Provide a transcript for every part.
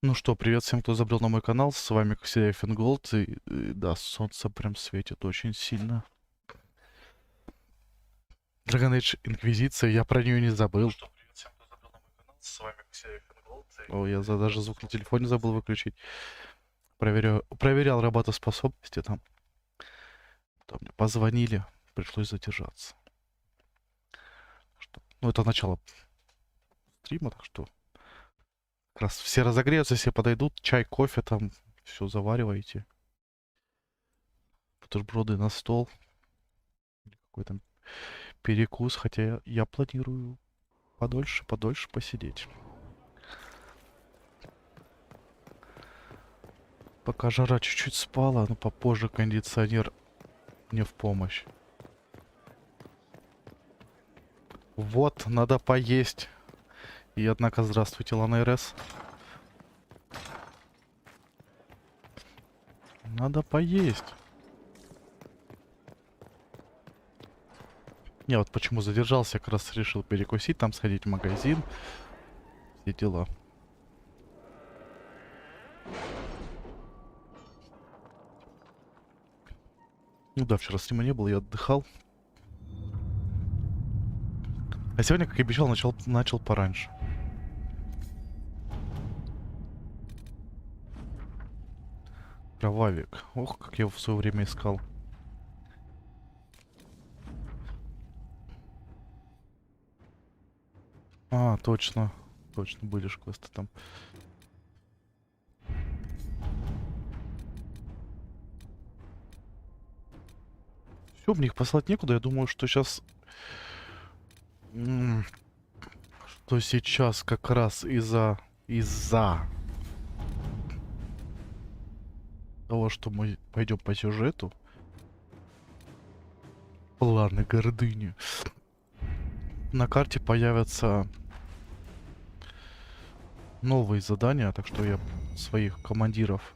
Ну что, привет всем, кто забрел на мой канал. С вами, как всегда, Fingolt. Да, солнце прям светит очень сильно. Dragon Age Инквизиция, я про нее не забыл. Что, привет всем, кто забрел на мой канал. С вами, как всегда, Fingolt. О, я даже звук на телефоне забыл выключить. Проверял работоспособности там. Там мне позвонили, пришлось задержаться. Ну, это начало стрима, так что как раз все разогреются, все подойдут. Чай, кофе там, все завариваете. Бутерброды на стол. Какой там перекус, хотя я планирую подольше посидеть. Пока жара чуть-чуть спала, но попозже кондиционер мне в помощь. Вот, надо поесть. И однако, здравствуйте, Лана РС. Надо поесть. Я вот почему задержался, как раз решил перекусить, там сходить в магазин. Все дела. Ну да, вчера стрима не было, я отдыхал. А сегодня, как и обещал, начал пораньше. Кровавик. Ох, как я его в свое время искал. А, точно. Точно были ж квесты там. Все, мне их послать некуда. Я думаю, что сейчас... Что сейчас как раз из-за того, что мы пойдем по сюжету, планы гордыни, на карте появятся новые задания, так что я своих командиров,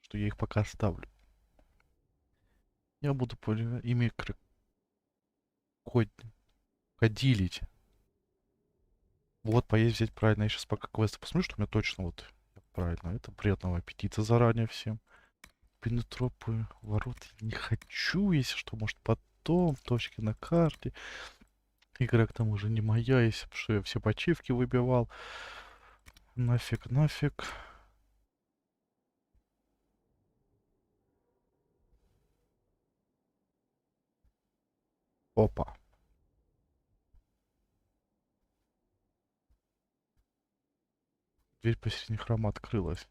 что я их пока оставлю. Я буду ими кодилить. Вот, поесть взять правильно. Я сейчас пока квесты посмотрю, что у меня точно вот правильно. Это приятного аппетита заранее всем. Пинотропы, ворот не хочу, если что, может потом, точки на карте. Игра к тому же не моя, если бы что я все почивки выбивал. Нафиг, нафиг. Опа. Дверь посередине храма открылась.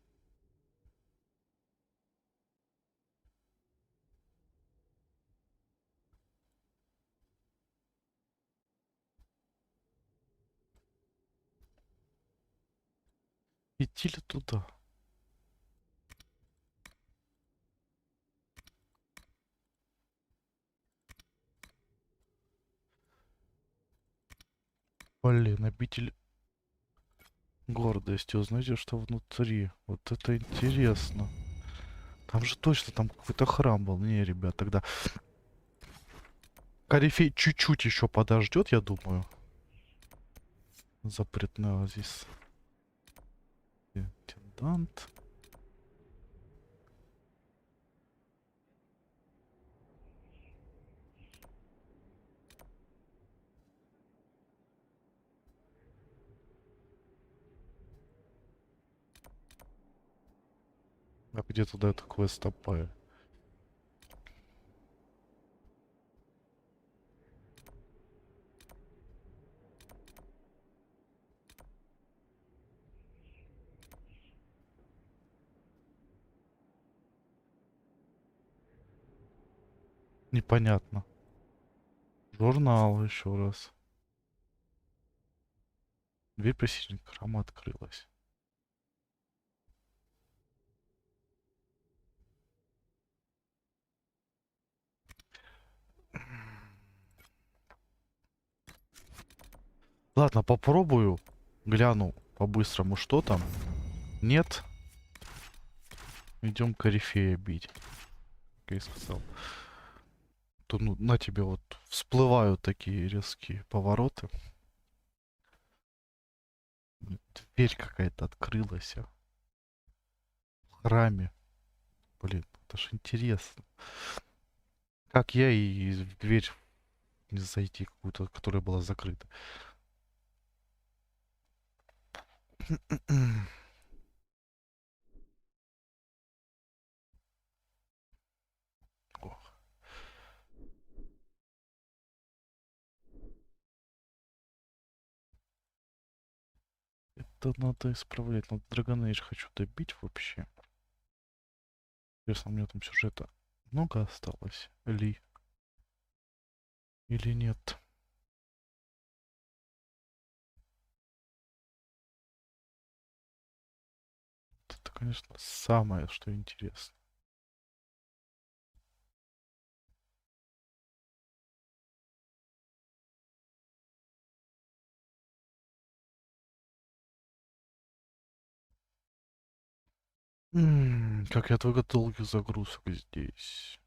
Идти ли туда? Блин, обитель гордости. Узнаете, что внутри. Вот это интересно. Там же точно там какой-то храм был. Не, ребят, тогда... Корифей чуть-чуть еще подождет, я думаю. Запретный оазис. Интендант. А где туда это квест АП? Непонятно. Журнал еще раз. Дверь присоединения к храму открылась. Ладно, попробую. Гляну по-быстрому, что там. Нет. Идем Корифея бить. Как я и сказал. То, ну, на тебе вот всплывают такие резкие повороты. Дверь какая-то открылась. В храме. Блин, это ж интересно. Как я и в дверь не зайти какую-то, которая была закрыта. Ох, это надо исправлять. Надо Dragon Age хочу добить вообще. Интересно, у меня там сюжета много осталось? Или нет? Это, конечно, самое, что интересно. Как я только долгих загрузок здесь.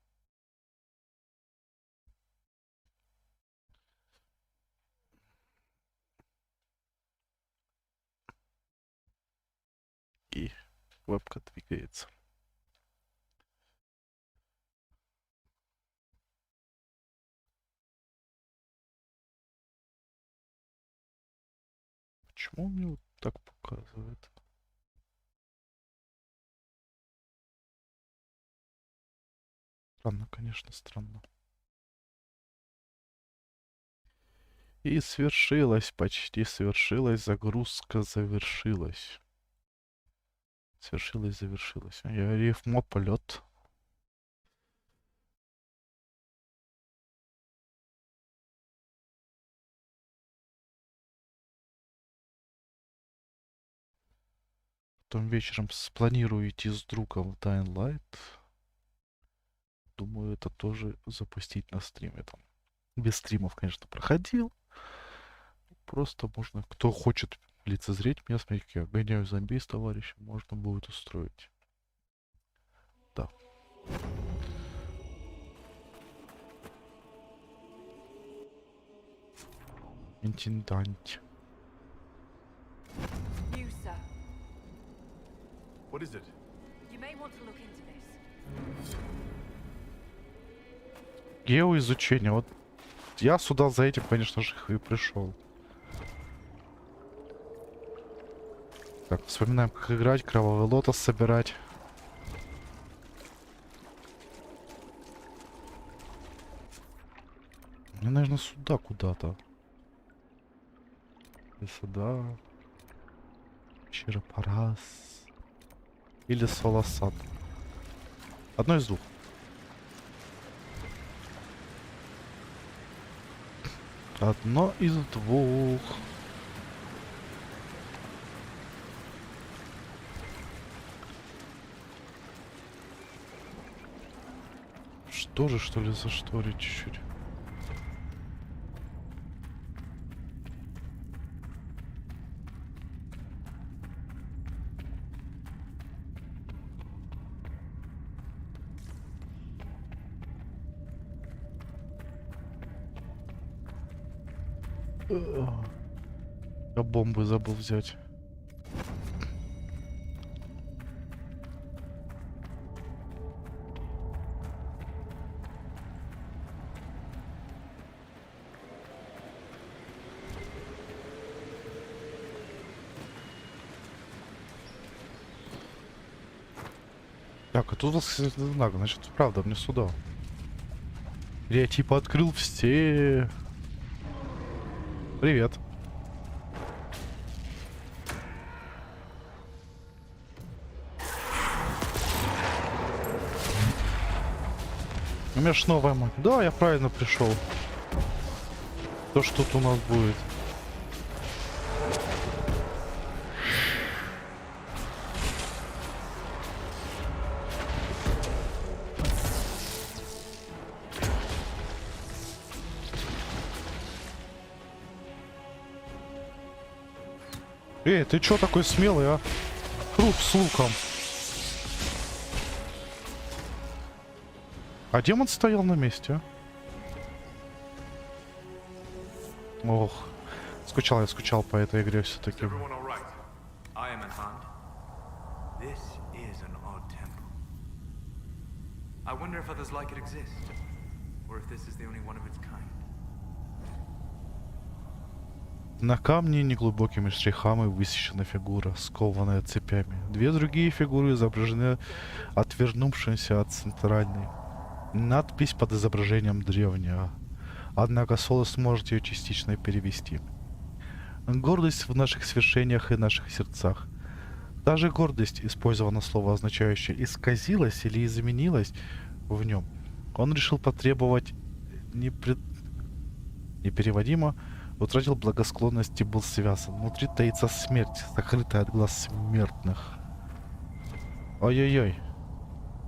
И вебка двигается. Почему он мне вот так показывает? Странно, конечно, странно. И свершилось, почти свершилось, загрузка завершилась. Свершилось, завершилось. Я рифмо полет. Потом вечером спланирую идти с другом в Dying Light. Думаю, это тоже запустить на стриме там. Без стримов, конечно, проходил. Просто можно, кто хочет лицезреть меня, смотрите, как я гоняю зомби с товарищем, можно будет устроить. Да. Интендант. What is it? You may want to look into this. Геоизучение. Вот я сюда за этим, конечно же, и пришел. Так, вспоминаем, как играть, кровавый лотос собирать. Мне, наверное, сюда куда-то. Или сюда. Черепарас. Или Солосад. Одно из двух. Одно из двух. Что же, что ли, зашторить чуть-чуть? Я бомбы забыл взять. Так, а тут у вас знак, значит, правда, мне сюда. Я типа открыл все. Привет. У меня ж новая мать. Да, я правильно пришел. То, что тут у нас будет. Эй, ты чё такой смелый, а? Труп с луком. А демон стоял на месте, а? Ох, я скучал по этой игре все-таки. Everyone all right? This is an odd temple. I wonder if others like it exist, or if this is the only one of its kind. На камне неглубокими штрихами высечена фигура, скованная цепями. Две другие фигуры изображены отвернувшимися от центральной. Надпись под изображением древняя. Однако Соло сможет ее частично перевести. Гордость в наших свершениях и наших сердцах. Та же гордость, использовано слово, означающее «исказилась» или «изменилась» в нем. Он решил потребовать непереводимо, утратил благосклонность и был связан. Внутри таится смерть, закрытая от глаз смертных. Ой-ой-ой.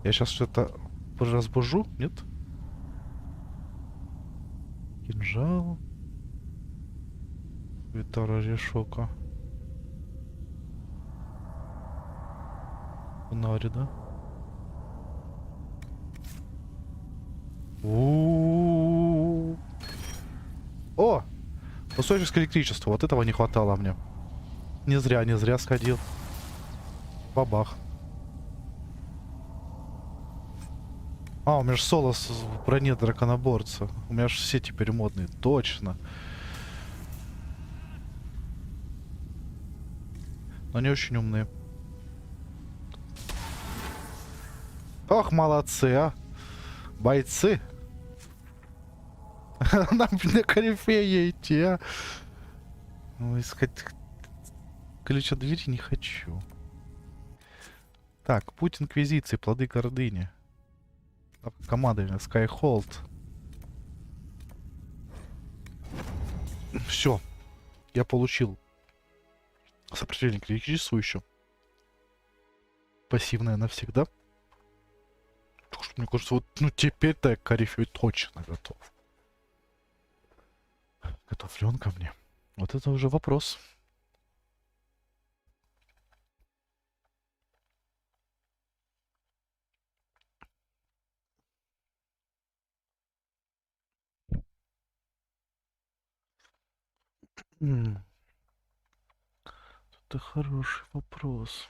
Я сейчас что-то разбужу? Нет? Кинжал. Витара решока. Фонари, да? У-у-у-у. О! Кусочек электричества. Вот этого не хватало мне. Не зря сходил. Бабах. А, у меня же соло в броне драконоборца. У меня же все теперь модные. Точно. Но они очень умные. Ох, молодцы, а. Бойцы. Нам на Корифея идти, а. Ну, искать ключ от двери не хочу. Так, путь Инквизиции, плоды гордыни. Командование, Fingolt. Все. Я получил сопротивление к электричеству еще. Пассивное навсегда. Так что, мне кажется, вот, ну теперь-то я к Корифею точно готов. Готов ли он ко мне? Вот это уже вопрос. Это хороший вопрос.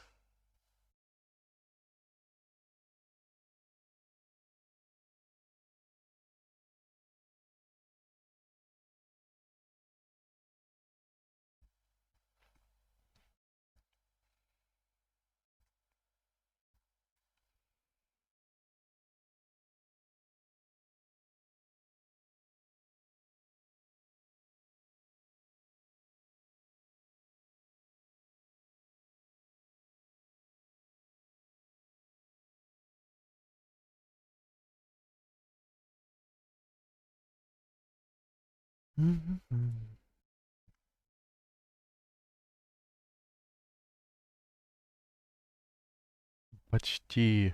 Почти.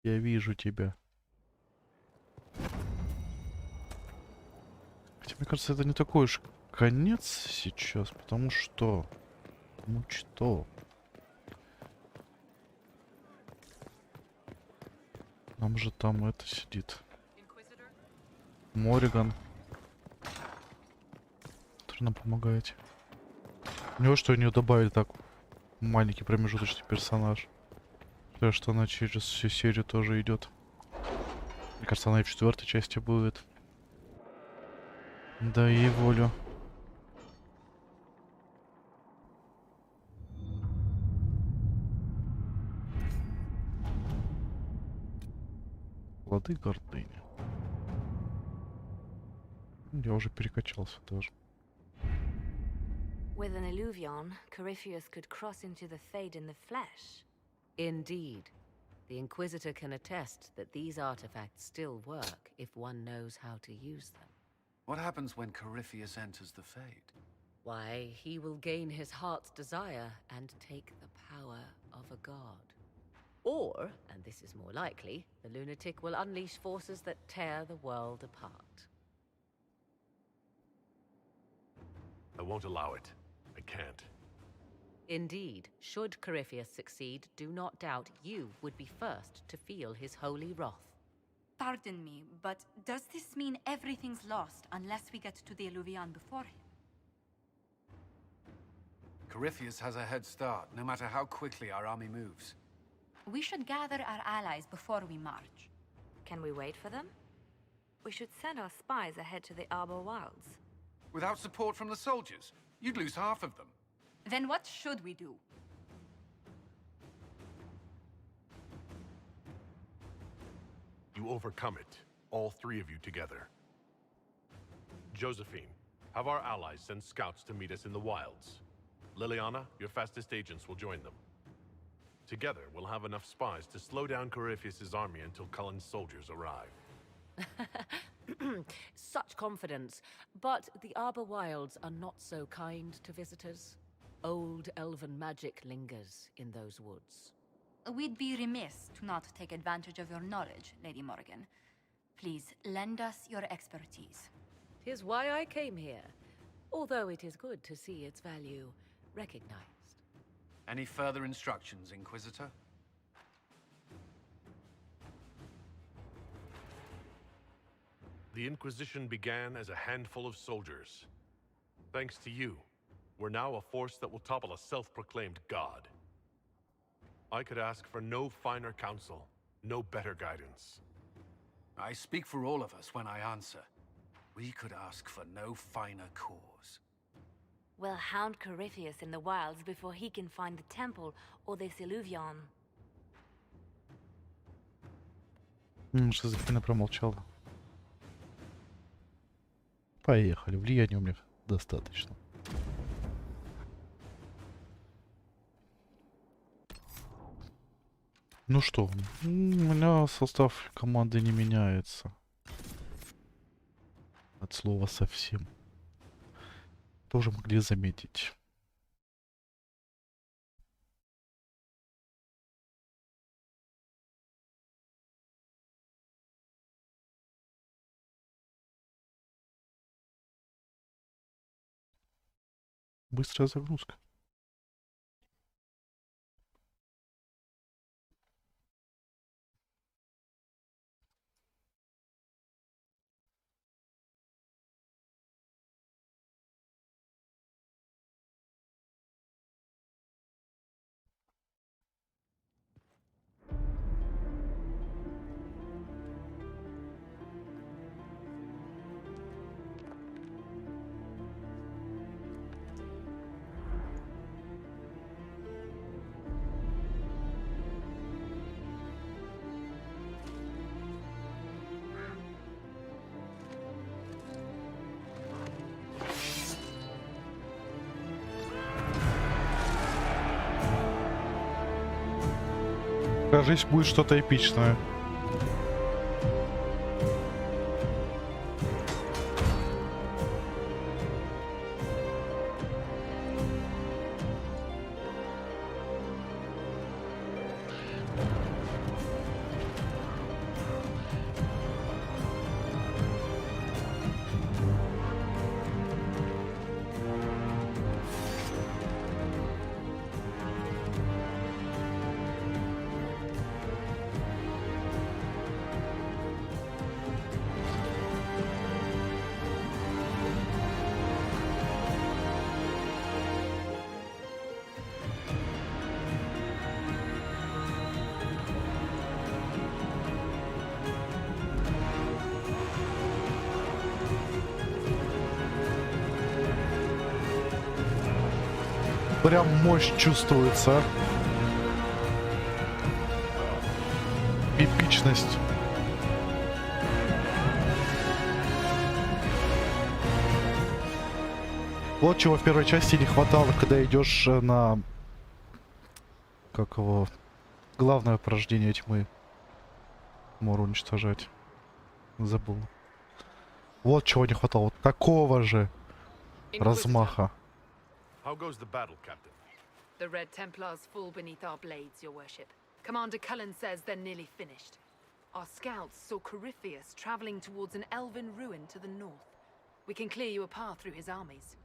Я вижу тебя. Хотя, мне кажется, это не такой уж конец сейчас, потому что... Ну что? Нам же там это сидит. Мориган. Который нам помогает. У него что, не добавили так маленький промежуточный персонаж. То, что она через всю серию тоже идет. Мне кажется, она и в 4-й части будет. Да и волю. Плоды гордыни. Я уже перекачался тоже. With an illuvion, Corypheus could cross into the Fade in the flesh. Indeed. The Inquisitor can attest that these artifacts still work if one knows how to use them. What happens when Corypheus enters the Fade? Why, he will gain his heart's desire and take the power of a god. Or, and this is more likely, the lunatic will unleash forces that tear the world apart. I won't allow it. I can't. Indeed, should Corypheus succeed, do not doubt you would be first to feel his holy wrath. Pardon me, but does this mean everything's lost unless we get to the Illuvian before him? Corypheus has a head start, no matter how quickly our army moves. We should gather our allies before we march. Can we wait for them? We should send our spies ahead to the Arbor Wilds. Without support from the soldiers, you'd lose half of them. Then what should we do? You overcome it, all three of you together. Josephine, have our allies send scouts to meet us in the wilds. Liliana, your fastest agents will join them. Together, we'll have enough spies to slow down Corypheus' army until Cullen's soldiers arrive. Such confidence. But the Arbor Wilds are not so kind to visitors. Old elven magic lingers in those woods. We'd be remiss to not take advantage of your knowledge, Lady Morgan. Please, lend us your expertise. 'Tis why I came here, although it is good to see its value recognized. Any further instructions, Inquisitor? The Inquisition began as a handful of soldiers. Thanks to you, we're now a force that will topple a self-proclaimed god. I could ask for no finer counsel, no better guidance. I speak for all of us when I answer. We could ask for no finer cause. We'll hound Corypheus in the wilds before he can find the temple or this illuvion. Жозефина промолчала. Поехали. Влияния у меня достаточно. Ну что, у меня состав команды не меняется. От слова совсем. Тоже могли заметить. Быстрая загрузка. Кажись, будет что-то эпичное. Прям мощь чувствуется. Эпичность. Вот чего в первой части не хватало, когда идешь на... Как его... Главное порождение тьмы. Мору уничтожать. Забыл. Вот чего не хватало. Вот такого же размаха. How goes the battle, Captain? The Red Templars fall beneath our blades, your worship. Commander Cullen says they're nearly finished. Our scouts saw Corypheus traveling towards an elven ruin to the north. We can clear you a path through his armies.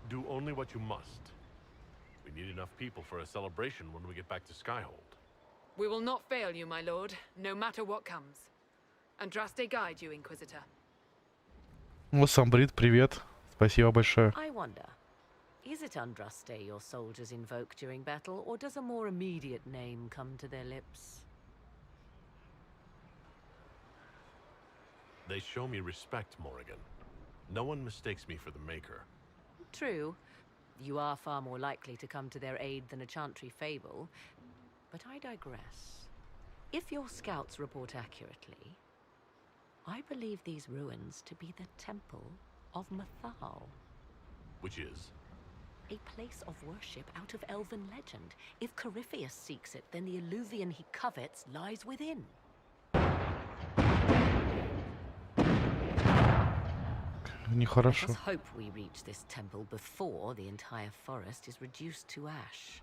Do only what you must. We need enough people for a celebration when we get back to Skyhold. We will not fail you, my lord, no matter what comes. Andraste guide you, Inquisitor. Ну, Самбрид, привет. Спасибо большое. I wonder, Is it Andraste your soldiers invoke during battle, or does a more immediate name come to their lips? They show me respect, Morrigan. No one mistakes me for the Maker. True. You are far more likely to come to their aid than a Chantry fable, but I digress. If your scouts report accurately, I believe these ruins to be the Temple of Mathal. Which is? A place of worship out of elven legend. If Corifeus seeks it, then the alluvion he covets lies within. Let Нехорошо. us hope we reach this temple before the entire forest is reduced to ash.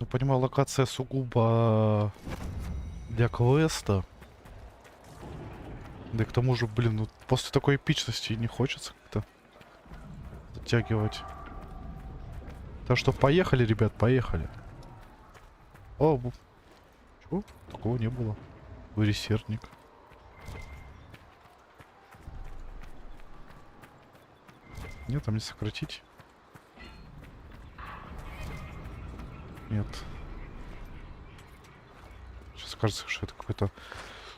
Ну, понимаю, локация сугубо для квеста. Да и к тому же, блин, ну, после такой эпичности не хочется как-то затягивать. Так что поехали, ребят, поехали. О, чего? Такого не было. Выресердник. Нет, там не сократить. Нет. Сейчас кажется, что это какой-то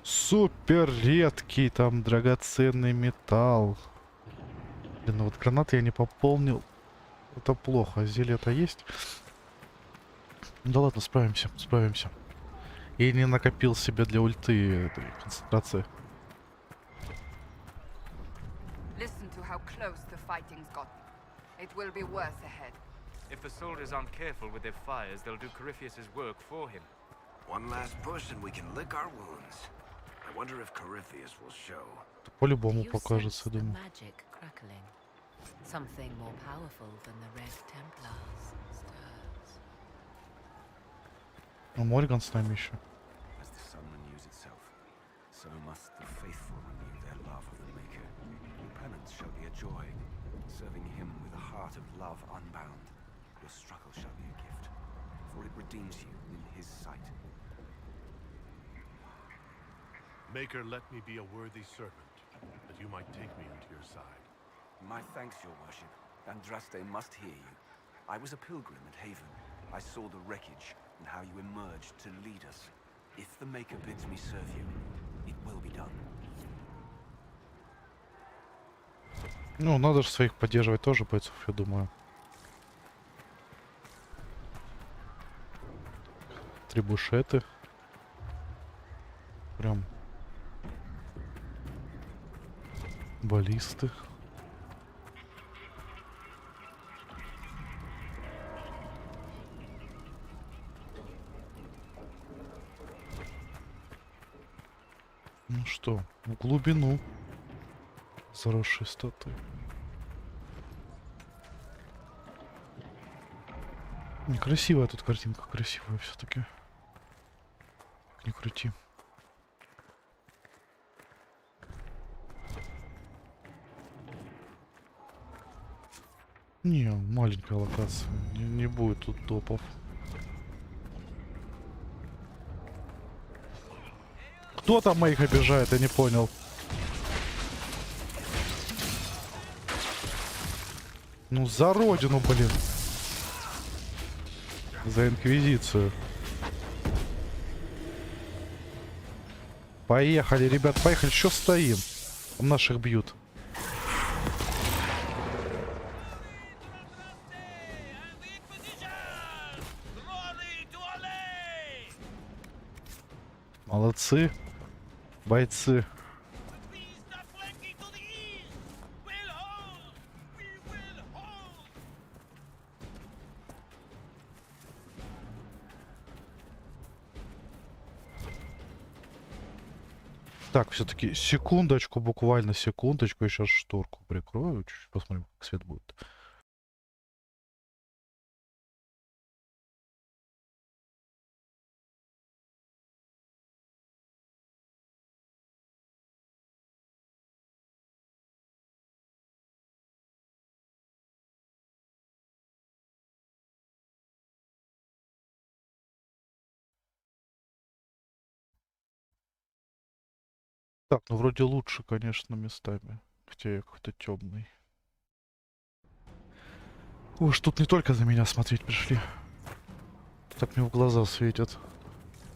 супер редкий там драгоценный металл. Блин, ну вот гранаты я не пополнил. Это плохо. Зелье-то есть. Да ладно, справимся, справимся. И не накопил себе для ульты этой концентрации. Listen to how close the fighting's gotten. It will be worse ahead. If the soldiers aren't careful with their fires, they'll do Corifeus' work for him. One last push and we can lick our wounds. I wonder if Corifeus will show. По-любому You покажется, sense the думаю. magic crackling. Something more powerful than the Red Templars stirs. Ну, Морган с нами еще. As the sun renews itself, so must the faithful renew their love of the Maker. Your penance shall be a joy, serving him with a heart of love unbound. Your struggle shall be a gift, for it redeems you in his sight. Maker, let me be a worthy servant, that you might take me into your side. My thanks, your worship. Andraste must hear you. I was a pilgrim at Haven. I saw the wreckage and how you emerged to lead us. If the Maker bids me serve you, it will be done. Ну, надо же своих поддерживать тоже, бойцов, я думаю. Трибушеты. Прям. Баллисты. Ну что, в глубину заросшей статуи. Некрасивая тут картинка, красивая все-таки. Как ни крути. Не, маленькая локация. Не будет тут топов. Кто там моих обижает, я не понял. Ну за родину, блин. За Инквизицию. Поехали, ребят, поехали. Что стоим? Наших бьют. Молодцы. Бойцы. Так, все-таки секундочку, буквально секундочку. Я сейчас шторку прикрою. Чуть-чуть посмотрим, как свет будет. Так, ну вроде лучше, конечно, местами. Хотя я какой-то темный. Уж тут не только за меня смотреть пришли. Так мне в глаза светят.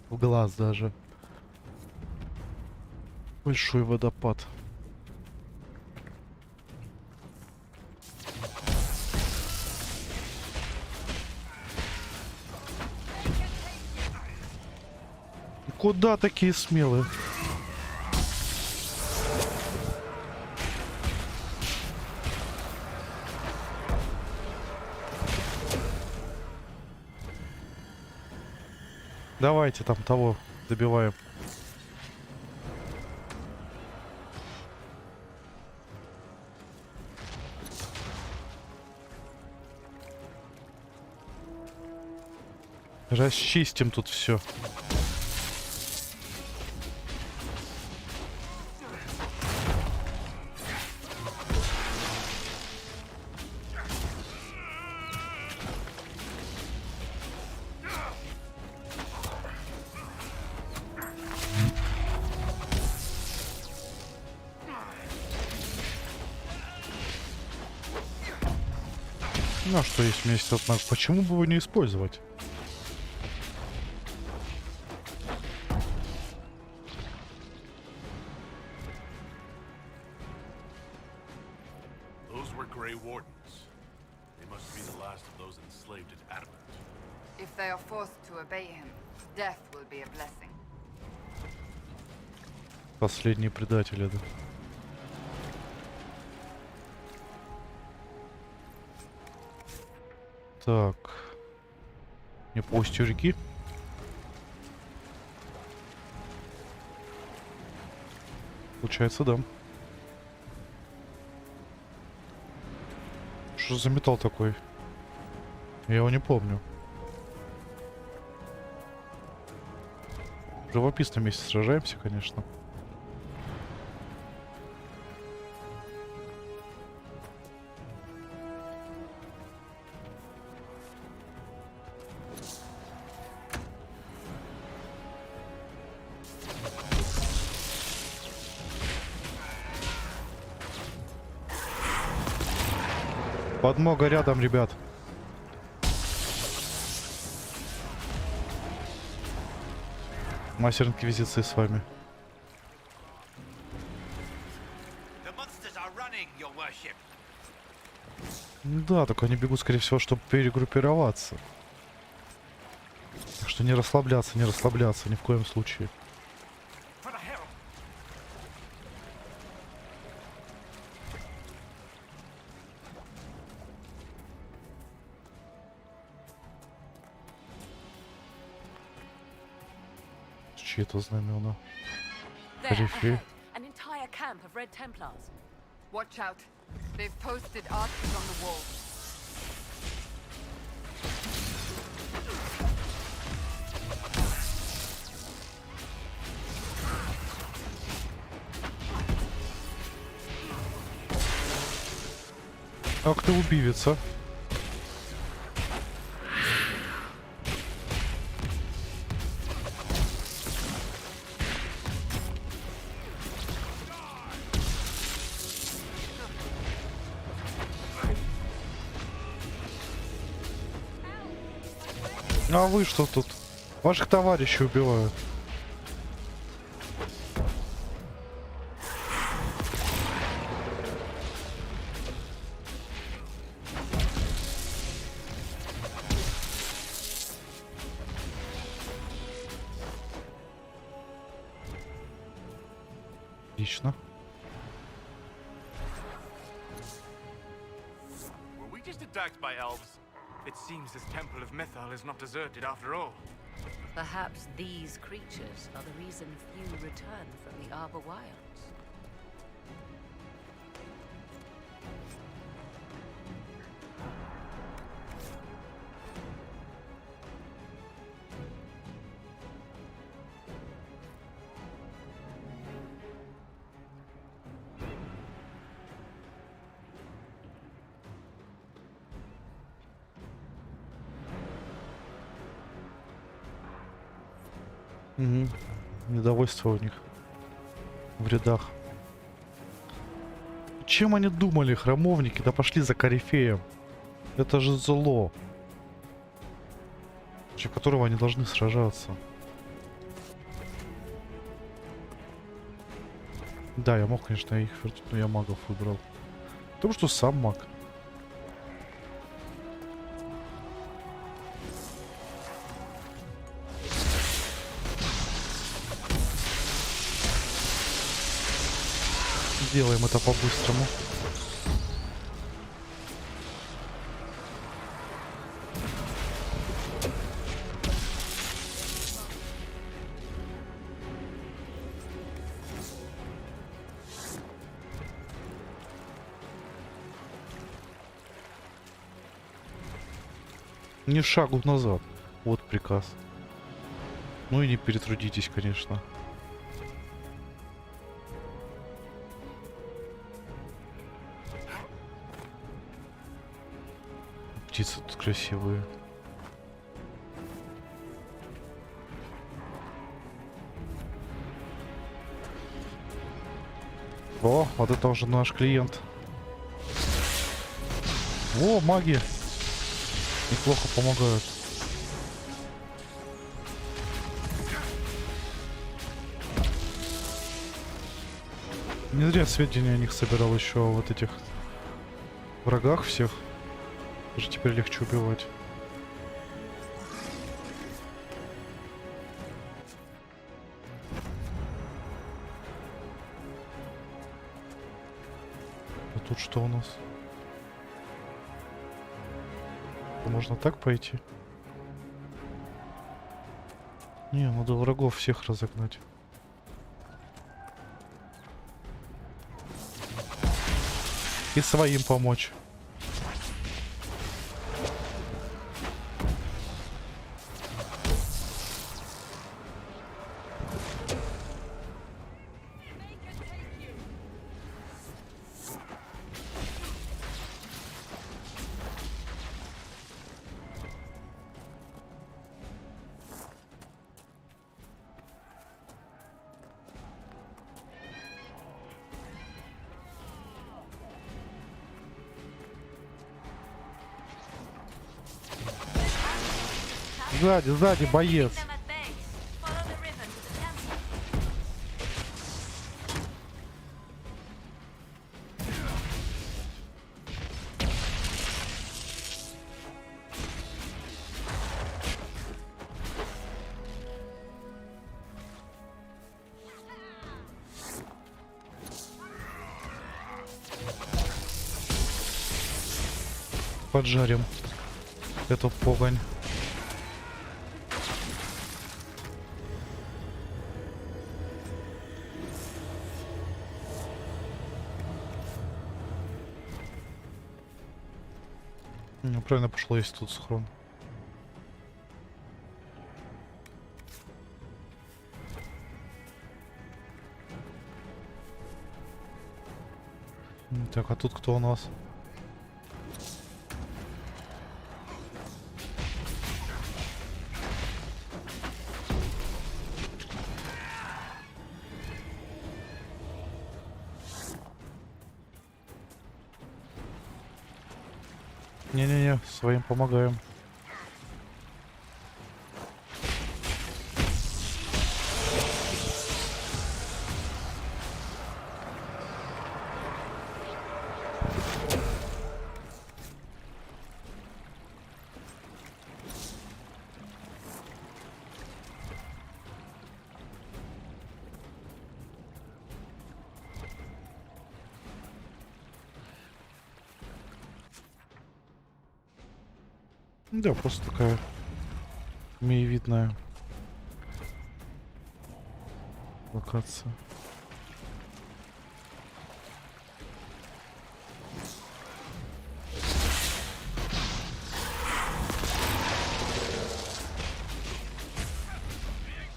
В глаз даже. Большой водопад. Куда такие смелые? Давайте там того добиваем. Расчистим тут все. Ну а что есть вместе от нас? Почему бы его не использовать? Those were Grey Wardens. They must be the last of those enslaved at Adamant. If they are forced to obey him, death will be a blessing. Последние предатели, да. Так. Не полностью реки. Получается, да. Что за металл такой? Я его не помню. В живописном месте сражаемся, конечно. Подмога рядом, ребят. Мастер Инквизиции с вами. Да, только они бегут, скорее всего, чтобы перегруппироваться. Так что не расслабляться, ни в коем случае. Чьи-то знамена. Корифея. An entire camp of Red Templars. Watch out. They've posted archers on the wall. Ах ты убивица. А вы что тут? Ваших товарищей убивают. Отлично. Were we just attacked by elves? It seems this temple of Mythal is not deserted after all. Perhaps these creatures are the reason few return from the Arbor Wilds. Угу. Недовольство у них. в рядах. Чем они думали, храмовники? Да пошли за Корифеем. Это же зло, против которого они должны сражаться. Да, я мог, конечно, их вернуть, но я магов выбрал. Потому что сам маг. Сделаем это по-быстрому. Ни шагу назад. Вот приказ. Ну и не перетрудитесь, конечно. Птицы тут красивые. О, вот это уже наш клиент. О, маги. Неплохо помогают. Не зря сведения о них собирал еще о вот этих врагах всех. Уже теперь легче убивать. А тут что у нас? Можно так пойти? Не, надо врагов всех разогнать. И своим помочь. Сзади, сзади, боец. Поджарим эту погонь. Правильно пошло, есть тут схрон. Так, а тут кто у нас? Не-не-не, своим помогаем. Да, просто такая змеевидная локация.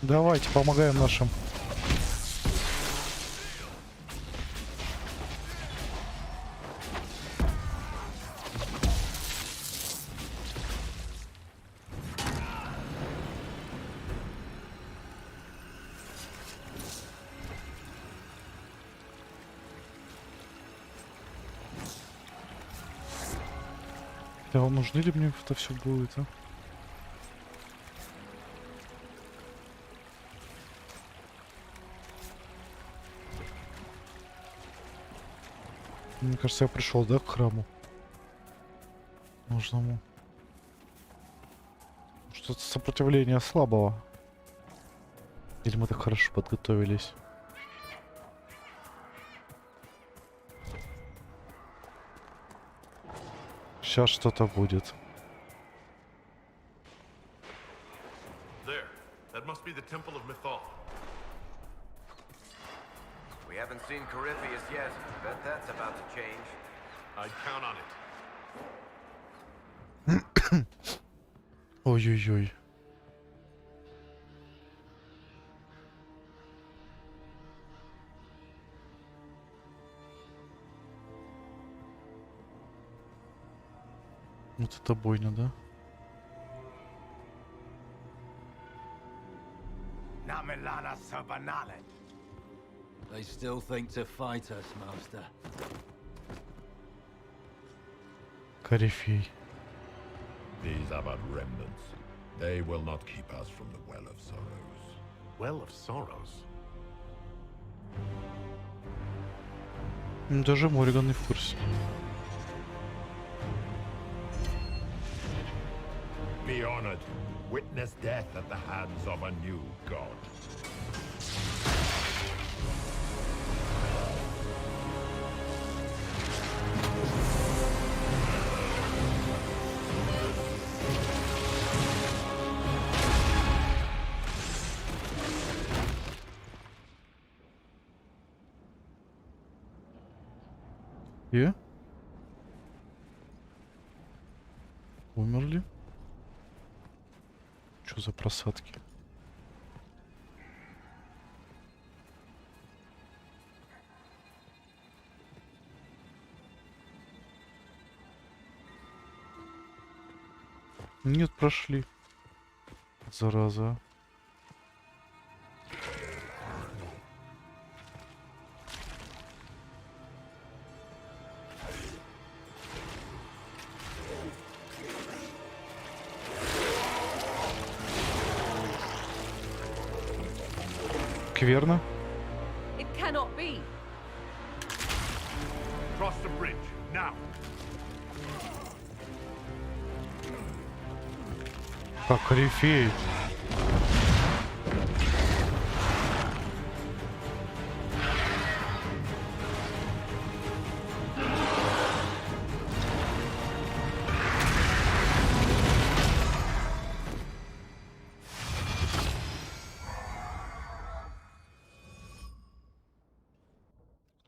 Давайте помогаем нашим. Да, нужны ли мне это все будет, а? Мне кажется, я пришел, да, к храму нужному. Что-то сопротивление слабого. Или мы так хорошо подготовились? Сейчас что-то будет. There. That must be the Temple of Mythal. We haven't seen Corifeus yet, but that's about to change. I'd count on it. Ой-ой-ой. Вот это бойня, да? They still think to fight us, Master. Корифей. These are but remnants. They will not keep us from the Well of Sorrows. Well of Sorrows? Даже Мориган не в курсе. Be honored. Witness death at the hands of a new god. И? Умерли? Что за просадки? Нет, прошли. Зараза. Скверно. It cannot be. Cross the bridge, now! Как Корифей.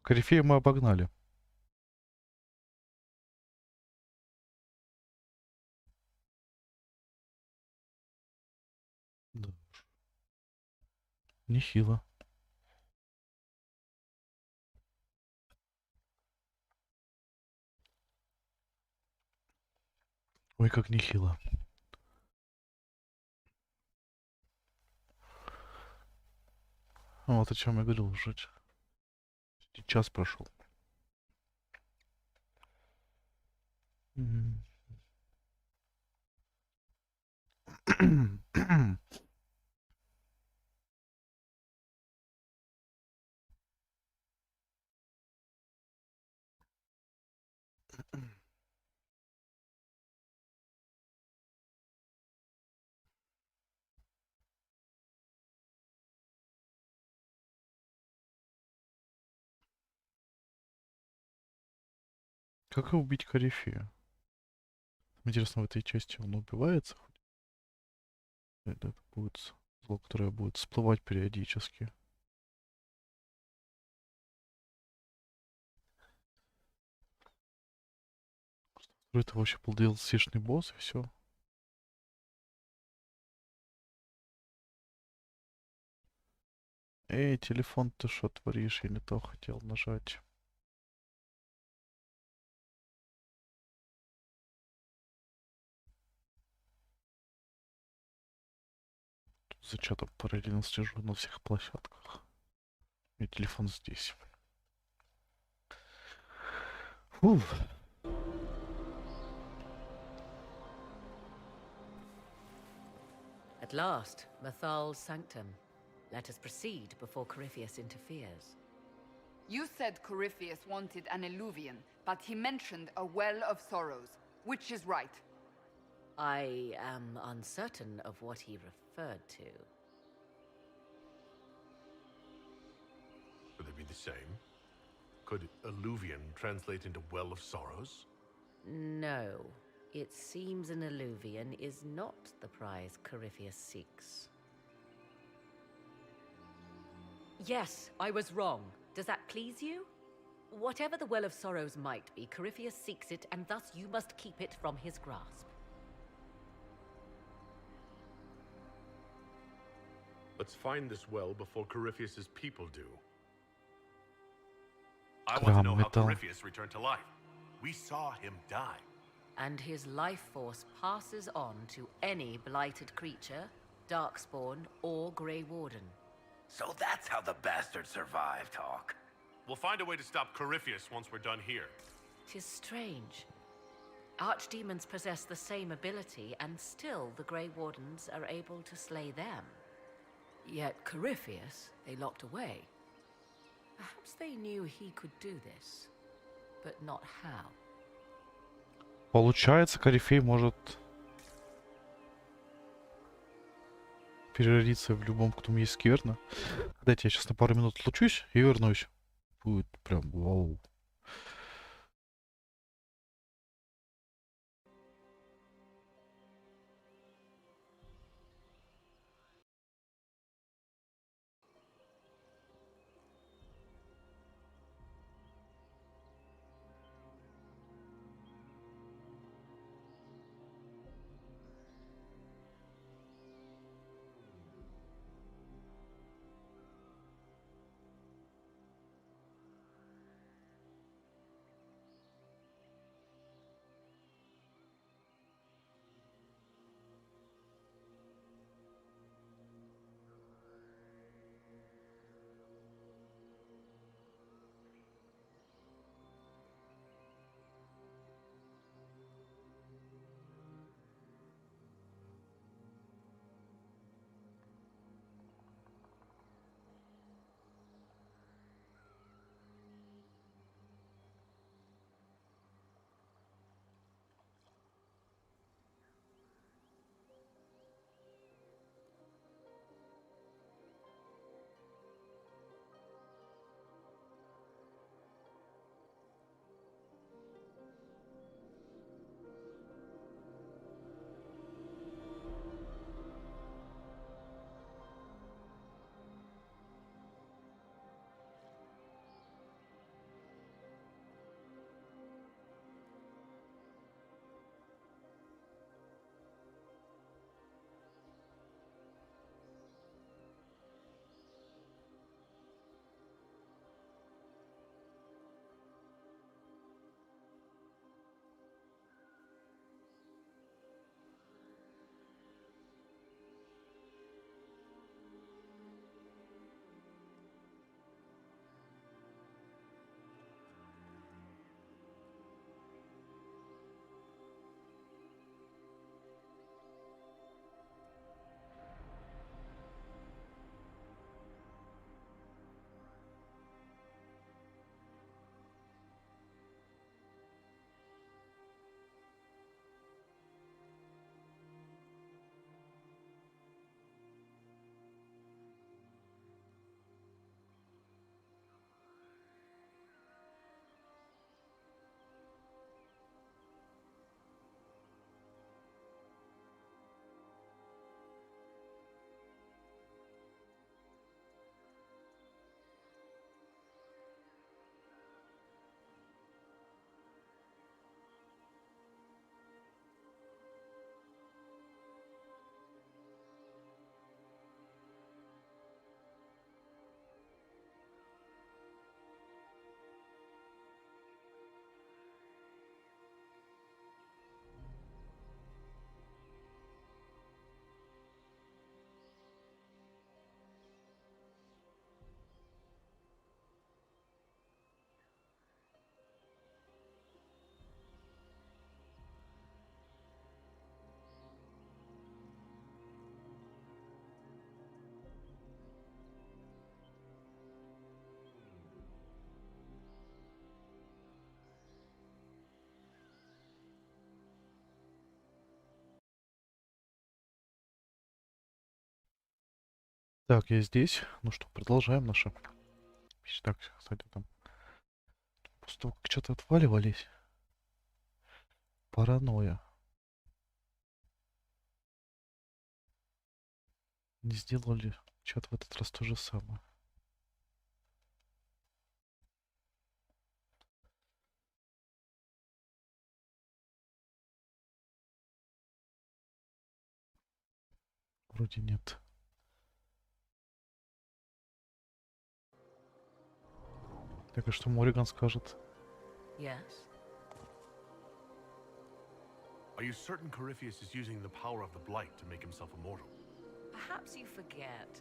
Корифея мы обогнали. Да уж. Нехило. Ой, как нехило. Вот о чем я говорил уже. Час прошел. Как убить Корифея? Интересно, в этой части он убивается? Или это будет зло, которое будет всплывать периодически? Это вообще был DLC-шный босс и все. Эй, телефон, ты что творишь? Я не то хотел нажать. За чатом параллельно слежу на всех площадках. И телефон здесь. Фух. At last, Mathal's sanctum. Let us proceed before Corifeus interferes. You said Corifeus wanted an eluvian, but he mentioned a well of sorrows. Which is right? I am uncertain of what he referred to. Would they be the same? Could alluvian translate into well of sorrows? No. It seems an alluvian is not the prize Corifeus seeks. Yes, I was wrong. Does that please you? Whatever the Well of Sorrows might be, Corifeus seeks it, and thus you must keep it from his grasp. Let's find this well before Corifeus's people do. I want to know how Corifeus returned to life. We saw him die. And his life force passes on to any blighted creature, darkspawn, or Grey Warden. So that's how the bastard survived, Hawk. We'll find a way to stop Corifeus once we're done here. 'Tis strange. Archdemons possess the same ability, and still the Grey Wardens are able to slay them. Yet Corifeus, they locked away. Perhaps they knew he could do this, but not how. Получается, Корифей может переродиться в любом, кто мне скверно. Дайте я сейчас на пару минут отлучусь и вернусь. Будет прям вау. Так, я здесь. Ну что, продолжаем наше. Так, кстати, там после того, как что-то отваливались. Паранойя. Не сделали что-то в этот раз то же самое. Вроде нет. Так, а что Мориган скажет? Yes? Are you certain Corifeus is using the power of the Blight to make himself immortal? Perhaps you forget.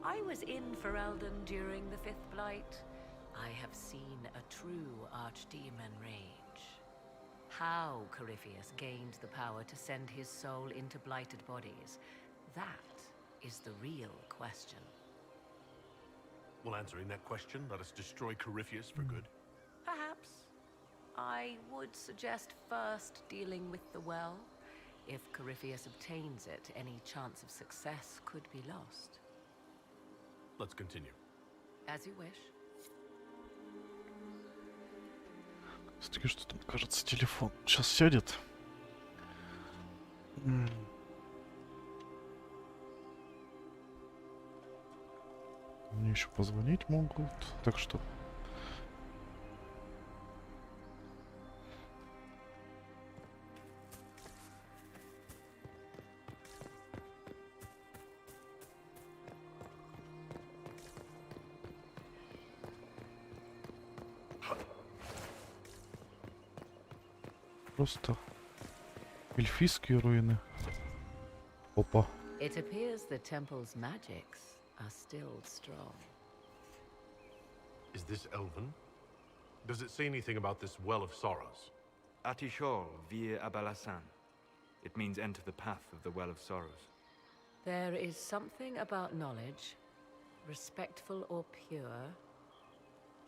I was in Ferelden during the Fifth Blight. I have seen a true archdemon rage. How Corifeus gained the power to send his soul into blighted bodies, that is the real question. Well, answering that question, let us destroy Corifeus for good. Perhaps. I would suggest first dealing with the well. If Corifeus obtains it, any chance of success could be lost. Let's continue. As you wish. Все-таки что там, кажется, телефон сейчас сядет. Мне еще позвонить могут, так что... Просто эльфийские руины. Опа. It appears the temple's magics are still strong. Is this Elven? Does it say anything about this Well of Sorrows? Atishol vir Abalasan. It means enter the path of the Well of Sorrows. There is something about knowledge, respectful or pure.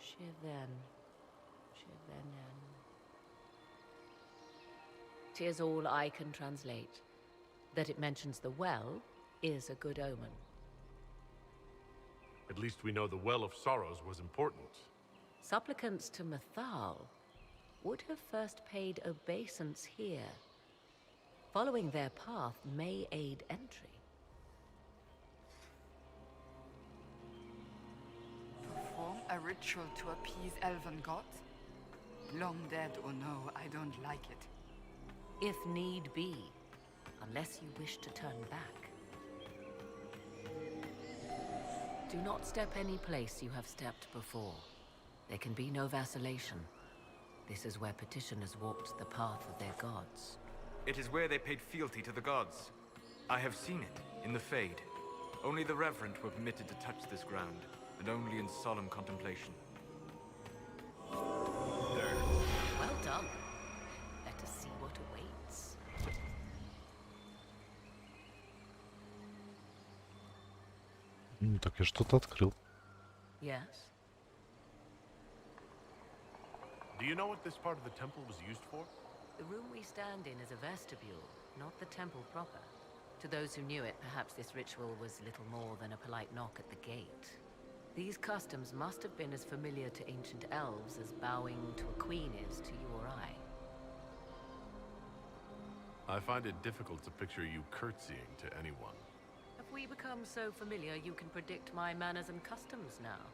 Shiven. Shivenen. 'Tis all I can translate. That it mentions the well is a good omen. At least we know the Well of Sorrows was important. Supplicants to Mathal would have first paid obeisance here. Following their path may aid entry. Perform a ritual to appease elven gods? Long dead or no, I don't like it. If need be, unless you wish to turn back. Do not step any place you have stepped before. There can be no vacillation. This is where petitioners walked the path of their gods. It is where they paid fealty to the gods. I have seen it, in the Fade. Only the reverent were permitted to touch this ground, and only in solemn contemplation. Well done. Let us see what awaits. Так, я что-то открыл. Yes? Do you know what this part of the temple was used for? The room we stand in is a vestibule, not the temple proper. To those who knew it, perhaps this ritual was little more than a polite knock at the gate. These customs must have been as familiar to ancient elves as bowing to a queen is to you or I. I find it difficult to picture you curtsying to anyone. Have we become so familiar you can predict my manners and customs now?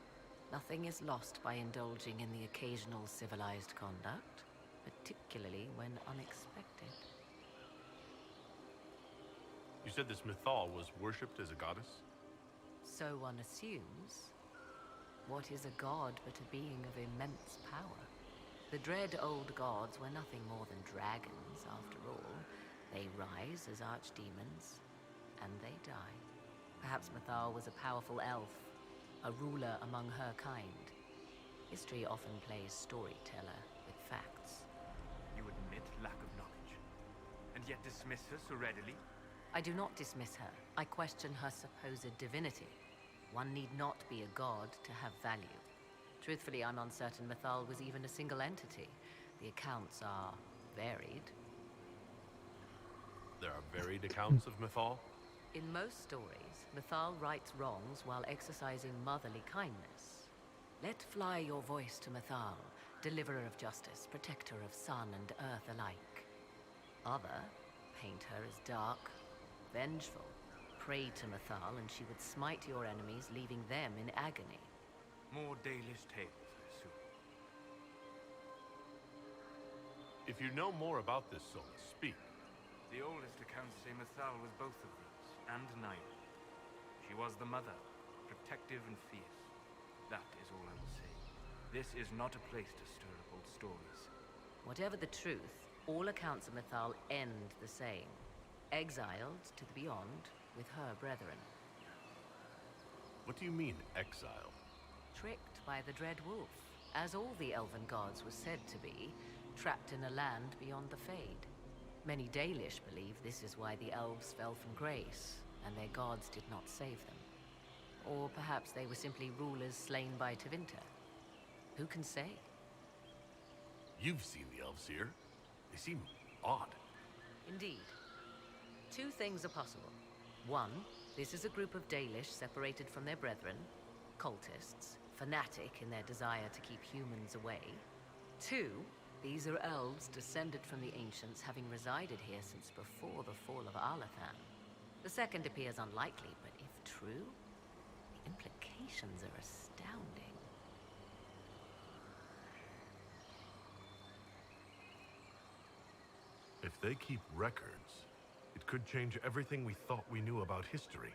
Nothing is lost by indulging in the occasional civilized conduct, particularly when unexpected. You said this Mythal was worshipped as a goddess? So one assumes. What is a god but a being of immense power? The dread old gods were nothing more than dragons, after all. They rise as archdemons, and they die. Perhaps Mythal was a powerful elf, a ruler among her kind. History often plays storyteller with facts. You admit lack of knowledge, and yet dismiss her so readily? I do not dismiss her. I question her supposed divinity. One need not be a god to have value. Truthfully, I'm uncertain Mythal was even a single entity. The accounts are varied. There are varied accounts of Mythal? In most stories, Mythal rights wrongs while exercising motherly kindness. Let fly your voice to Mythal, deliverer of justice, protector of sun and earth alike. Other paint her as dark, vengeful. Pray to Mythal and she would smite your enemies, leaving them in agony. More Dalish tales, I assume. If you know more about this soul, speak. The oldest accounts say Mythal was both of these, and neither. She was the mother, protective and fierce. That is all I will say. This is not a place to stir up old stories. Whatever the truth, all accounts of Mythal end the same. Exiled to the beyond with her brethren. What do you mean, exile? Tricked by the Dread Wolf, as all the elven gods were said to be, trapped in a land beyond the Fade. Many Dalish believe this is why the elves fell from grace, and their gods did not save them. Or perhaps they were simply rulers slain by Tevinter. Who can say? You've seen the elves here. They seem odd. Indeed. Two things are possible. One, this is a group of Dalish separated from their brethren, cultists, fanatic in their desire to keep humans away. Two, these are elves descended from the ancients, having resided here since before the fall of Alathan. The second appears unlikely, but if true, the implications are astounding. If they keep records, it could change everything we thought we knew about history.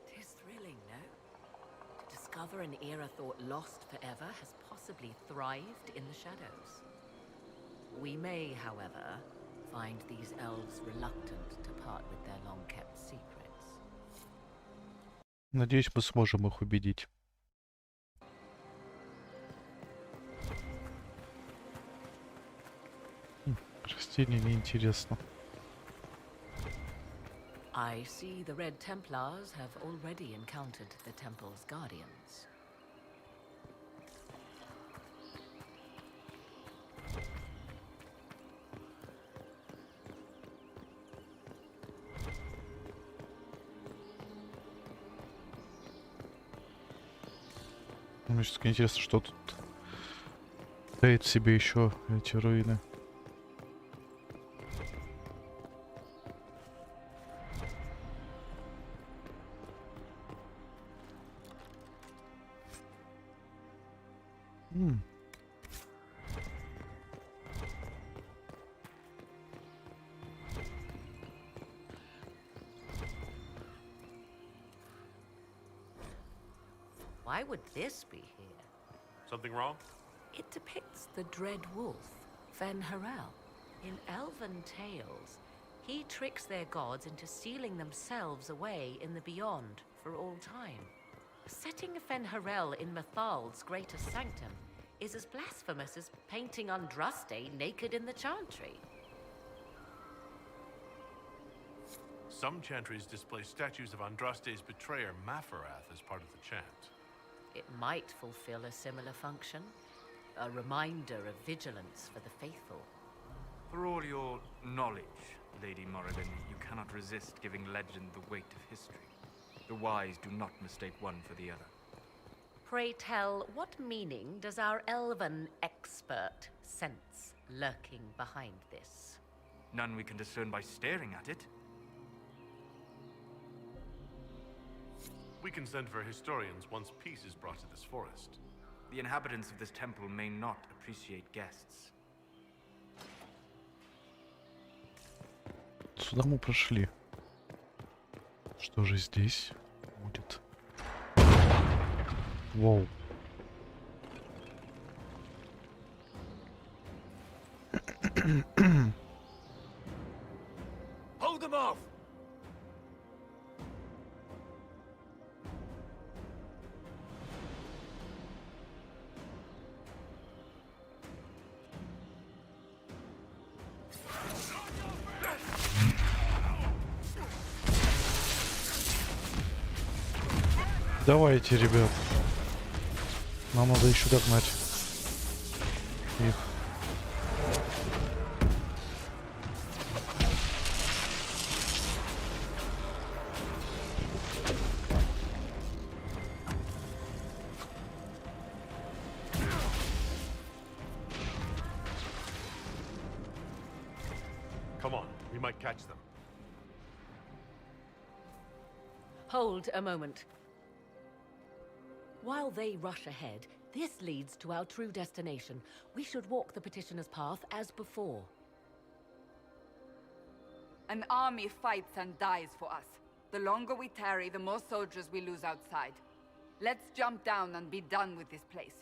'Tis thrilling, no? To discover an era thought lost forever has possibly thrived in the shadows. We may, however, find these elves reluctant to part with their long-kept secrets. Надеюсь, мы сможем их убедить. Растение неинтересно. I see the Red Templars have already encountered the temple's guardians. Мне все-таки интересно, что тут таит в себе еще эти руины. Why would this be here? Something wrong? It depicts the Dread Wolf, Fen-Harel. In elven tales, he tricks their gods into sealing themselves away in the beyond for all time. Setting Fen-Harel in Mythal's greatest sanctum is as blasphemous as painting Andraste naked in the chantry. Some chantries display statues of Andraste's betrayer Mafarath as part of the chant. It might fulfill a similar function, a reminder of vigilance for the faithful. For all your knowledge, Lady Morrigan, you cannot resist giving legend the weight of history. The wise do not mistake one for the other. Pray tell, what meaning does our elven expert sense lurking behind this? None we can discern by staring at it. We can send for historians once peace is brought to this forest. The inhabitants of this temple may not appreciate guests. Сюда мы прошли. Что же здесь будет? Воу. Hold them off! Давайте, ребят. Нам надо еще догнать их. Come on, we might catch them. Hold a moment. While they rush ahead, this leads to our true destination. We should walk the petitioner's path as before. An army fights and dies for us. The longer we tarry, the more soldiers we lose outside. Let's jump down and be done with this place.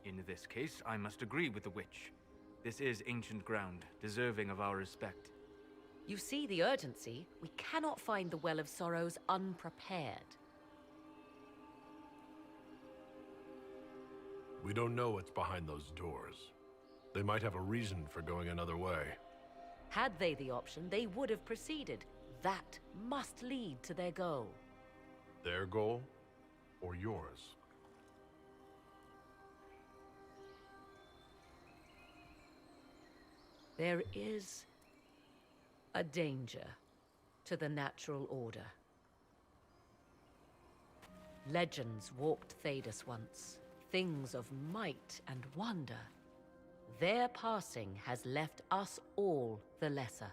In this case, I must agree with the witch. This is ancient ground, deserving of our respect. You see the urgency? We cannot find the Well of Sorrows unprepared. We don't know what's behind those doors. They might have a reason for going another way. Had they the option, they would have proceeded. That must lead to their goal. Their goal, or yours? There is a danger to the natural order. Legends walked Thedas once, things of might and wonder. Their passing has left us all the lesser.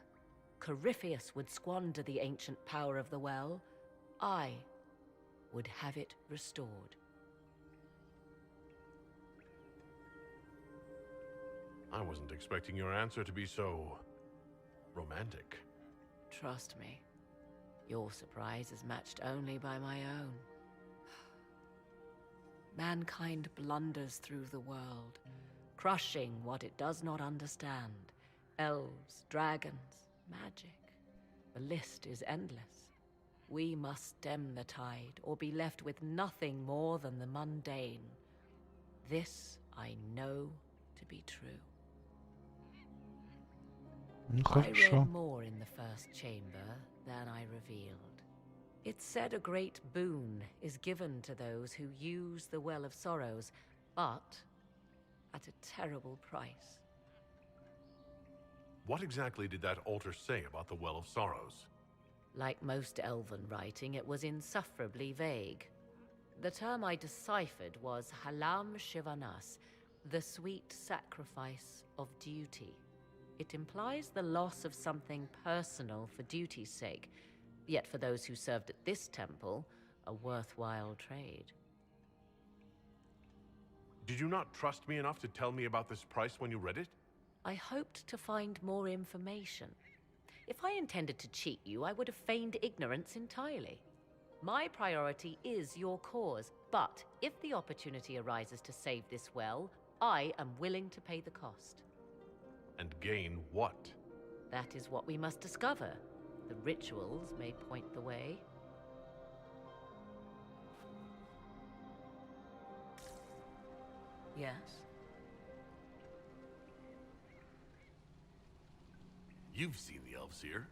Corifeus would squander the ancient power of the well. I would have it restored. I wasn't expecting your answer to be so romantic. Trust me, your surprise is matched only by my own. Mankind blunders through the world, crushing what it does not understand. Elves, dragons, magic. The list is endless. We must stem the tide, or be left with nothing more than the mundane. This I know to be true. I read more in the first chamber than I revealed. It's said a great boon is given to those who use the Well of Sorrows, but at a terrible price. What exactly did that altar say about the Well of Sorrows? Like most elven writing, it was insufferably vague. The term I deciphered was Halam Shivanas, the sweet sacrifice of duty. It implies the loss of something personal for duty's sake, yet for those who served at this temple, a worthwhile trade. Did you not trust me enough to tell me about this price when you read it? I hoped to find more information. If I intended to cheat you, I would have feigned ignorance entirely. My priority is your cause, but if the opportunity arises to save this well, I am willing to pay the cost. And gain what? That is what we must discover. The rituals may point the way. Yes? You've seen the elves here.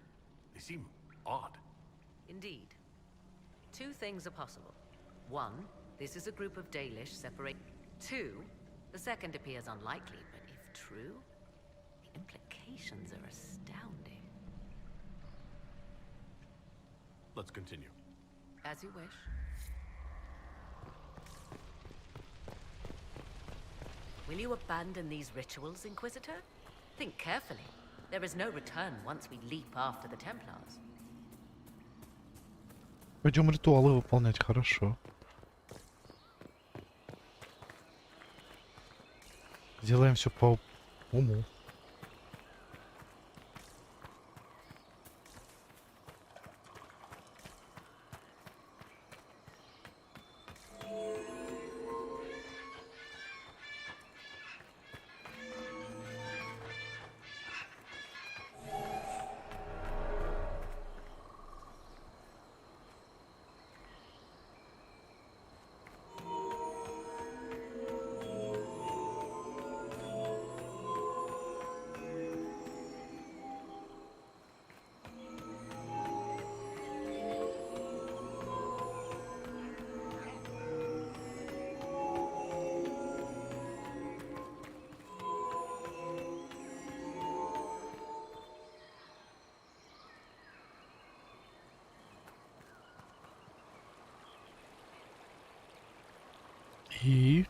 They seem odd. Indeed. Two things are possible. One, this is a group of Dalish separate. Two, the second appears unlikely, but if true, the implications are astounding. Let's continue. As you wish. Will you abandon these rituals, Inquisitor? Think carefully. There is no return once we leap after the Templars. Пойдем ритуалы выполнять, хорошо. Сделаем все по уму. И...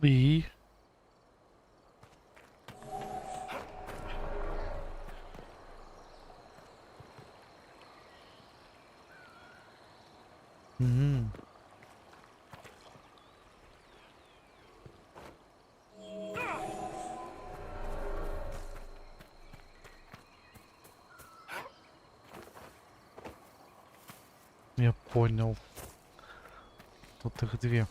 И... Мгм. Я понял. Тут их две.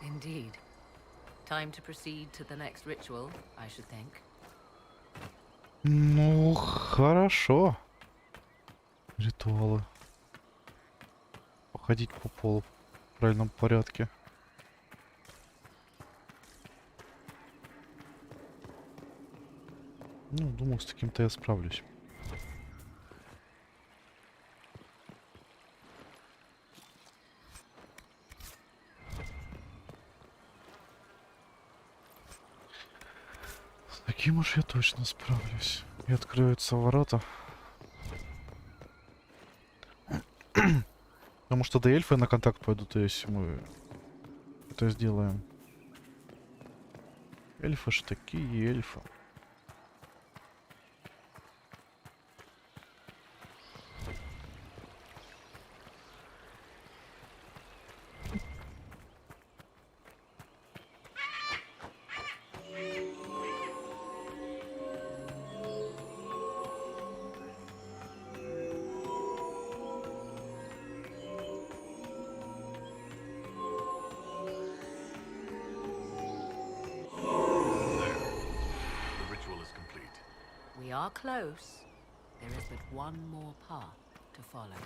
Indeed. Time to proceed to the next ritual, I should think. Ну, хорошо. Ритуалы. Походить по полу в правильном порядке. Ну, думаю, с таким-то я справлюсь. С таким уж я точно справлюсь. И откроются ворота. Потому что до эльфы на контакт пойдут, если мы это сделаем. Эльфы ж такие эльфы. We are close. There is but one more path to follow.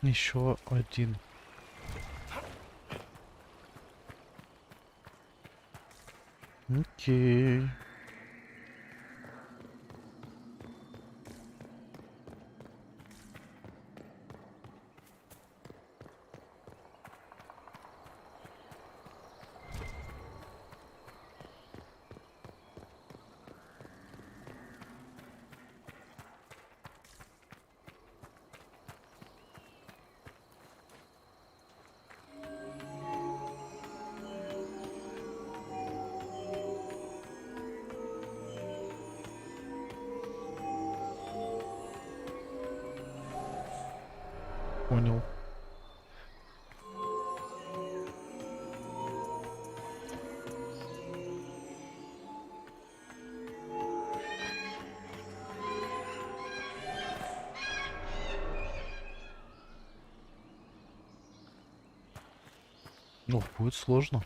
Еще один. Окей. Понял. Ну, будет сложно.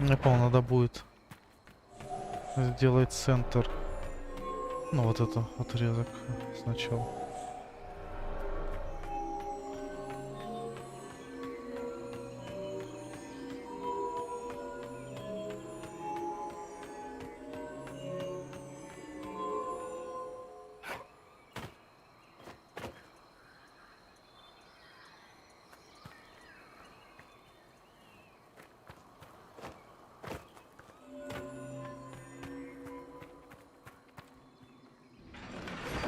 Я понял, надо будет сделать центр. Ну вот это отрезок сначала.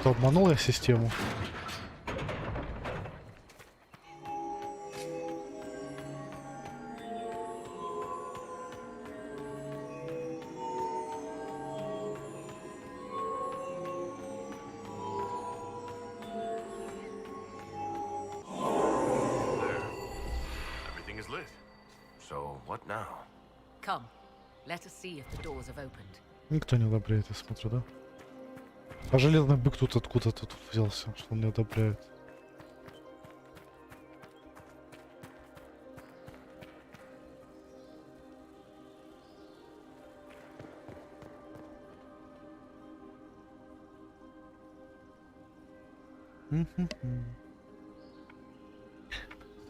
То обманул я систему. Everything is lit. So, what now? Come, let us see if the doors have opened. Никто не одобряет, я смотрю, да? А железный бык тут откуда тут взялся, что он не одобряет?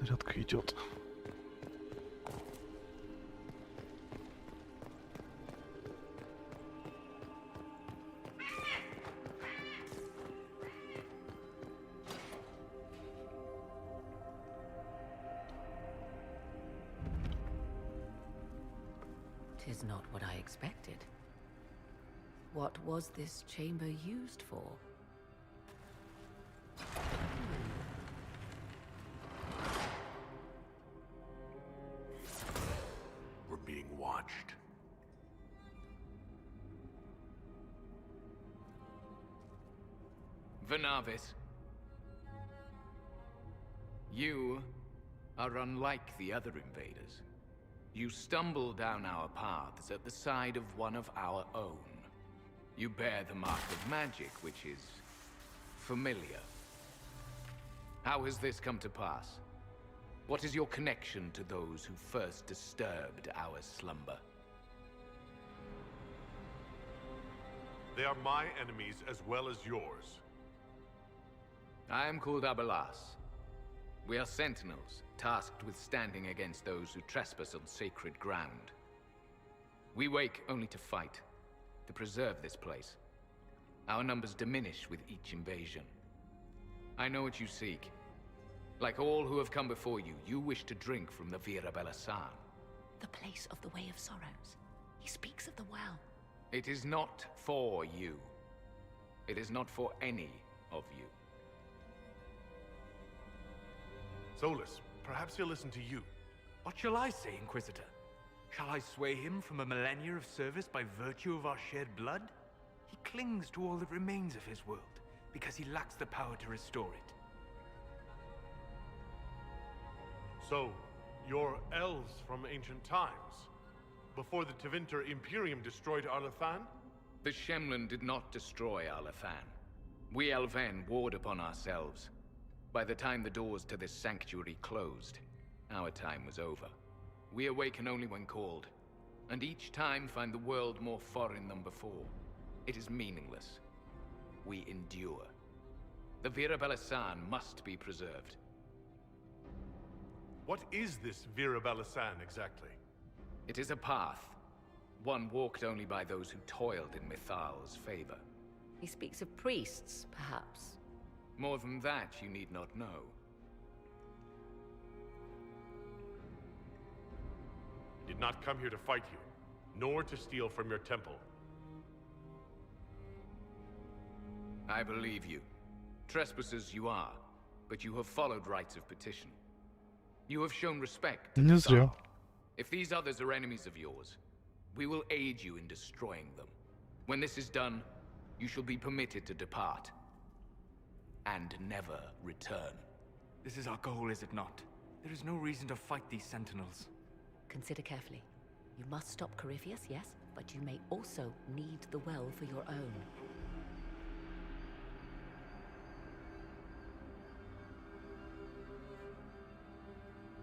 Зарядка идет. Tis not what I expected. What was this chamber used for? We're being watched. Vernavis, you are unlike the other invaders. You stumble down our paths at the side of one of our own. You bear the mark of magic, which is familiar. How has this come to pass? What is your connection to those who first disturbed our slumber? They are my enemies as well as yours. I am called Abelas. We are sentinels, tasked with standing against those who trespass on sacred ground. We wake only to fight, to preserve this place. Our numbers diminish with each invasion. I know what you seek. Like all who have come before you, you wish to drink from the Vira Belasan. The place of the Way of Sorrows. He speaks of the well. It is not for you. It is not for any of you. Solus, perhaps he'll listen to you. What shall I say, Inquisitor? Shall I sway him from a millennia of service by virtue of our shared blood? He clings to all that remains of his world, because he lacks the power to restore it. So, you're elves from ancient times? Before the Tevinter Imperium destroyed Arlathan? The Shemlin did not destroy Arlathan. We Elven warred upon ourselves. By the time the doors to this sanctuary closed, our time was over. We awaken only when called, and each time find the world more foreign than before. It is meaningless. We endure. The Vira Belasan must be preserved. What is this Vira Belasan exactly? It is a path, one walked only by those who toiled in Mithal's favor. He speaks of priests, perhaps. More than that, you need not know. I did not come here to fight you, nor to steal from your temple. I believe you. Trespassers you are, but you have followed rites of petition. You have shown respect to Не зря. Mithal. If these others are enemies of yours, we will aid you in destroying them. When this is done, you shall be permitted to depart. And never return. This is our goal, is it not? There is no reason to fight these sentinels. Consider carefully. You must stop Corifeus, yes, but you may also need the well for your own.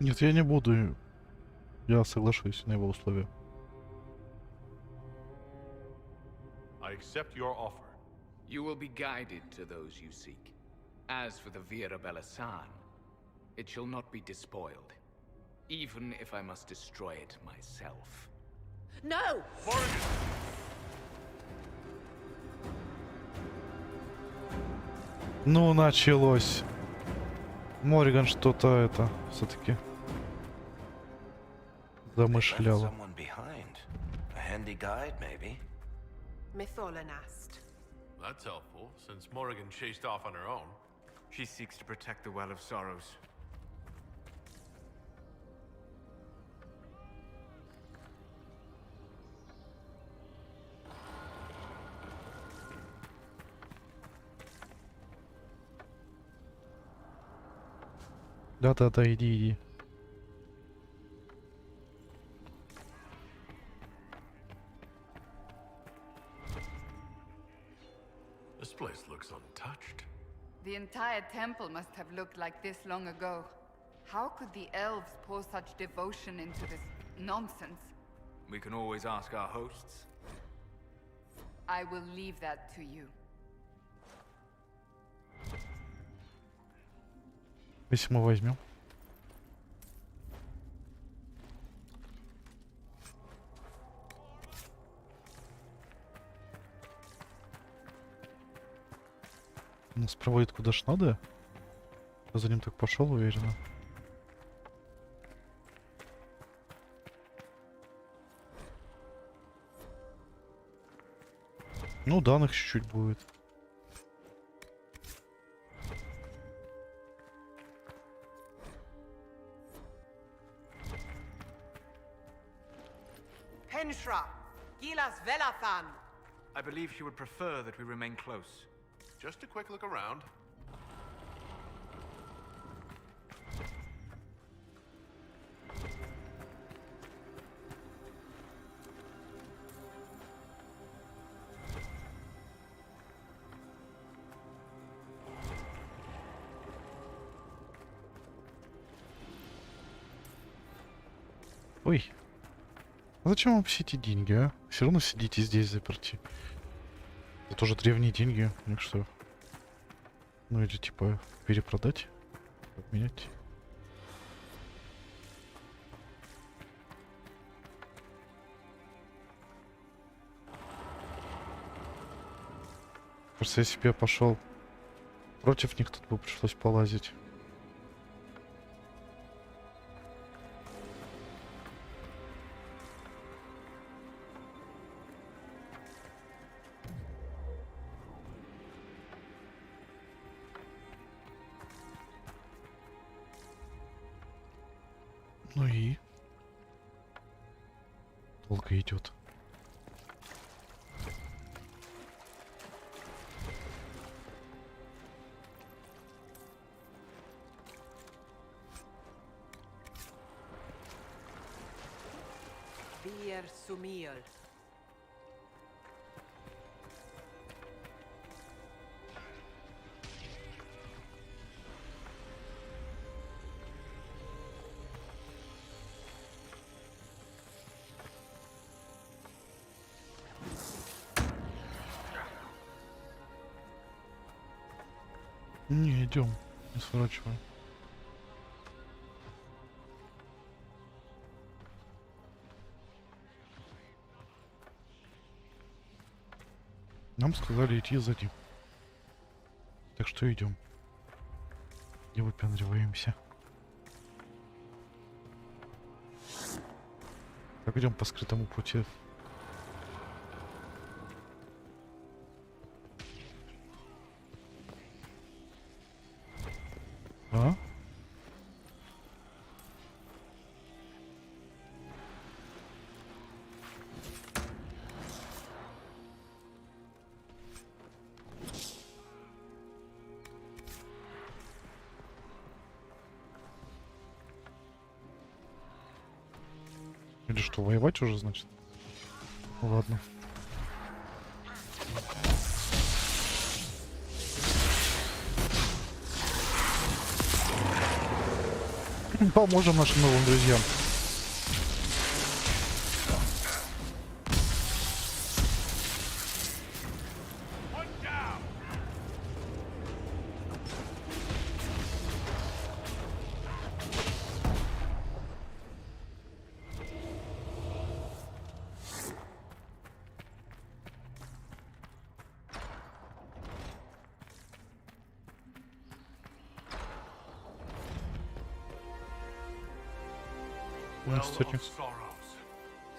Нет, я не буду. Я соглашусь на его условия. I accept your offer. You will be guided to those you seek. As for the Vera Bellasan, it shall not be despoiled, even if I must destroy it myself. No! Ну, началось. Мориган что-то это все-таки замышляла. Someone behind. A handy guide, maybe. Mytholanast. That's helpful, since Morrigan chased off on her own. She seeks to protect the Well of Sorrows. Да-да-да, иди. This place looks untouched. The entire temple must have looked like this long ago. How could the elves pour such devotion into this nonsense? We can always ask our hosts. I will leave that to you. Если мы возьмем. Нас проводит куда ж надо. Я за ним так пошел, уверенно. Ну, данных чуть-чуть будет. Henshra, Gilas Velathan. I believe she would prefer that we remain close. Just a quick look around. Ой. А зачем вам все эти деньги, а? Все равно сидите здесь заперти. Это тоже древние деньги, так что... Ну или типа перепродать, обменять. Просто если бы я пошел против них, тут бы пришлось полазить. Ну и долго идет. Bier Sumiel. Не, идем, не сворачиваем. Нам сказали идти сзади. Так что идем. Не выпендриваемся. Так, идем по скрытому пути. А? Или что, воевать уже, значит? Ладно. Поможем нашим новым друзьям. Well of sorrows.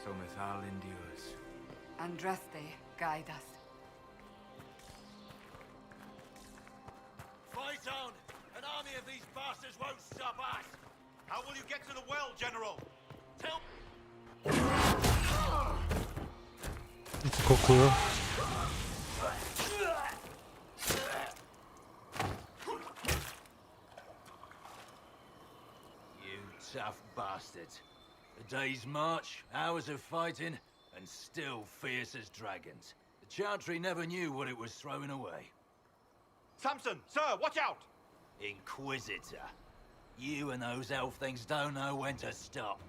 So Mithal endures. Andraste, guide us. Fight on! An army of these bastards won't stop us! How will you get to the well, General? Tell... Какое? You tough bastards. A day's march, hours of fighting, and still fierce as dragons. The Chantry never knew what it was throwing away. Samson, sir, watch out! Inquisitor. You and those elf things don't know when to stop.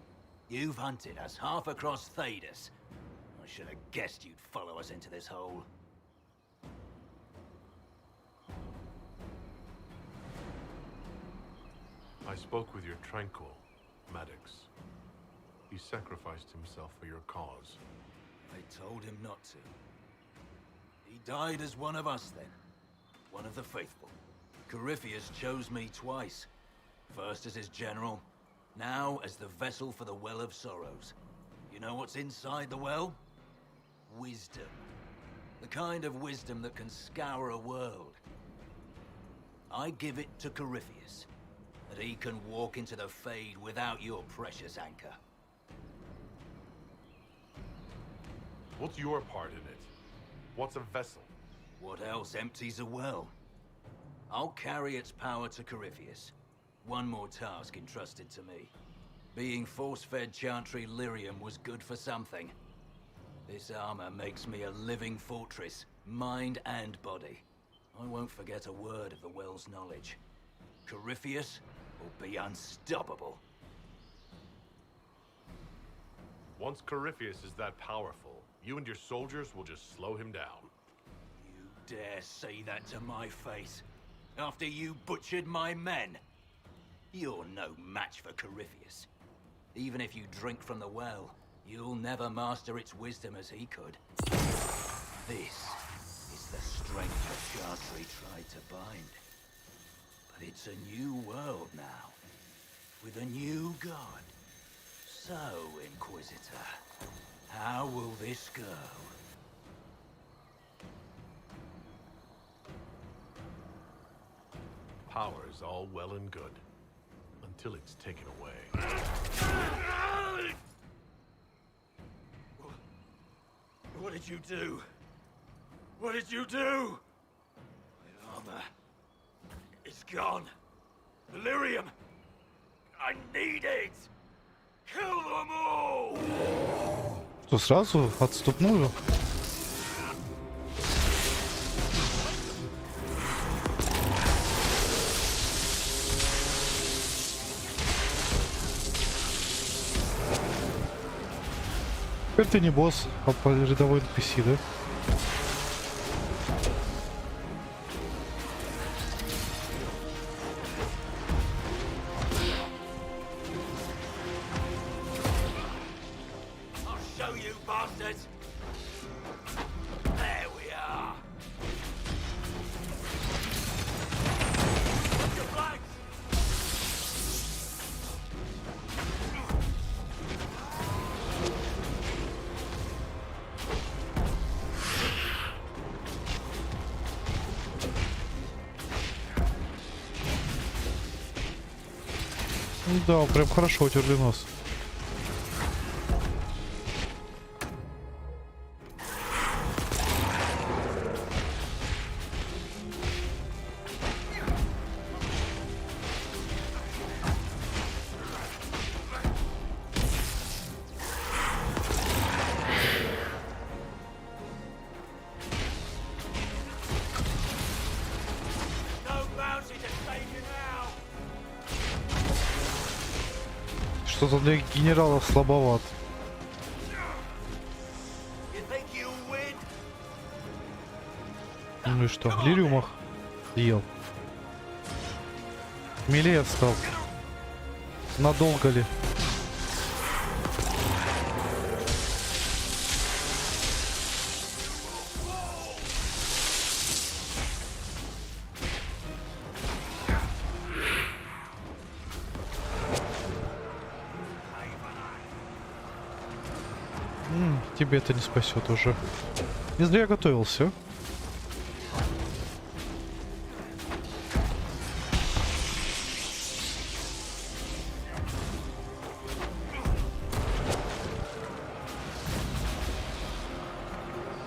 You've hunted us half across Thedas. I should have guessed you'd follow us into this hole. I spoke with your Tranquil, Maddox. He sacrificed himself for your cause. I told him not to. He died as one of us then. One of the faithful. Corifeus chose me twice. First as his general, now as the vessel for the Well of Sorrows. You know what's inside the well? Wisdom. The kind of wisdom that can scour a world. I give it to Corifeus, that he can walk into the Fade without your precious anchor. What's your part in it? What's a vessel? What else empties a well? I'll carry its power to Corifeus. One more task entrusted to me. Being force-fed Chantry lyrium was good for something. This armor makes me a living fortress, mind and body. I won't forget a word of the well's knowledge. Corifeus will be unstoppable. Once Corifeus is that powerful, you and your soldiers will just slow him down. You dare say that to my face, after you butchered my men? You're no match for Corifeus. Even if you drink from the well, you'll never master its wisdom as he could. This is the strength the Chantry tried to bind. But it's a new world now, with a new god. So, Inquisitor, how will this go? Power is all well and good, until it's taken away. What did you do? What did you do? My armor. It's gone. Delirium. I need it. Kill them all. Что, сразу отступную? Теперь ты не босс, а рядовой NPC, да? Да, прям хорошо утерли нос. Что-то для генерала слабоват. Ну и что, лириумах ел. Милее стал. Надолго ли? Тебе это не спасет уже. Не зря я готовился.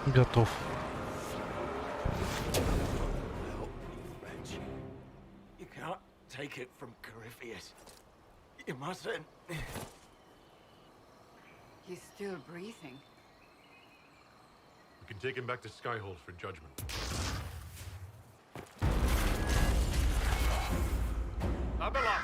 Готов. You can't take it from Corifeus. You mustn't. He's still breathing. We can take him back to Skyhold for judgment. Abelas!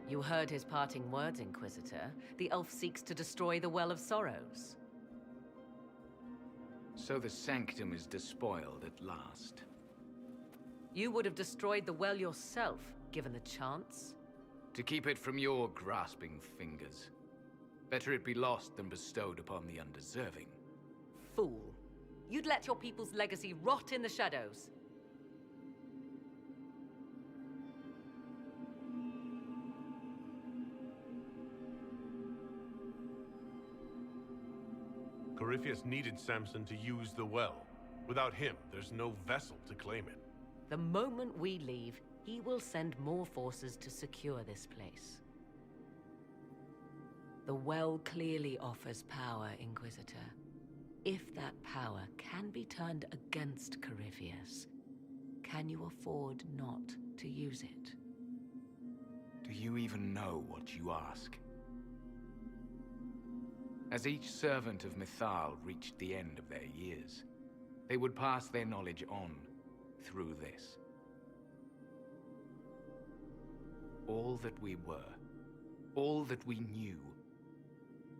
You heard his parting words, Inquisitor. The elf seeks to destroy the Well of Sorrows. So the sanctum is despoiled at last. You would have destroyed the well yourself, given the chance. To keep it from your grasping fingers. Better it be lost than bestowed upon the undeserving. Fool. You'd let your people's legacy rot in the shadows. Corifeus needed Samson to use the well. Without him, there's no vessel to claim it. The moment we leave, he will send more forces to secure this place. The well clearly offers power, Inquisitor. If that power can be turned against Corifeus, can you afford not to use it? Do you even know what you ask? As each servant of Mythal reached the end of their years, they would pass their knowledge on through this. All that we were, all that we knew,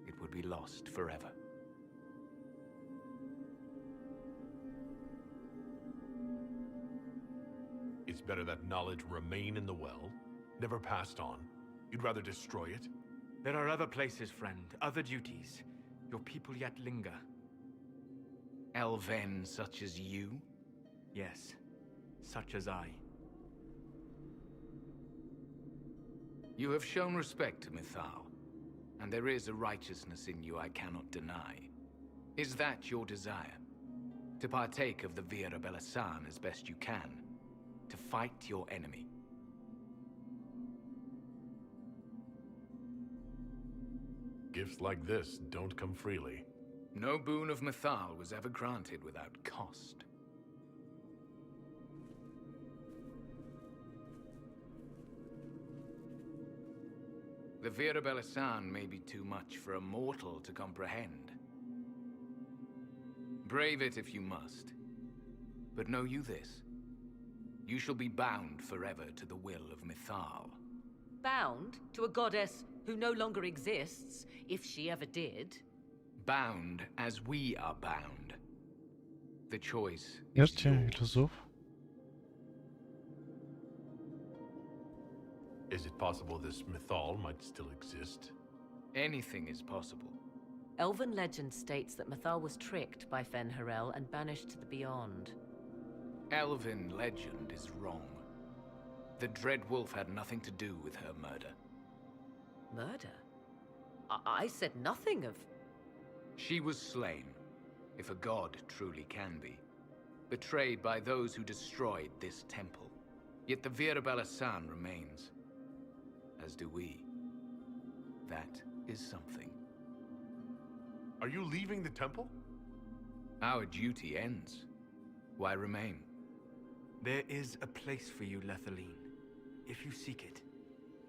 it would be lost forever. It's better that knowledge remain in the well, never passed on. You'd rather destroy it? There are other places, friend, other duties. Your people yet linger. Elven such as you? Yes, such as I. You have shown respect to Mythal, and there is a righteousness in you I cannot deny. Is that your desire? To partake of the Vira Belasan as best you can? To fight your enemy? Gifts like this don't come freely. No boon of Mythal was ever granted without cost. The Vira Belasan may be too much for a mortal to comprehend. Brave it if you must. But know you this. You shall be bound forever to the will of Mythal. Bound to a goddess who no longer exists, if she ever did. Bound as we are bound. The choice is Смерти или зов? Is it possible this Mythal might still exist? Anything is possible. Elven legend states that Mythal was tricked by Fen-Harel and banished to the Beyond. Elven legend is wrong. The Dread Wolf had nothing to do with her murder. Murder? I said nothing of... She was slain, if a god truly can be. Betrayed by those who destroyed this temple. Yet the Vira Belasan remains. As do we. That is something. Are you leaving the temple? Our duty ends. Why remain? There is a place for you, Lethaline, if you seek it.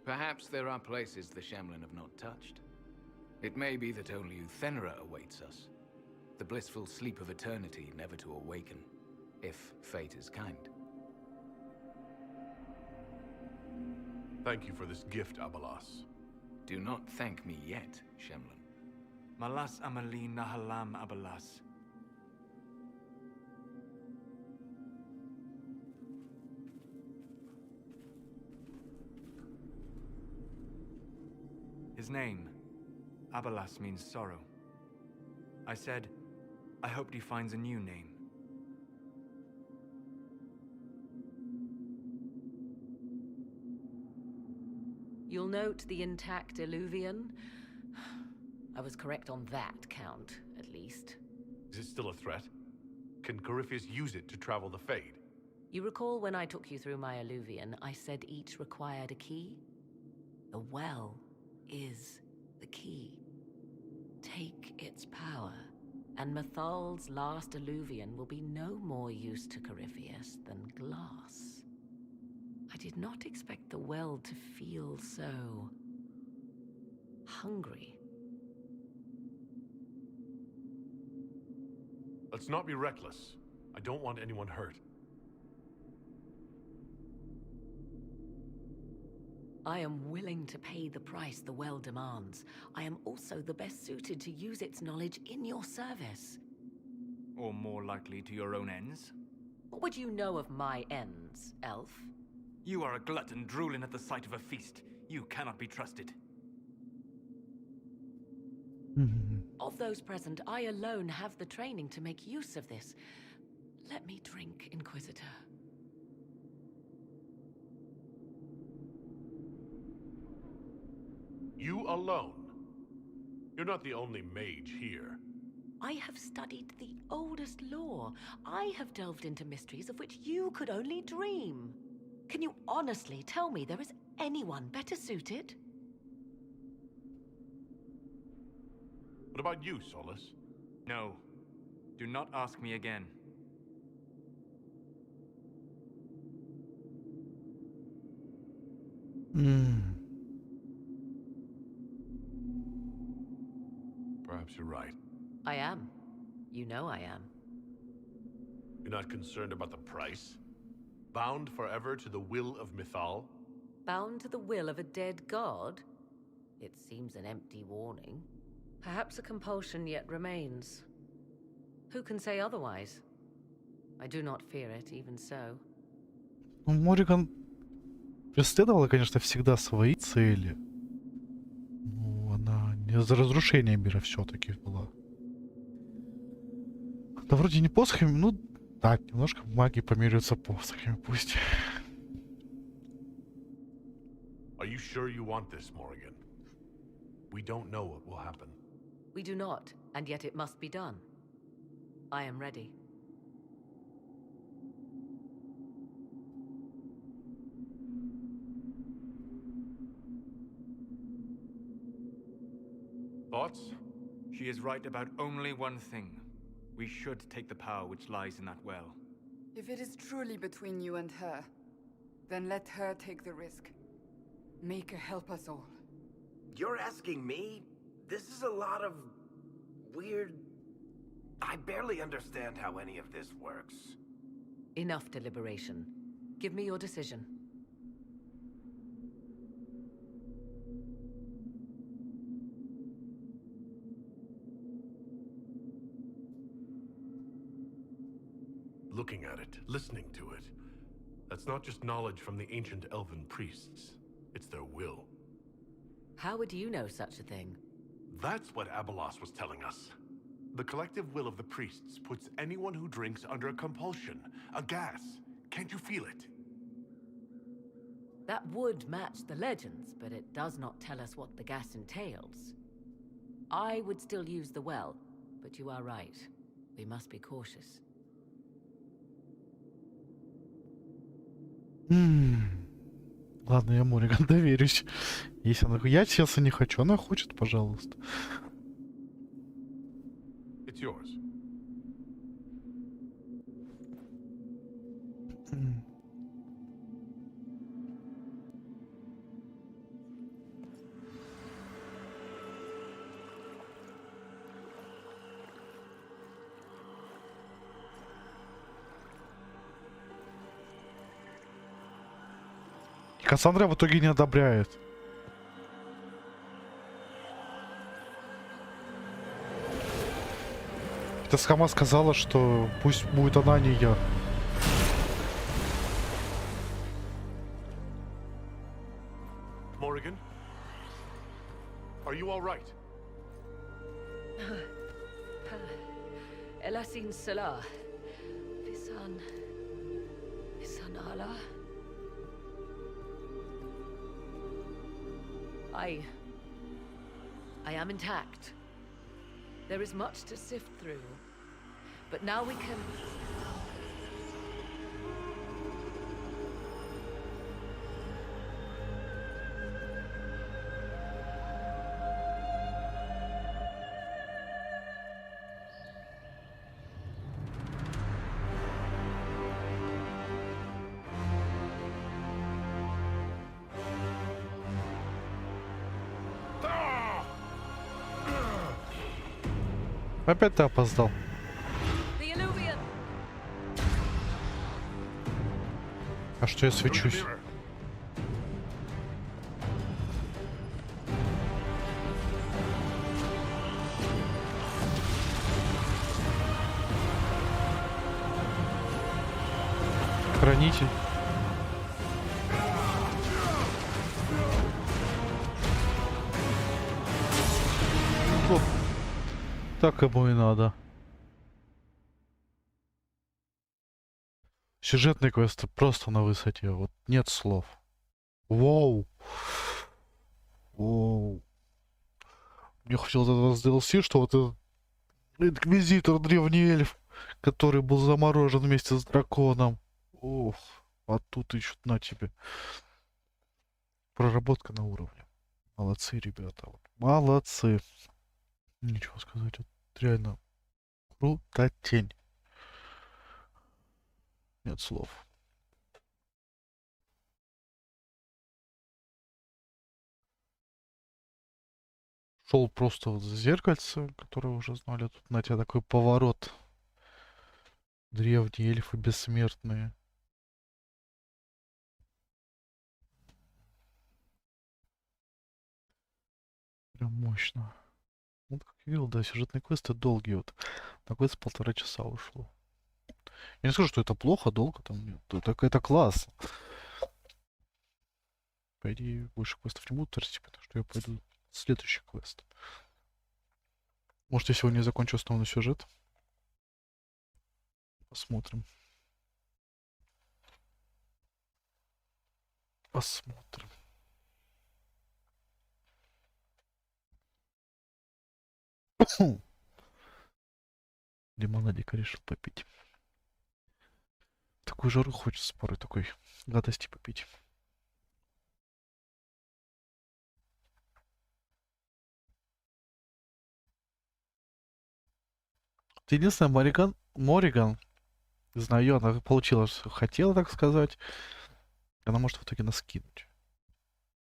Perhaps there are places the Shemlin have not touched. It may be that only Uthenra awaits us. The blissful sleep of eternity, never to awaken, if fate is kind. Thank you for this gift, Abalas. Do not thank me yet, Shemlin. Malas amali nahalam abalas. His name, Abalas, means sorrow. I said, I hoped he finds a new name. You'll note the intact Illuvian. I was correct on that count, at least. Is it still a threat? Can Corifeus use it to travel the Fade? You recall when I took you through my Illuvian, I said each required a key? The well is the key. Take its power, and Mythal's last Illuvian will be no more use to Corifeus than glass. I did not expect the well to feel so hungry. Let's not be reckless. I don't want anyone hurt. I am willing to pay the price the well demands. I am also the best suited to use its knowledge in your service. Or more likely to your own ends? What would you know of my ends, elf? You are a glutton drooling at the sight of a feast. You cannot be trusted. Of those present, I alone have the training to make use of this. Let me drink, Inquisitor. You alone? You're not the only mage here. I have studied the oldest lore. I have delved into mysteries of which you could only dream. Can you honestly tell me there is anyone better suited? What about you, Solus? No. Do not ask me again. Perhaps you're right. I am. You know I am. You're not concerned about the price? Bound forever to the will of Mythal? Bound to the will of a dead god? It seems an empty warning. Perhaps a compulsion yet remains. Who can say otherwise? I do not fear it, even so. Мориган преследовала, конечно, всегда свои цели. Но она не за разрушение мира все-таки была. Да вроде не посохами, ну так, немножко маги помирятся посохами, пусть. Are you sure you want this, Morrigan? We don't know what will happen. We do not, and yet it must be done. I am ready. Thoughts? She is right about only one thing. We should take the power which lies in that well. If it is truly between you and her, then let her take the risk. Make her help us all. You're asking me? This is a lot of weird... I barely understand how any of this works. Enough deliberation. Give me your decision. Looking at it, listening to it. That's not just knowledge from the ancient elven priests. It's their will. How would you know such a thing? That's what Abalos was telling us. The collective will of the priests puts anyone who drinks under a compulsion, a gas. Can't you feel it? That would match the legends, but it does not tell us what the gas entails. I would still use the well, but you are right. We must be cautious. Ладно, я Мориган доверюсь. Если она... Я честно не хочу, она хочет, пожалуйста. It's yours. Кассандра в итоге не одобряет. Ты сама сказала, что пусть будет она, а не я. Morrigan? Are you all right? Elasin Salah. Visan Allah. I am intact. There is much to sift through. But now we can... Опять ты опоздал. А что я свечусь? Хранитель. Вот. Так ему и надо. Сюжетные квесты просто на высоте. Вот нет слов. Воу. Воу. Мне хотелось от вас DLC, что вот этот инквизитор, древний эльф, который был заморожен вместе с драконом. Ох. А тут еще на тебе. Проработка на уровне. Молодцы, ребята. Вот. Молодцы. Ничего сказать. Вот реально круто тень. Нет слов. Шел просто вот за зеркальце, которое уже знали. Тут на тебя такой поворот. Древние эльфы бессмертные. Прям мощно. Вот как я видел, да, сюжетные квесты долгие. Вот на квест 1,5 часа ушло. Я не скажу, что это плохо, долго там нет. Это классно. По идее, больше квестов не буду тратить, потому что я пойду в следующий квест. Может, я сегодня закончу основной сюжет. Посмотрим. Посмотрим. Лимонадика решил попить. Такую жару хочется порой такой гадости попить. Единственное, Морриган, знаю, она получила, что хотела, так сказать. Она может в итоге нас кинуть.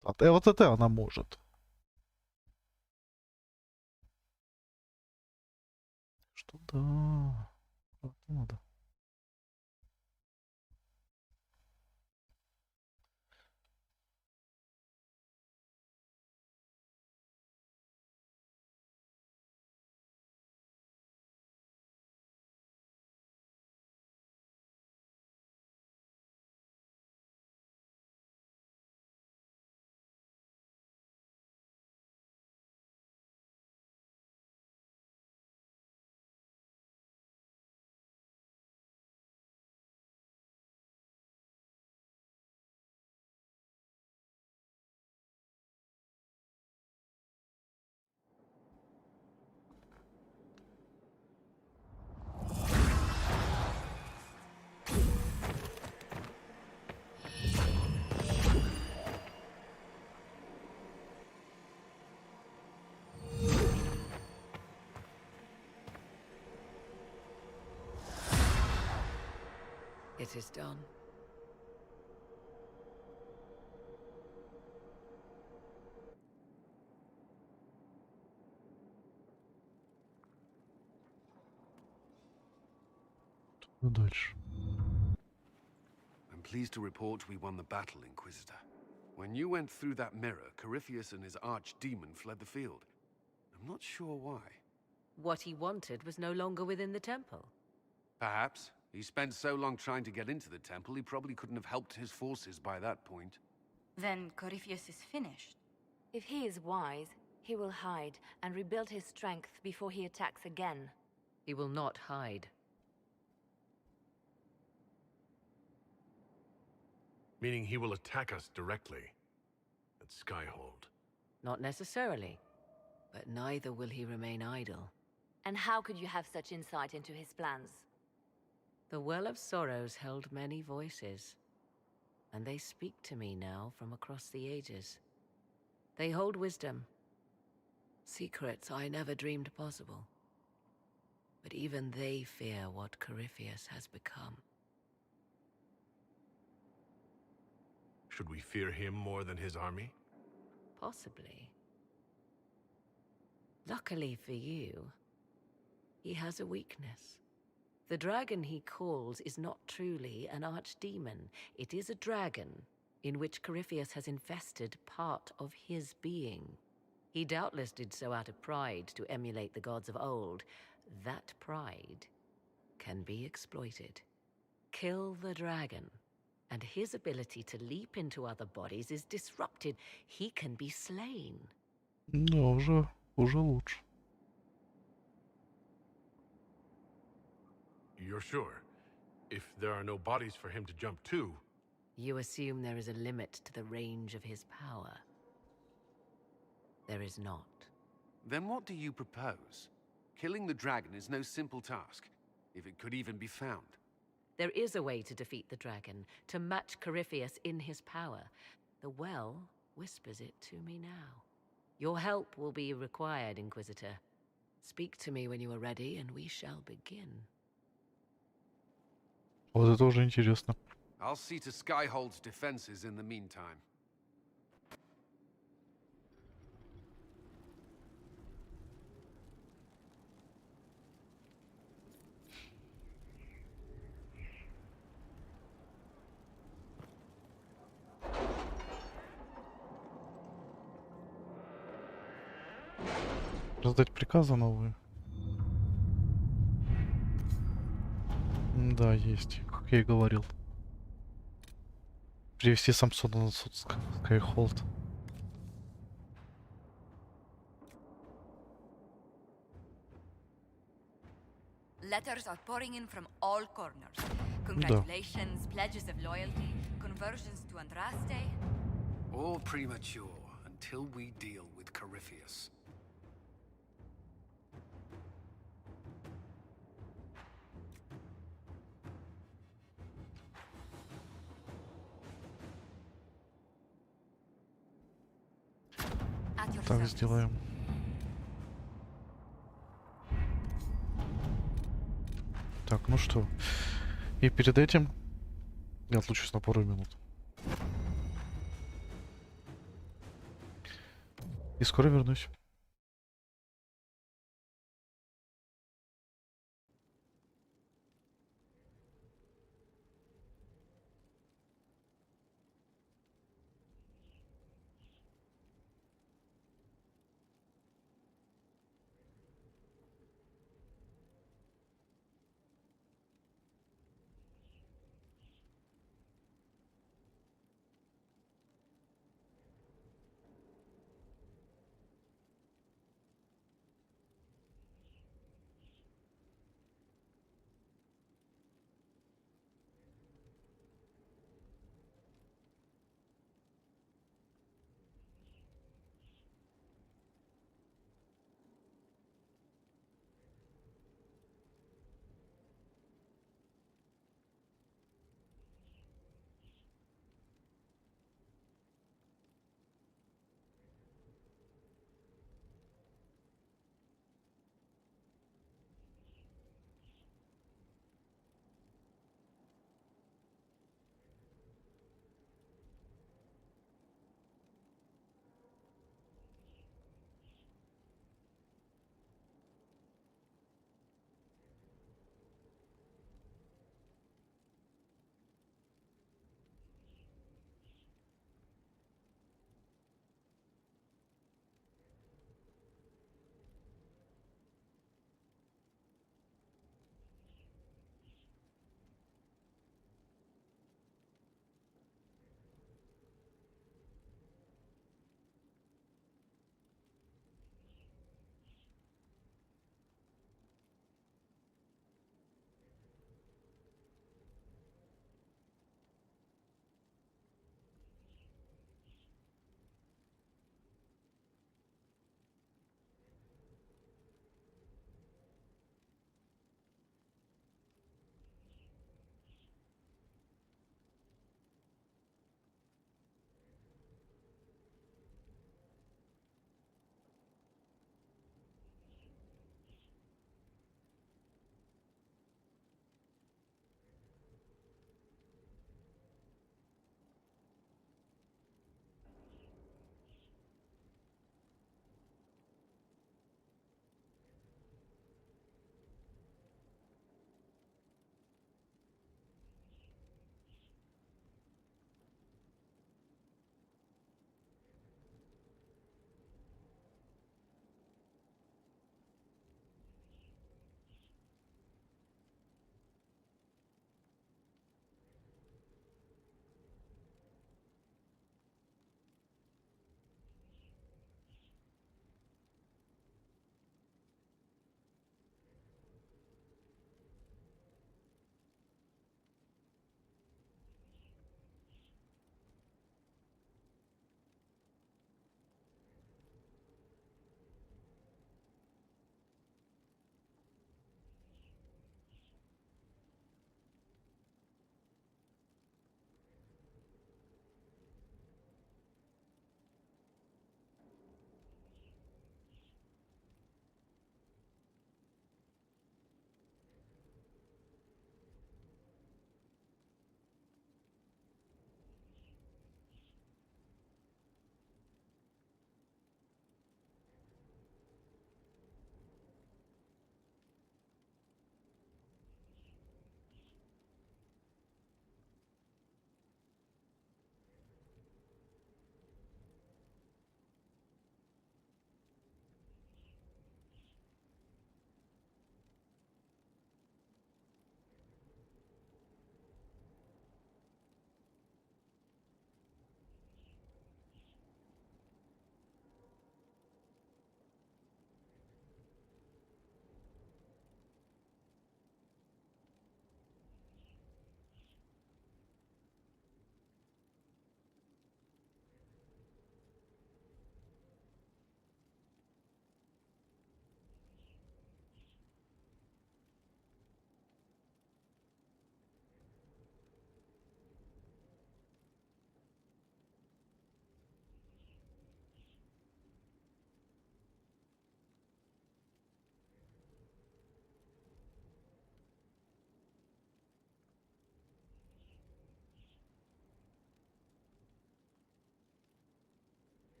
Вот это она может. Что да. Вот надо. It is done. Что дальше? I'm pleased to report we won the battle, Inquisitor. When you went through that mirror, Corifeus and his archdemon fled the field. I'm not sure why. What he wanted was no longer within the temple. Perhaps. He spent so long trying to get into the temple, he probably couldn't have helped his forces by that point. Then Corifeus is finished. If he is wise, he will hide and rebuild his strength before he attacks again. He will not hide. Meaning he will attack us directly at Skyhold. Not necessarily. But neither will he remain idle. And how could you have such insight into his plans? The Well of Sorrows held many voices, and they speak to me now from across the ages. They hold wisdom, secrets I never dreamed possible. But even they fear what Corifeus has become. Should we fear him more than his army? Possibly. Luckily for you, he has a weakness. The dragon he calls is not truly an archdemon. It is a dragon in which Corifeus has infested part of his being. He doubtless did so out of pride to emulate the gods of old. That pride can be exploited. Kill the dragon, and his ability to leap into other bodies is disrupted. He can be slain. Да, уже лучше. You're sure? If there are no bodies for him to jump to... You assume there is a limit to the range of his power. There is not. Then what do you propose? Killing the dragon is no simple task, if it could even be found. There is a way to defeat the dragon, to match Corifeus in his power. The well whispers it to me now. Your help will be required, Inquisitor. Speak to me when you are ready, and we shall begin. Вот это уже интересно. I'll see to Skyhold's defenses in the meantime. Раздать приказы новые. Да, есть, как я и говорил. Привести Самсона на суд Skyhold. Letters are pouring in from all corners. Congratulations, pledges of loyalty, conversions to Andraste. All premature until we deal with Corifeus. Так сделаем. Так, ну что. И перед этим я отлучусь на пару минут. И скоро вернусь.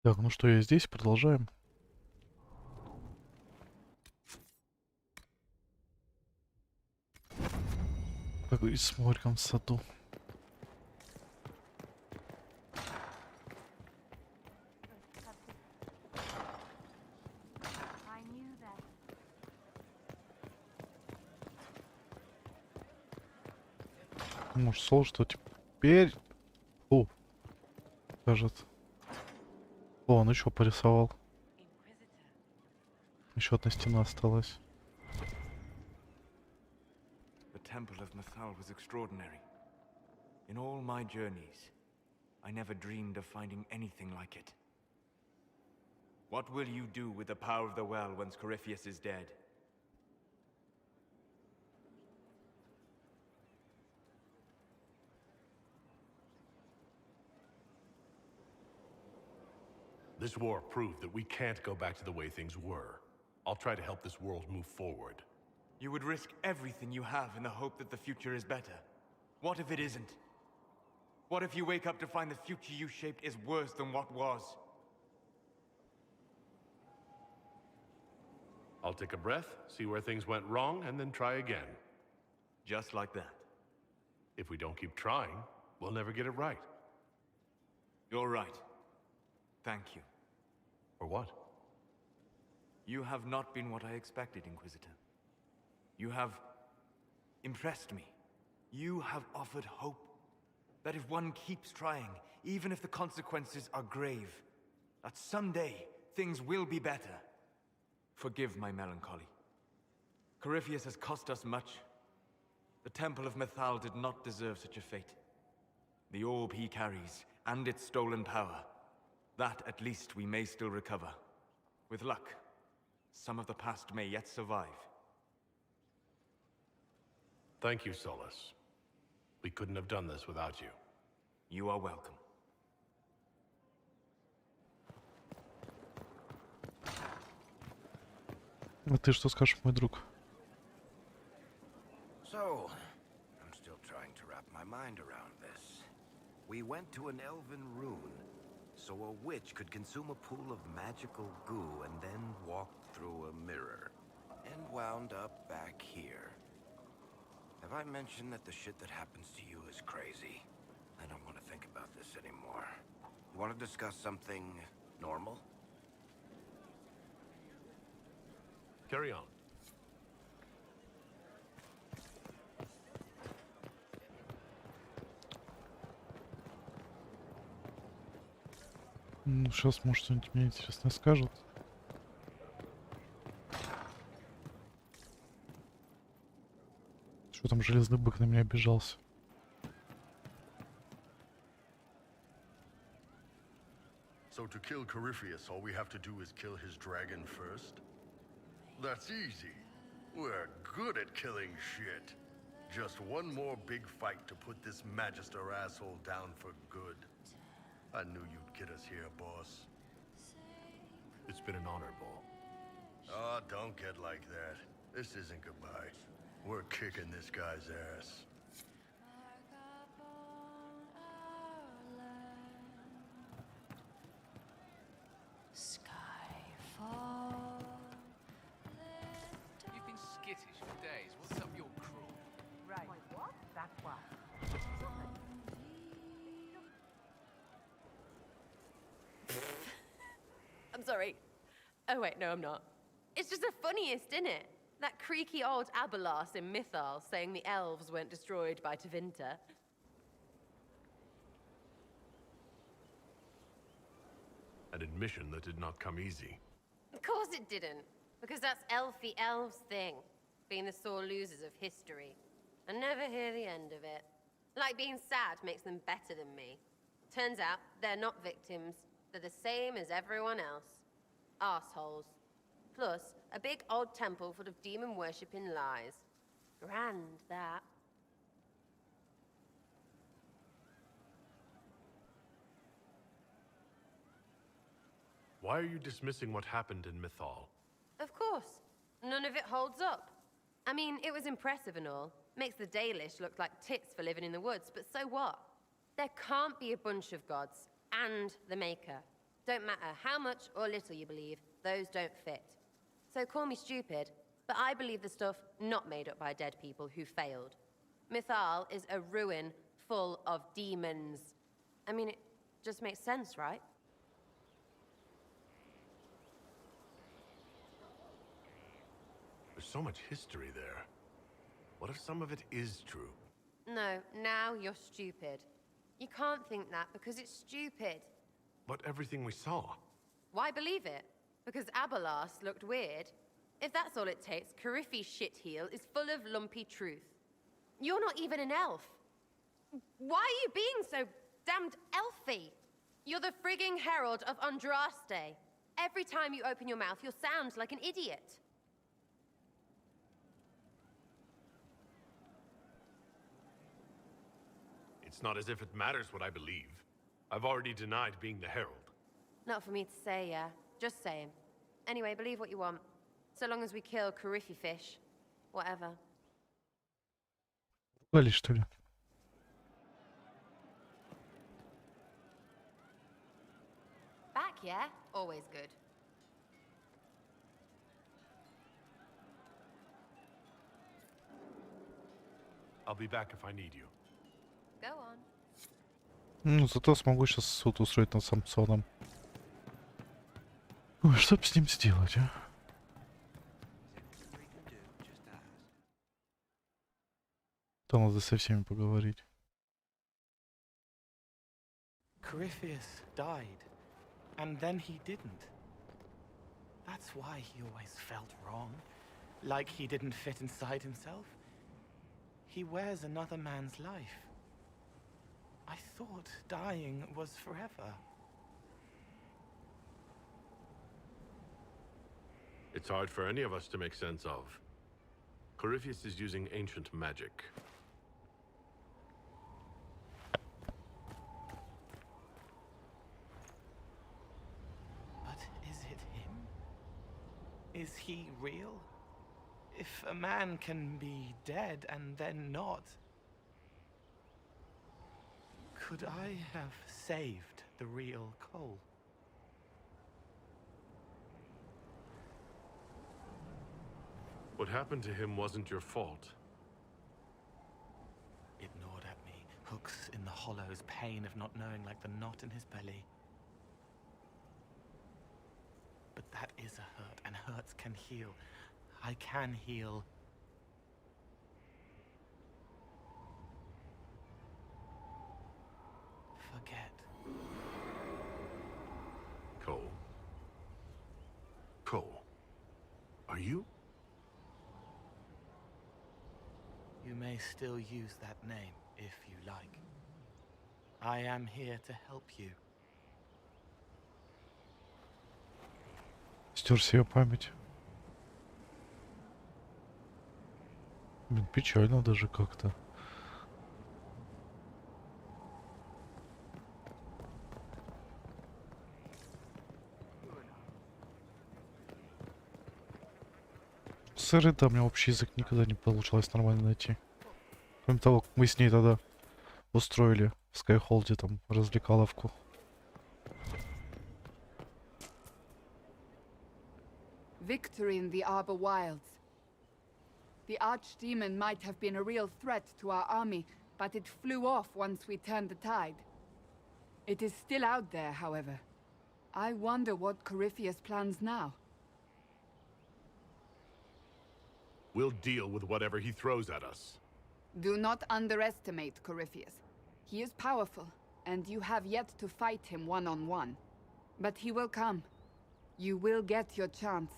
Так, ну что, я здесь, продолжаем. Поговорить с Мориком в саду. Может, Сол, что теперь... О, кажется. О, он еще порисовал. Еще одна стена осталась. The temple of Mythal was extraordinary. In all my journeys, I never dreamed of finding anything like it. What will you do with the power of the well once Corifeus is dead? This war proved that we can't go back to the way things were. I'll try to help this world move forward. You would risk everything you have in the hope that the future is better. What if it isn't? What if you wake up to find the future you shaped is worse than what was? I'll take a breath, see where things went wrong, and then try again. Just like that. If we don't keep trying, we'll never get it right. You're right. Thank you. For what? You have not been what I expected, Inquisitor. You have impressed me. You have offered hope. That if one keeps trying, even if the consequences are grave, that someday things will be better. Forgive my melancholy. Corifeus has cost us much. The Temple of Mythal did not deserve such a fate. The orb he carries, and its stolen power, that at least we may still recover. With luck, some of the past may yet survive. Thank you, Solus. We couldn't have done this without you. You are welcome. А ты что скажешь, мой друг? So, I'm still trying to wrap my mind around this. We went to an elven rune, so a witch could consume a pool of magical goo and then walked through a mirror, and wound up back here. Have I mentioned that the shit that happens to you is crazy? I don't want to think about this anymore. You want to discuss something normal? Carry on. Ну, сейчас, может, что-нибудь мне интересное скажут. Что там железный бык на меня обижался? So to kill Corifeus, all we have to do is kill his dragon first? That's easy. We're good at killing shit. Just one more big fight to put this Magister asshole down for good. I knew you'd get us here, boss. It's been an honor, Ball. Oh, don't get like that. This isn't goodbye. We're kicking this guy's ass. You've been skittish for days. What's up your crew? Right. What? That's what. I'm sorry. Oh wait, no, I'm not. It's just the funniest, isn't it? That creaky old Abelas in Mythal saying the elves weren't destroyed by Tevinter. An admission that did not come easy. Of course it didn't, because that's elfy elves thing, being the sore losers of history. I never hear the end of it. Like being sad makes them better than me. Turns out they're not victims. They're the same as everyone else. Arseholes. Plus, a big old temple full of demon-worshipping lies. Grand, that. Why are you dismissing what happened in Mythal? Of course. None of it holds up. I mean, it was impressive and all. Makes the Dalish look like tits for living in the woods, but so what? There can't be a bunch of gods and the Maker. Don't matter how much or little you believe, those don't fit. So call me stupid, but I believe the stuff not made up by dead people who failed. Mythal is a ruin full of demons. I mean, it just makes sense, right? There's so much history there. What if some of it is true? No, now you're stupid. You can't think that because it's stupid. But everything we saw. Why believe it? Because Abalas looked weird? If that's all it takes, Corife's shitheel is full of lumpy truth. You're not even an elf. Why are you being so damned elfy? You're the frigging herald of Andraste. Every time you open your mouth, you'll sound like an idiot. It's not as if it matters what I believe. I've already denied being the herald. Not for me to say, yeah. Just saying. Anyway, believe what you want. So long as we kill Corife fish. Whatever. Ругались, что ли? Back, yeah? Always good. I'll be back if I need you. Go on. Ну, зато смогу сейчас суд устроить над Самсоном. Ой, что б с ним сделать, а? Там надо со всеми поговорить. Corifeus died, and then he didn't. That's why he always felt wrong, like he didn't fit inside himself. He wears another man's life. I thought dying was forever. It's hard for any of us to make sense of. Corifeus is using ancient magic. But is it him? Is he real? If a man can be dead and then not, could I have saved the real Cole? What happened to him wasn't your fault. It gnawed at me, hooks in the hollows, pain of not knowing like the knot in his belly. But that is a hurt, and hurts can heal. I can heal. Forget. Cole. Cole. Are you? You may still use that name, if you like. I am here to help you. Стер себе память. Блин, печально даже как-то. Сыры, да, у меня общий язык никогда не получалось нормально найти. Кроме того, как мы с ней тогда устроили в Скайхолде там развлекаловку. Victory in the Arbor Wilds. The archdemon might have been a real threat to our army, but it flew off once we turned the tide. It is still out there, however. I wonder what Corifeus plans now. We'll deal with whatever he throws at us. Do not underestimate Corifeus. He is powerful, and you have yet to fight him one-on-one. But he will come. You will get your chance.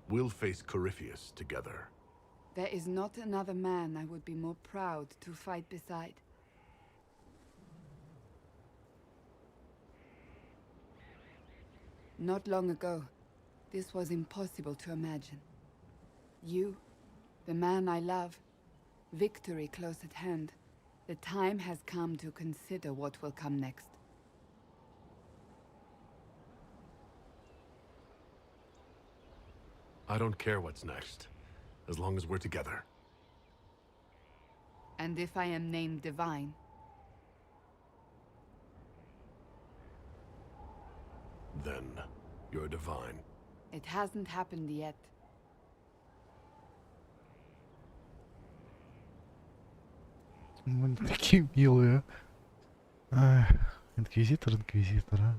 We'll face Corifeus together. There is not another man I would be more proud to fight beside. Not long ago, this was impossible to imagine. You, the man I love, victory close at hand. The time has come to consider what will come next. I don't care what's next, as long as we're together. And if I am named Divine? Then you're divine. It hasn't happened yet. Они такие милые. Ах, инквизитор, а.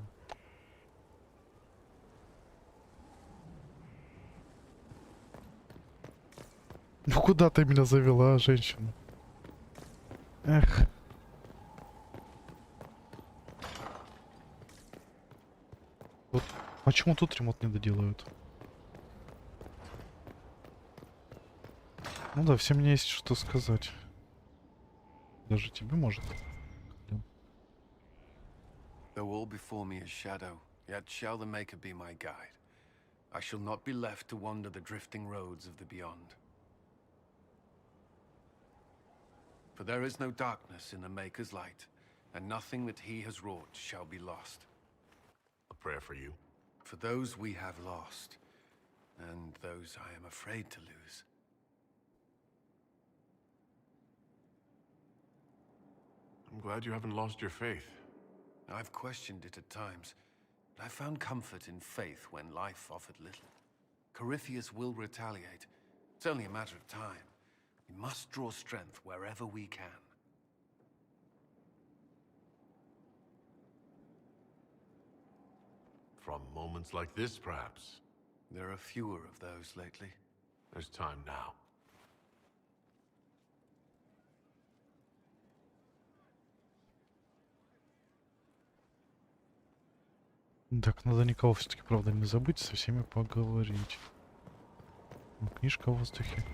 Ну куда ты меня завела, женщина? Эх. Вот почему тут ремонт не доделают? Ну да, всем мне есть что сказать. Даже тебе может. Though all before me is shadow, yet shall the Maker be my guide. I shall not be left to wander the drifting roads of the beyond. For there is no darkness in the Maker's light, and nothing that he has wrought shall be lost. A prayer for you. For those we have lost, and those I am afraid to lose. I'm glad you haven't lost your faith. I've questioned it at times, but I found comfort in faith when life offered little. Corifeus will retaliate. It's only a matter of time. We must draw strength wherever we can. From moments like this, perhaps. There are fewer of those lately. There's time now. Так, надо никого все-таки, правда, не забыть, со всеми поговорить. Ну, книжка в воздухе.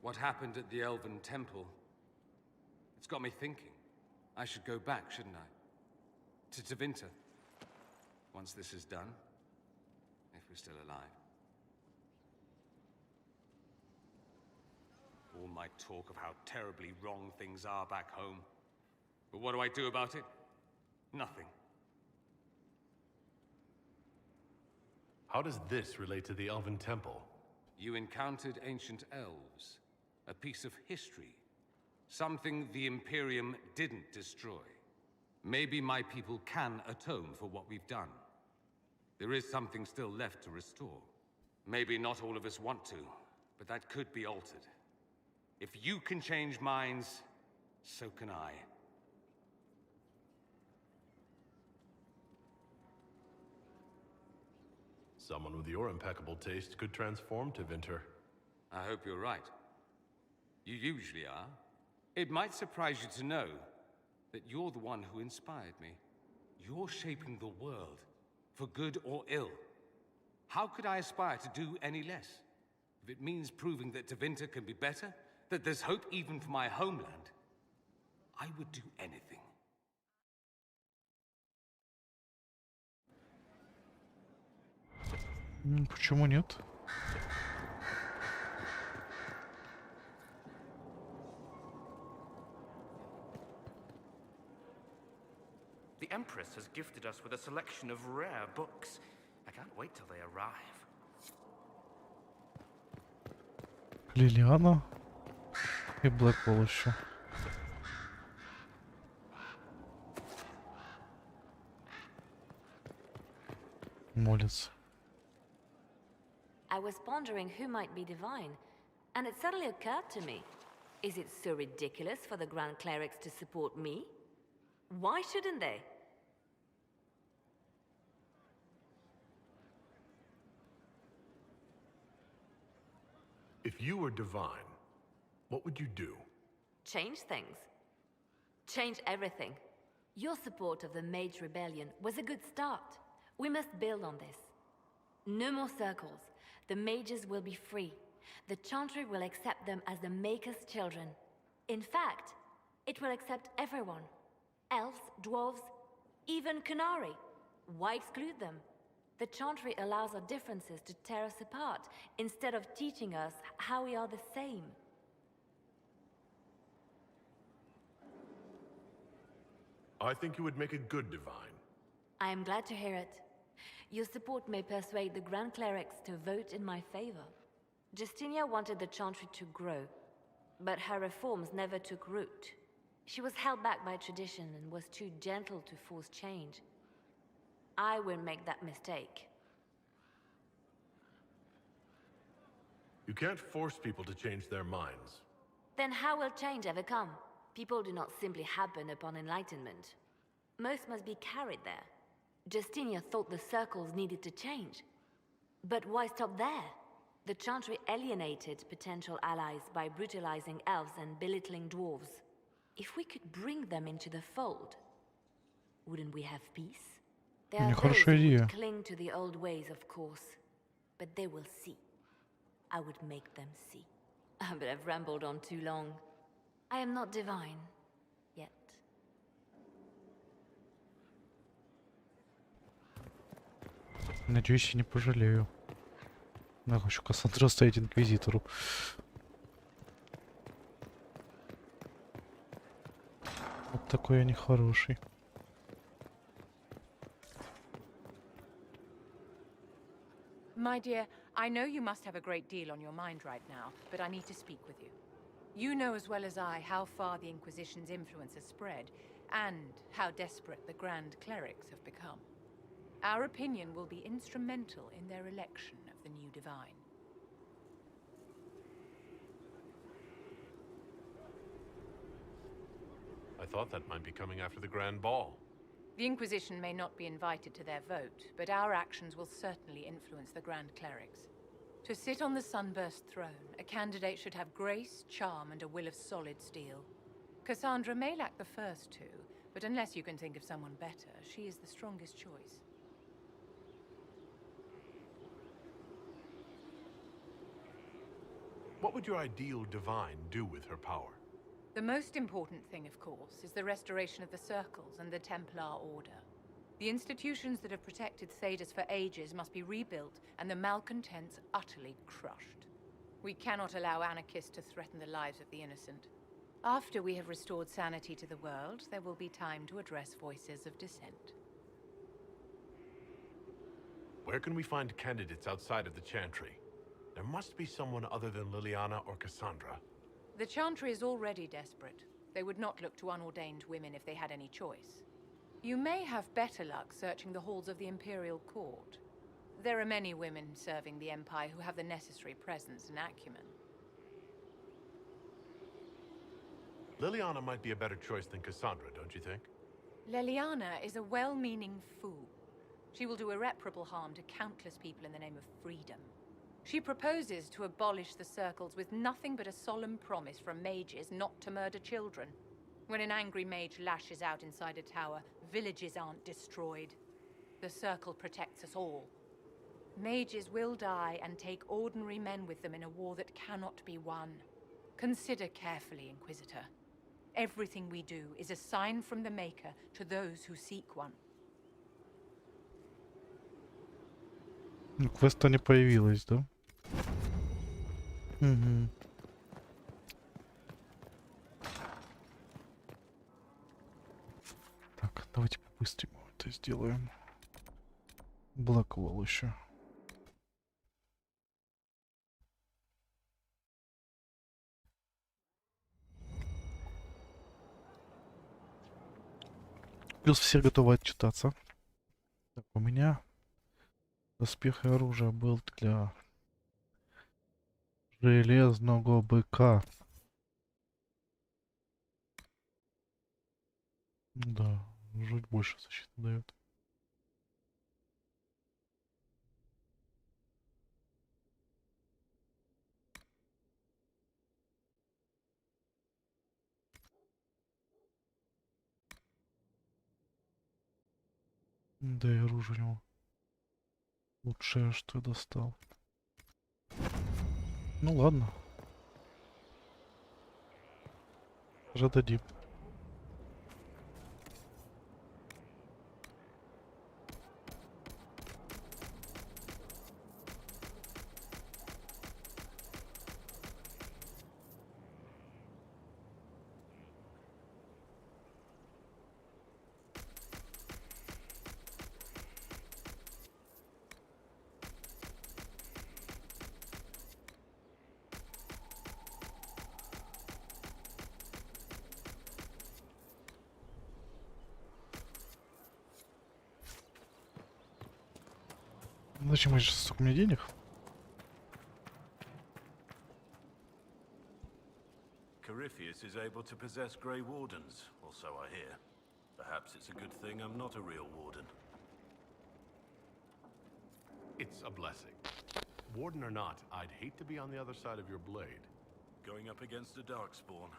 What happened at the Elven Temple? It's got me thinking. I should go back, shouldn't I? To Tevinter. Once this is done. If we're still alive. All my talk of how terribly wrong things are back home. But what do I do about it? Nothing. How does this relate to the Elven Temple? You encountered ancient elves. A piece of history. Something the Imperium didn't destroy. Maybe my people can atone for what we've done. There is something still left to restore. Maybe not all of us want to, but that could be altered. If you can change minds, so can I. Someone with your impeccable taste could transform Tevinter. I hope you're right. You usually are. It might surprise you to know that you're the one who inspired me. You're shaping the world, for good or ill. How could I aspire to do any less? If it means proving that Tevinter can be better, that there's hope even for my homeland, I would do anything. Почему нет? The Empress has gifted us with a selection of rare books. I can't wait till they arrive. Лилиана и Блэквелл еще. Молится. I was pondering who might be divine, and it suddenly occurred to me. Is it so ridiculous for the Grand Clerics to support me? Why shouldn't they? If you were divine, what would you do? Change things. Change everything. Your support of the Mage Rebellion was a good start. We must build on this. No more circles. The mages will be free. The Chantry will accept them as the Maker's children. In fact, It will accept everyone. Elves, dwarves, even Canary. Why exclude them? The Chantry allows our differences to tear us apart, instead of teaching us how we are the same. I think you would make a good divine. I am glad to hear it. Your support may persuade the Grand Clerics to vote in my favor. Justinia wanted the Chantry to grow, but her reforms never took root. She was held back by tradition and was too gentle to force change. I won't make that mistake. You can't force people to change their minds. Then how will change ever come? People do not simply happen upon enlightenment. Most must be carried there. Justinia thought the circles needed to change. But why stop there? The Chantry alienated potential allies by brutalizing elves and belittling dwarves. If we could bring them into the fold, wouldn't we have peace? There are those who would cling to the old ways, of course. But they will see. I would make them see. But I've rambled on too long. I am not divine. Yet. Надеюсь, я не пожалею. Нахуй еще Кассандра стоять инквизитору. Вот такой я нехороший. My dear, I know you must have a great deal on your mind right now, but I need to speak with you. You know as well as I how far the Inquisition's influence has spread, and how desperate the Grand Clerics have become. Our opinion will be instrumental in their election of the new divine. I thought that might be coming after the Grand Ball. The Inquisition may not be invited to their vote, but our actions will certainly influence the Grand Clerics. To sit on the Sunburst throne, a candidate should have grace, charm, and a will of solid steel. Cassandra may lack the first two, but unless you can think of someone better, she is the strongest choice. What would your ideal divine do with her power? The most important thing, of course, is the restoration of the Circles and the Templar Order. The institutions that have protected Thedas for ages must be rebuilt, and the malcontents utterly crushed. We cannot allow anarchists to threaten the lives of the innocent. After we have restored sanity to the world, there will be time to address voices of dissent. Where can we find candidates outside of the Chantry? There must be someone other than Liliana or Cassandra. The Chantry is already desperate. They would not look to unordained women if they had any choice. You may have better luck searching the halls of the Imperial Court. There are many women serving the Empire who have the necessary presence and acumen. Liliana might be a better choice than Cassandra, don't you think? Liliana is a well-meaning fool. She will do irreparable harm to countless people in the name of freedom. She proposes to abolish the Circles with nothing but a solemn promise from mages not to murder children. When an angry mage lashes out inside a tower, villages aren't destroyed. The Circle protects us all. Mages will die and take ordinary men with them in a war that cannot be won. Consider carefully, Inquisitor. Everything we do is a sign from the Maker to those who seek one. Квеста не появилась, да? Угу. Так, давайте по-быстрому это сделаем. Блэквелл еще. Плюс все готовы отчитаться. Так, у меня доспех и оружие был для железного быка. Да, жуть больше защиты дает. Да и оружие у него лучшее, что я достал. Ну ладно. Зададим. Зачем сейчас столько мне денег? Corifeus is able to possess Grey Wardens, or so I hear. Perhaps it's a good thing I'm not a real warden. It's a blessing. Warden or not, I'd hate to be on the other side of your blade. Going up against a Darkspawn,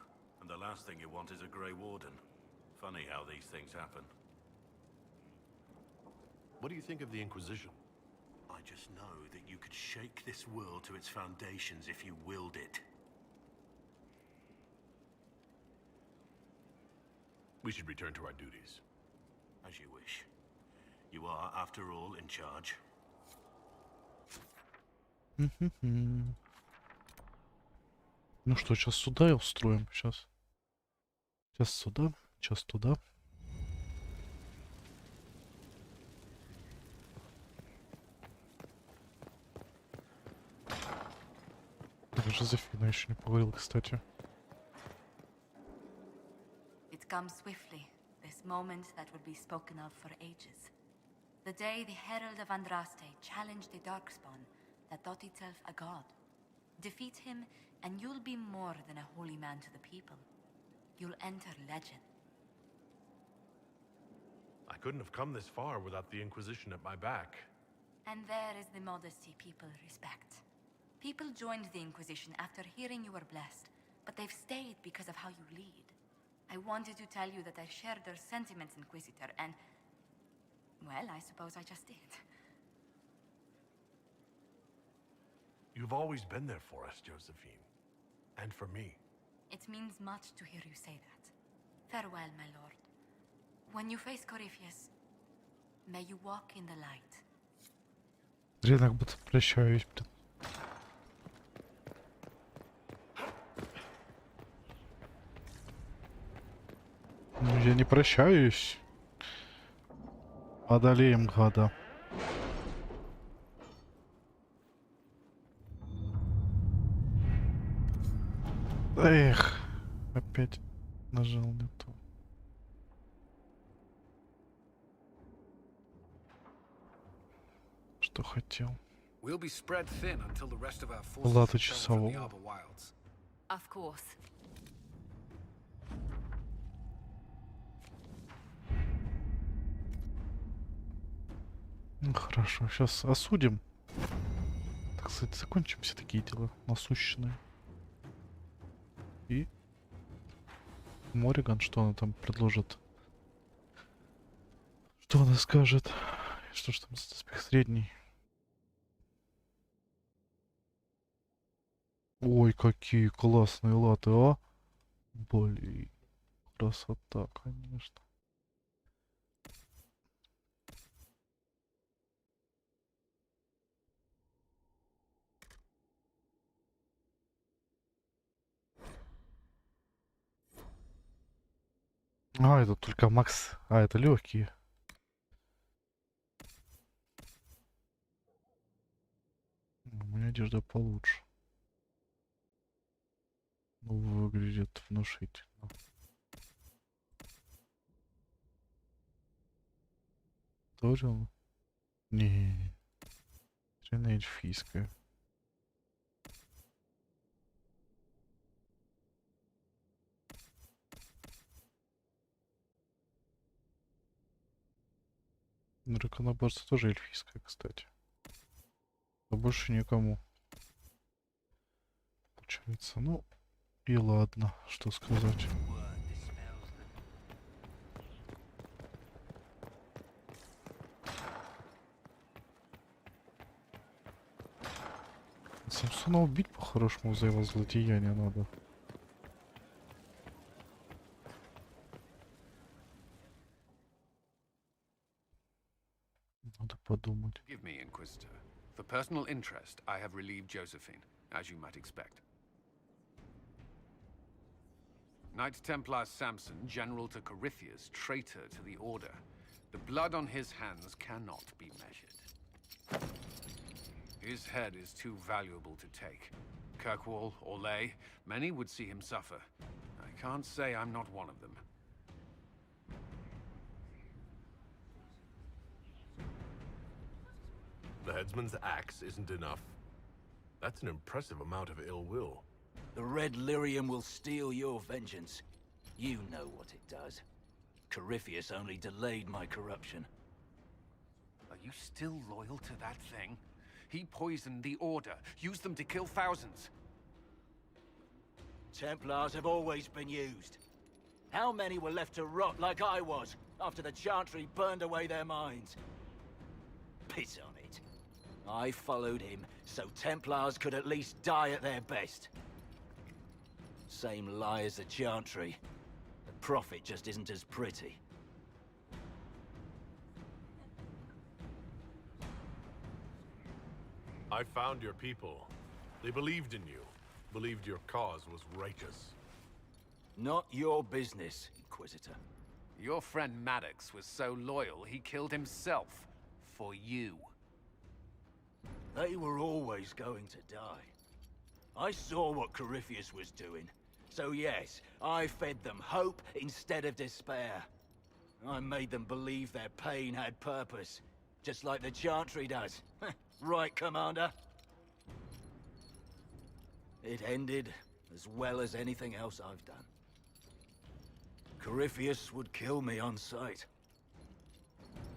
and the last thing you want is a Grey Warden. Funny how these things happen. What do you think of the Inquisition? I just know that you could shake this world to its foundations if you willed it. We should return to our duties. As you wish. You are, after all, in charge. Ну что, сейчас сюда и устроим. Сейчас. Сейчас сюда, сейчас туда. Жозефина еще не поговорил, кстати. It comes swiftly, this moment that would be spoken of for ages. The day the Herald of Andraste challenged the Darkspawn that thought itself a god. Defeat him, and you'll be more than a holy man to the people. You'll enter legend. I couldn't have come this far without the Inquisition at my back. And there is the modesty people respect. People joined the Inquisition after hearing you were blessed, but they've stayed because of how you lead. I wanted to tell you that I shared their sentiments, Inquisitor, and... well, I suppose I just did. You've always been there for us, Josephine. And for me. It means much to hear you say that. Farewell, my lord. When you face Corifeus, may you walk in the light. Я как будто прощаюсь, блин. Ну, я не прощаюсь. Одолеем гада. Эх, опять нажал не то. Что хотел. We'll be spread thin until the rest of our Лата forces return from the часового. Arbor Wilds. Of course. Ну хорошо, сейчас осудим. Так сказать, закончим все такие дела насущные. И Мориган, что она там предложит? Что она скажет? Что ж там за доспех средний? Ой, какие классные латы, а? Блин, красота, конечно. А, это только Макс. А, это легкие. У меня одежда получше. Ну, выглядит внушительно. Тоже он? Не. Реально эльфийская. Драконоборство тоже эльфийская, кстати. А больше никому. Получается, ну и ладно, что сказать. Самсона убить по-хорошему за его злодеяние надо. Надо подумать. Give me, Inquisitor. For personal interest, I have relieved Josephine, as you might expect. Knight Templar Samson, General to Corifeus, traitor to the Order. The blood on his hands cannot be measured. His head is too valuable to take. Kirkwall, Orlais, many would see him suffer. I can't say I'm not one of them. The headsman's axe isn't enough. That's an impressive amount of ill will. The Red Lyrium will steal your vengeance. You know what it does. Corifeus only delayed my corruption. Are you still loyal to that thing? He poisoned the Order, used them to kill thousands. Templars have always been used. How many were left to rot like I was, after the Chantry burned away their minds? Piss on it. I followed him, so Templars could at least die at their best. Same lie as the Chantry. The Prophet just isn't as pretty. I found your people. They believed in you. Believed your cause was righteous. Not your business, Inquisitor. Your friend Maddox was so loyal, he killed himself. For you. They were always going to die. I saw what Corifeus was doing. So yes, I fed them hope instead of despair. I made them believe their pain had purpose. Just like the Chantry does. Right, Commander? It ended as well as anything else I've done. Corifeus would kill me on sight.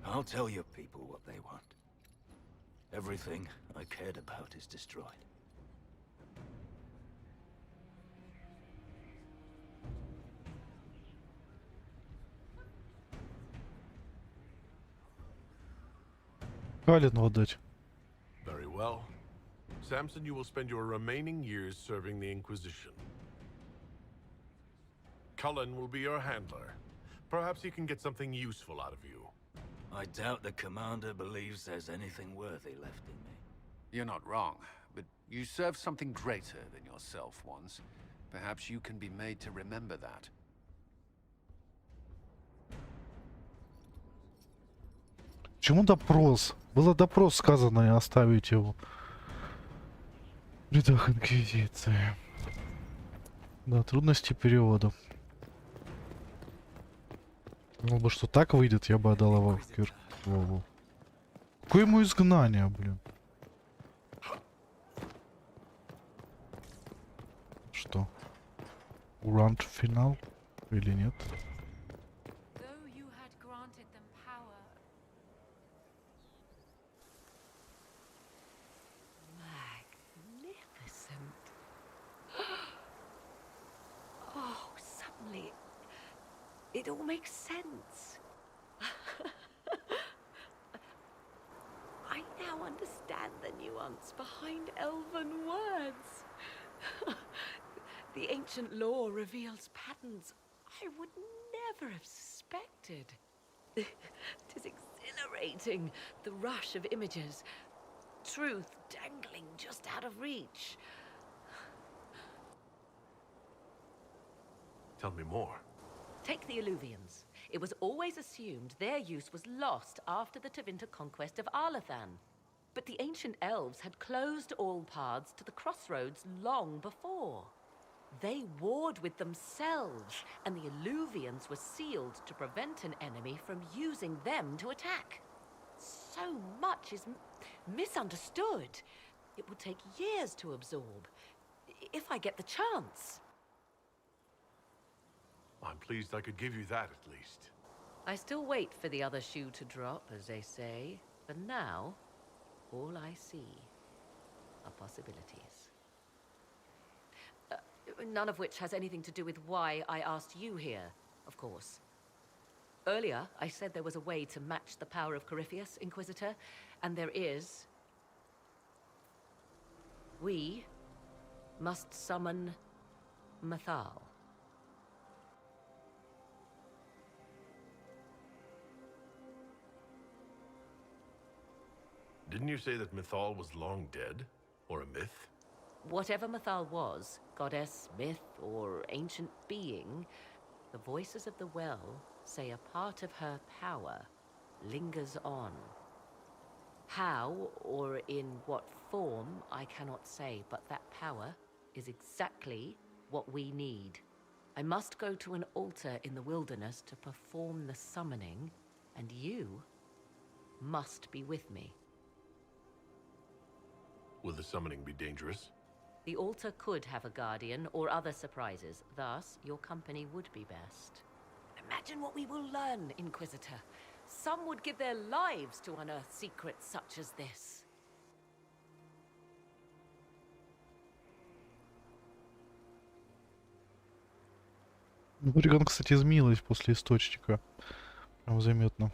I'll tell your people what they want. Everything I cared about is destroyed. Калину отдать. Very well. Samson, you will spend your remaining years serving the Inquisition. Cullen will be your handler. Perhaps he can get something useful out of you. I doubt the Commander believes there's anything worthy left in me. You're not wrong, but you served something greater than yourself once. Perhaps you can be made to remember that. Почему допрос? Было допрос сказано и оставить его в рядах Инквизиции. Да, трудности перевода. Думал бы, что так выйдет, я бы отдал его в Киркову. Какое ему изгнание, блин? Что? Гранд финал? Или нет? It all makes sense. I now understand the nuance behind elven words. The ancient lore reveals patterns I would never have suspected. It is exhilarating, the rush of images. Truth dangling just out of reach. Tell me more. Take the Illuvians. It was always assumed their use was lost after the Tevinter conquest of Arlathan. But the ancient elves had closed all paths to the crossroads long before. They warred with themselves, and the Illuvians were sealed to prevent an enemy from using them to attack. So much is misunderstood. It would take years to absorb, if I get the chance. I'm pleased I could give you that at least. I still wait for the other shoe to drop, as they say. But now, all I see are possibilities. None of which has anything to do with why I asked you here, of course. Earlier, I said there was a way to match the power of Corifeus, Inquisitor, and there is. We must summon Mythal. Didn't you say that Mythal was long dead? Or a myth? Whatever Mythal was, goddess, myth, or ancient being, the voices of the well say a part of her power lingers on. How, or in what form, I cannot say, but that power is exactly what we need. I must go to an altar in the wilderness to perform the summoning, and you must be with me. Will the summoning be dangerous? The altar could have a guardian or other surprises. Thus, your company would be best. Imagine what we will learn, Inquisitor. Some would give their lives to unearth secrets such as this. Орегон, кстати, изменилась после источника. Прям заметно.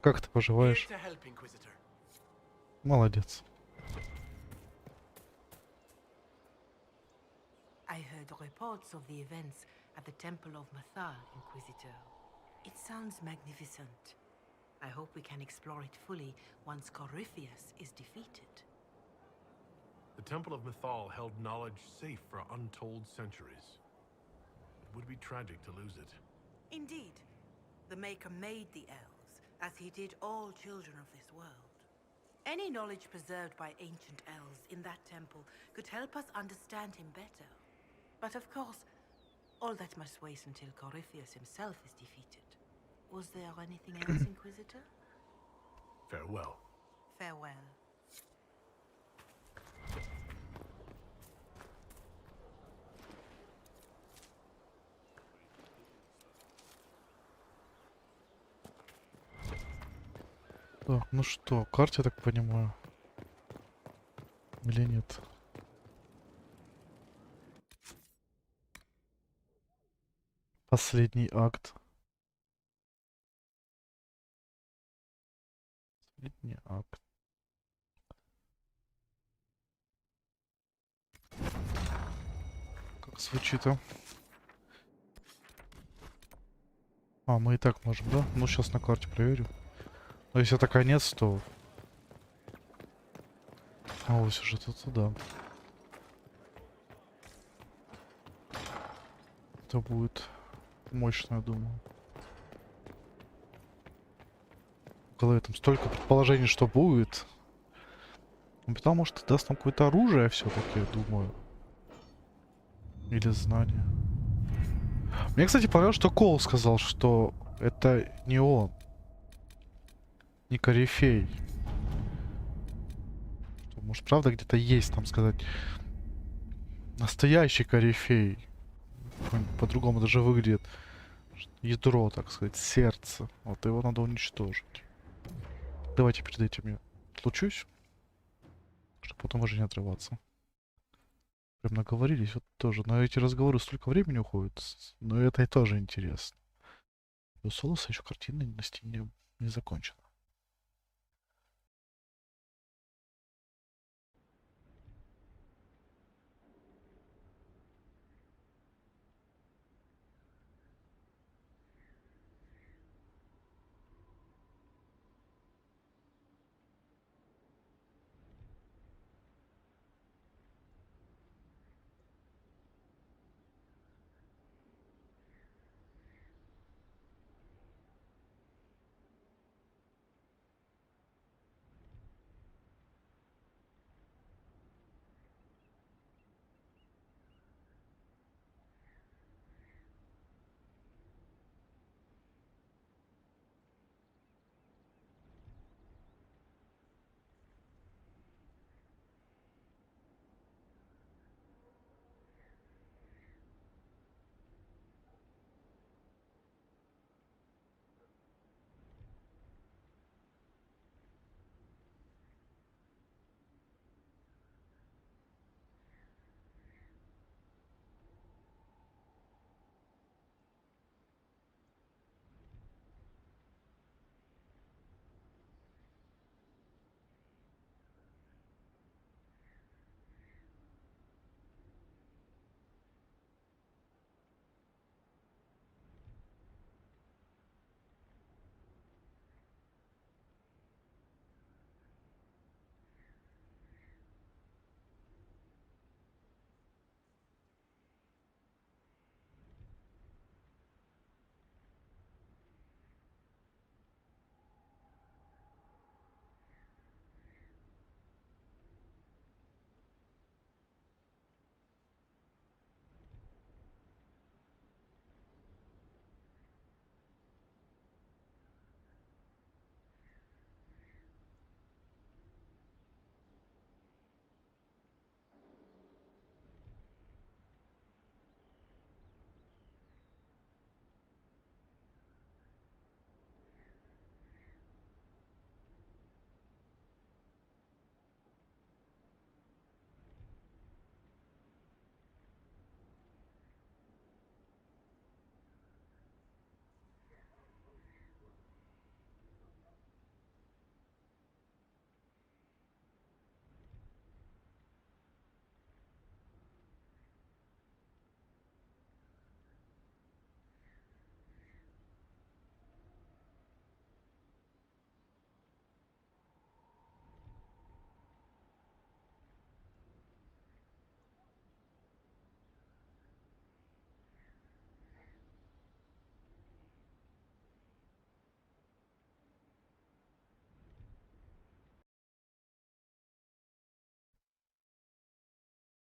Как ты поживаешь? Молодец. I heard reports of the events at the Temple of Mathal, Inquisitor. It sounds magnificent. I hope we can explore it fully once Corifeus is defeated. The Temple of Mythal held knowledge safe for untold centuries. It would be tragic to lose it. Indeed. The Maker made the elves, as he did all children of this world. Any knowledge preserved by ancient elves in that temple could help us understand him better. But of course, all that must wait until Corifeus himself is defeated. Was there anything else, Inquisitor? Farewell. Farewell. Так, ну что, карте, я так понимаю? Или нет? Последний акт. Последний акт. Как звучит, а? А, мы и так можем, да? Ну, сейчас на карте проверю. Но если это конец, то... О, сюжет это да. Это будет мощно, я думаю. В голове там столько предположений, что будет. Потому может даст нам какое-то оружие все-таки, я думаю. Или знания. Мне, кстати, понравилось, что Кол сказал, что это не он. Не Корифей. Что, может, правда где-то есть, там сказать, настоящий Корифей. По-другому даже выглядит. Ядро, так сказать, сердце. Вот его надо уничтожить. Давайте перед этим я отлучусь. Чтобы потом уже не отрываться. Прям наговорились, вот тоже. На эти разговоры столько времени уходит. Но это и тоже интересно. У Солоса еще картина на стене не закончена.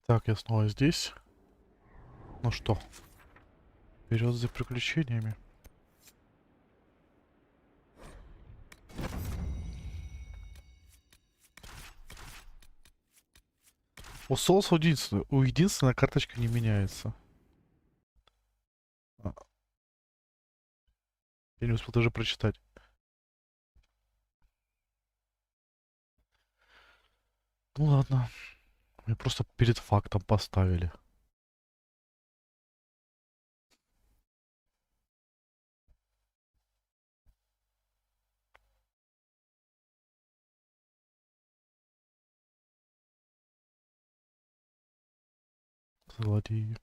Так, я снова здесь. Ну что, вперед за приключениями. У Солса у единственная карточка не меняется. Я не успел даже прочитать. Ну ладно. Меня просто перед фактом поставили. Злодеи.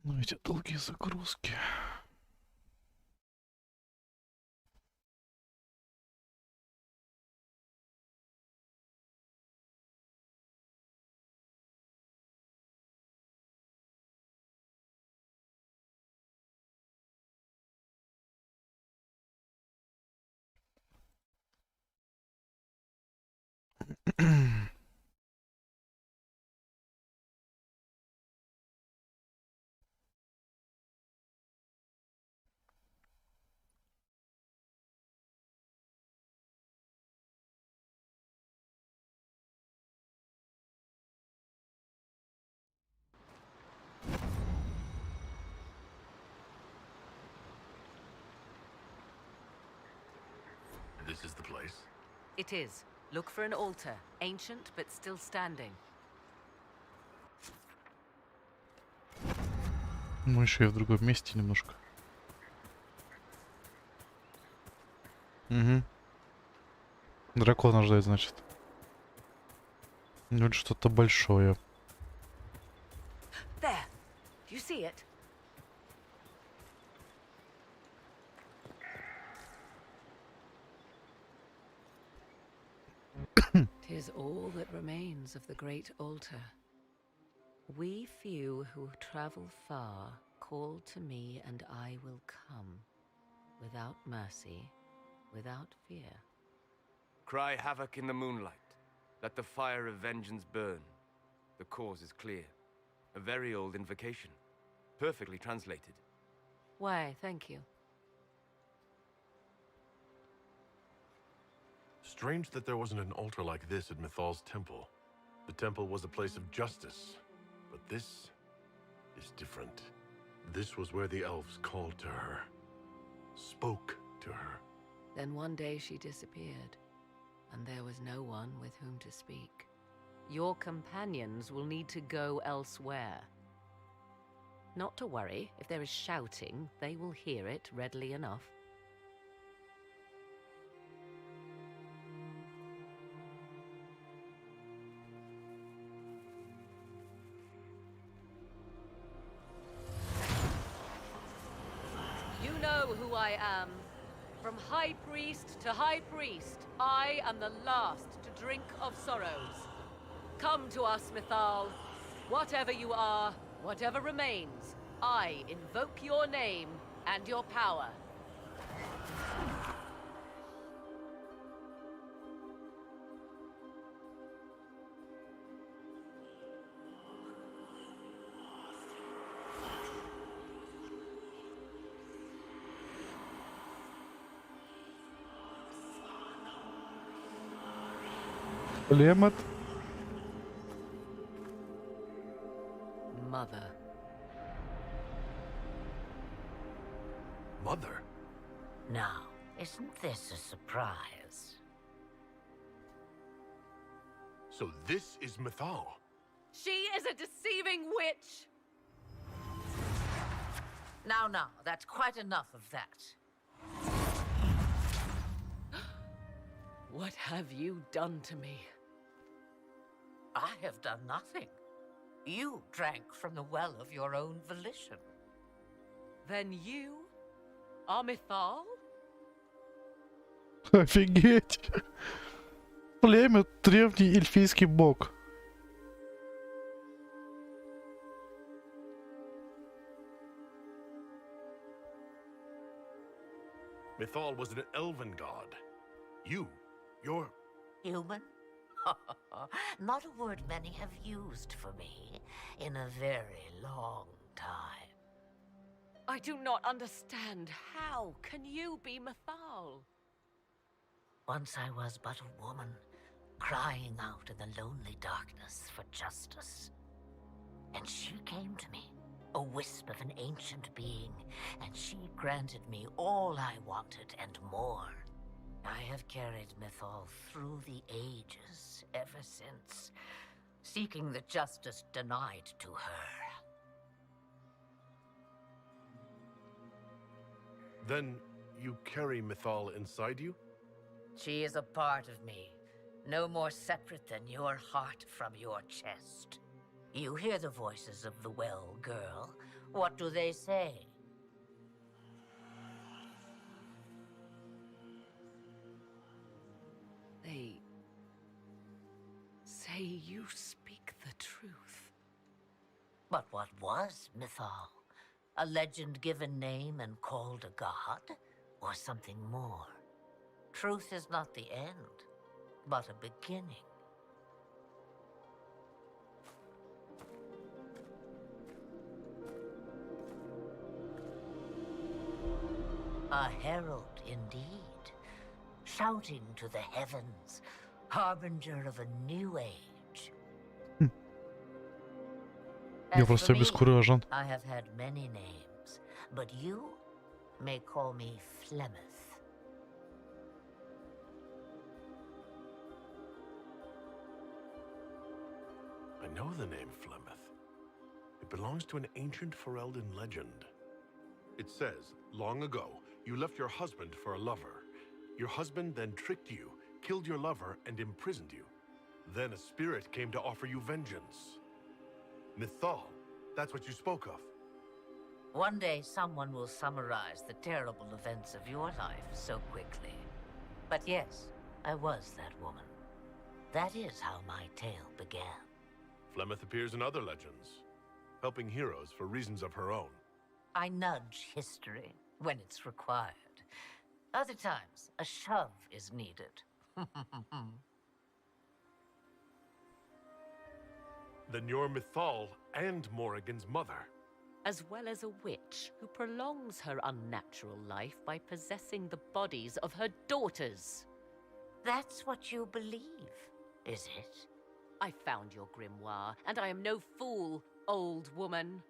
Ну эти долгие загрузки. This is the place? It is. Look for an altar, ancient but still standing. Мы еще и в другом месте немножко. Угу. Дракона ждать, значит. Ну или что-то большое. There. Do you see it? Tis all that remains of the great altar. We few who travel far call to me and I will come. Without mercy, without fear. Cry havoc in the moonlight. Let the fire of vengeance burn. The cause is clear. A very old invocation. Perfectly translated. Why, thank you. Strange that there wasn't an altar like this at Mythal's temple. The temple was a place of justice, but this is different. This was where the elves called to her, spoke to her. Then one day she disappeared, and there was no one with whom to speak. Your companions will need to go elsewhere. Not to worry, if there is shouting, they will hear it readily enough. You know who I am. From High Priest to High Priest, I am the last to drink of sorrows. Come to us, Mythal. Whatever you are, whatever remains, I invoke your name and your power. Лемот. Mother. Mother? Now, isn't this a surprise? So this is Mythal. She is a deceiving witch! Now, that's quite enough of that. What have you done to me? I have done nothing. You drank from the well of your own volition. Then you are Mythal? Офигеть! Племя древний эльфийский бог. Mythal was an elven god. You're... Human? Not a word many have used for me in a very long time. I do not understand. How can you be Mythal? Once I was but a woman, crying out in the lonely darkness for justice. And she came to me, a wisp of an ancient being, and she granted me all I wanted and more. I have carried Mythal through the ages ever since, seeking the justice denied to her. Then you carry Mythal inside you? She is a part of me, no more separate than your heart from your chest. You hear the voices of the well, girl. What do they say? They say you speak the truth. But what was Mythal? A legend given name and called a god? Or something more? Truth is not the end, but a beginning. A herald indeed, shouting to the heavens, harbinger of a new age. Я As просто for me, обескуражен. I have had many names, but you may call me Flemeth. I know the name Flemeth. It belongs to an ancient Ferelden legend. It says, long ago, you left your husband for a lover. Your husband then tricked you, killed your lover, and imprisoned you. Then a spirit came to offer you vengeance. Mythal, that's what you spoke of. One day someone will summarize the terrible events of your life so quickly. But yes, I was that woman. That is how my tale began. Flemeth appears in other legends, helping heroes for reasons of her own. I nudge history when it's required. Other times, a shove is needed. Then you're Mythal and Morrigan's mother. As well as a witch who prolongs her unnatural life by possessing the bodies of her daughters. That's what you believe, is it? I found your grimoire, and I am no fool, old woman.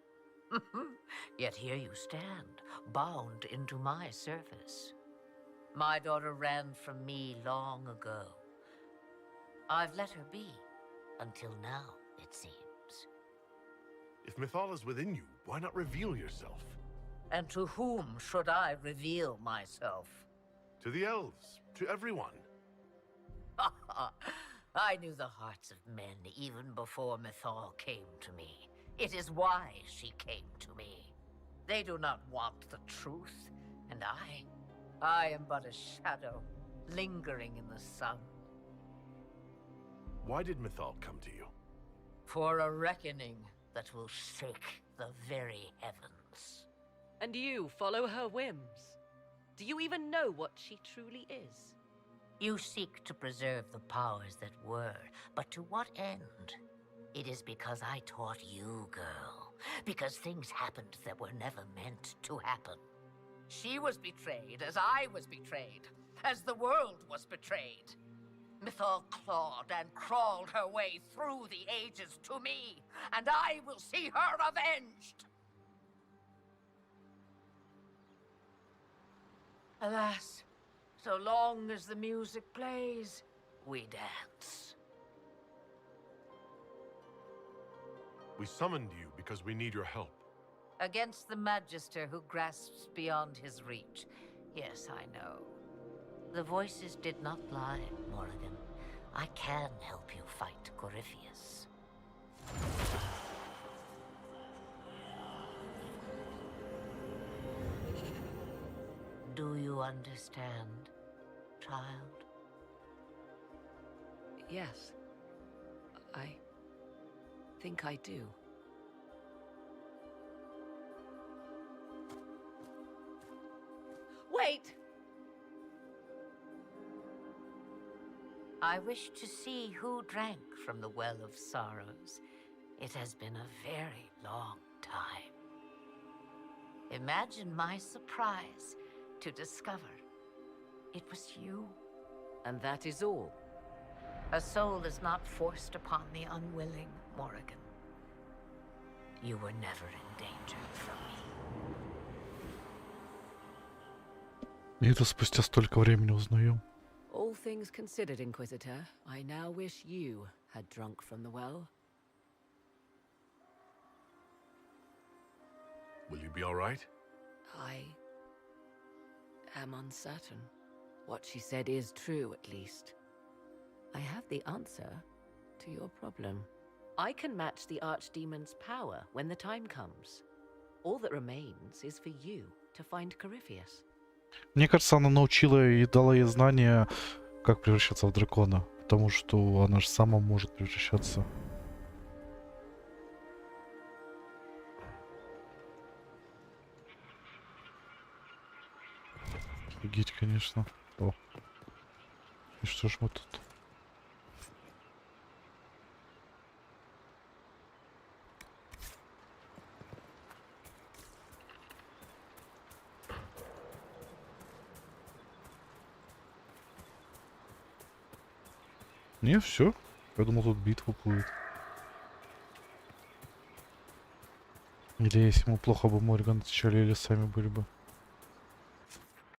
Yet here you stand, bound into my service. My daughter ran from me long ago. I've let her be, until now, it seems. If Mythal is within you, why not reveal yourself? And to whom should I reveal myself? To the elves, to everyone. I knew the hearts of men even before Mythal came to me. It is why she came to me. They do not want the truth, and I am but a shadow, lingering in the sun. Why did Mythal come to you? For a reckoning that will shake the very heavens. And you follow her whims. Do you even know what she truly is? You seek to preserve the powers that were, but to what end? It is because I taught you, girl. Because things happened that were never meant to happen. She was betrayed as I was betrayed, as the world was betrayed. Mythal clawed and crawled her way through the ages to me, and I will see her avenged! Alas, so long as the music plays, we dance. We summoned you because we need your help. Against the Magister who grasps beyond his reach. Yes, I know. The voices did not lie, Morrigan. I can help you fight Corypheus. Do you understand, child? Yes. I think I do. Wait! I wish to see who drank from the Well of Sorrows. It has been a very long time. Imagine my surprise to discover it was you. And that is all? A soul is not forced upon the unwilling, Morrigan. You were never in danger from me. И это спустя столько времени узнаем. All things considered, Inquisitor, I now wish you had drunk from the well. Will you be all right? I am uncertain. What she said is true, at least. I have the answer to your problem. I can match the Archdemon's power when the time comes. All that remains is for you to find Corypheus. Мне кажется, она научила и дала ей знания, как превращаться в дракона. Потому что она же сама может превращаться. Офигеть, конечно. О. И что ж мы тут? Не, все. Я думал, тут битва будет. Или если ему плохо бы Морган отвечали, или сами были бы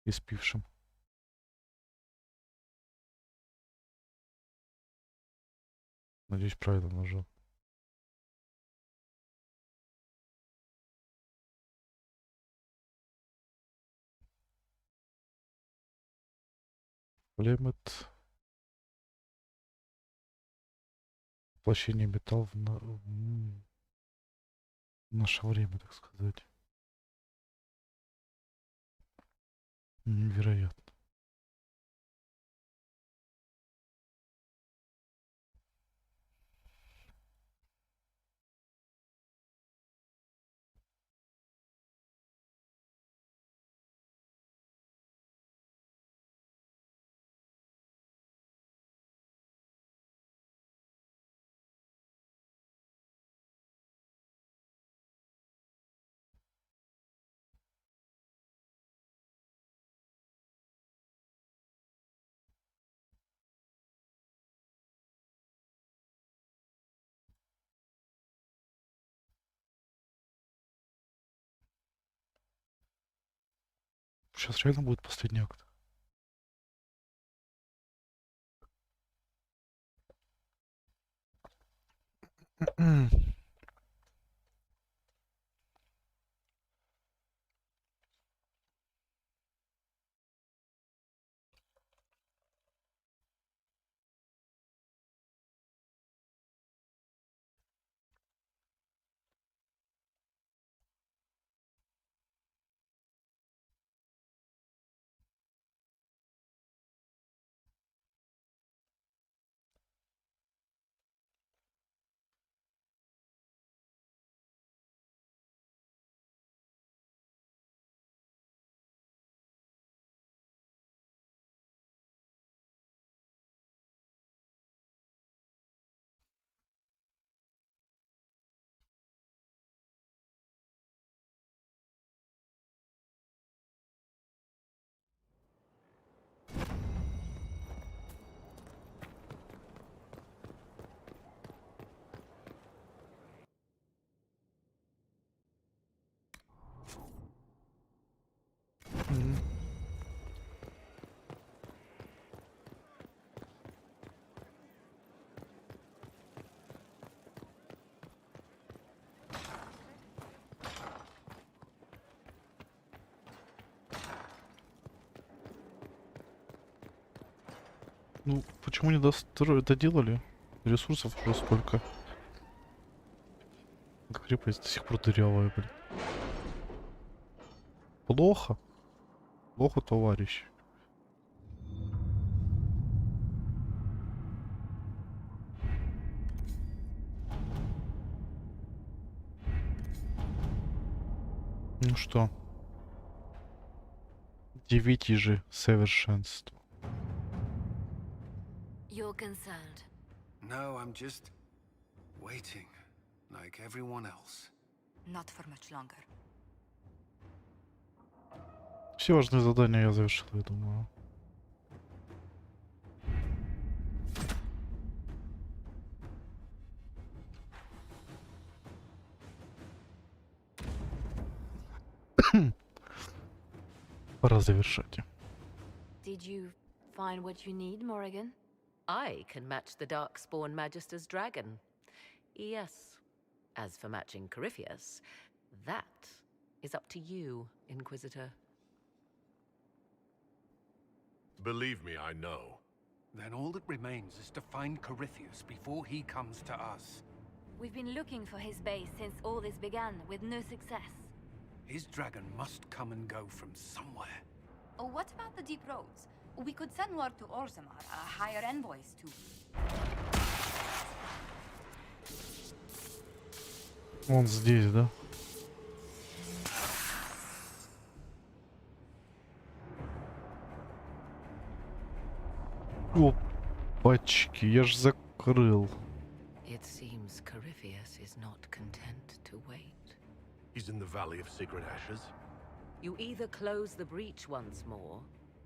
испившим. Надеюсь, правильно нажал. Племет. Воплощение металл в наше время, так сказать. Невероятно. Сейчас реально будет последний акт. Ну, почему не доделали? Ресурсов уже столько. Крепость до сих пор дырявая, блин. Плохо. Плохо, товарищ. Ну что? 9 же совершенств. You're concerned. No, I'm just waiting, like everyone else. Not for much longer. Все важные задания я завершил, я думаю. Пора завершать. Did you find what you need, Morrigan? I can match the Darkspawn Magister's dragon. Yes. As for matching Corifeus, that is up to you, Inquisitor. Believe me, I know. Then all that remains is to find Corifeus before he comes to us. We've been looking for his base since all this began, with no success. His dragon must come and go from somewhere. Oh, what about the deep roads? We could send word to Orzammar, hire envoys to... Он здесь, да? Опачки, я ж закрыл. It seems Corifeus is not content to wait. He's in the Valley of Sacred Ashes? You either close the breach once more,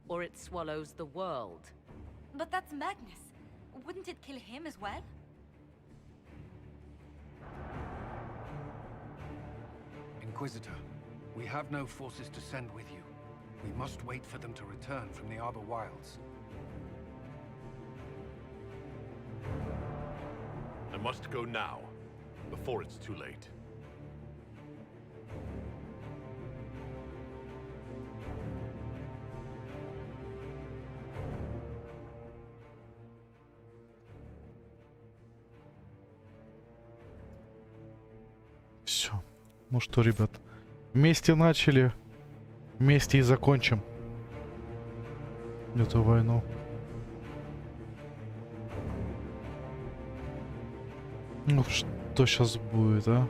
or it swallows the world. But that's Magnus. Wouldn't it kill him as well? Inquisitor, we have no forces to send with you. We must wait for them to return from the Arbor Wilds. I must go now, before it's too late. Все. Ну что, ребят, вместе начали, вместе и закончим эту войну. Ну что сейчас будет, а?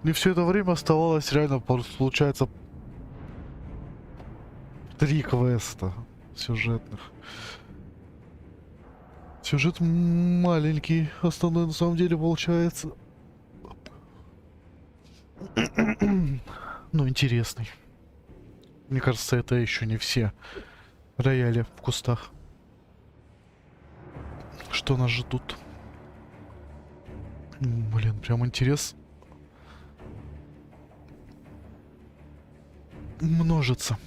И все это время оставалось реально, получается, 3 квеста сюжетных. Сюжет маленький, основной на самом деле получается. Ну, интересный. Мне кажется, это еще не все рояли в кустах. Что нас ждут? Блин, прям интерес множится.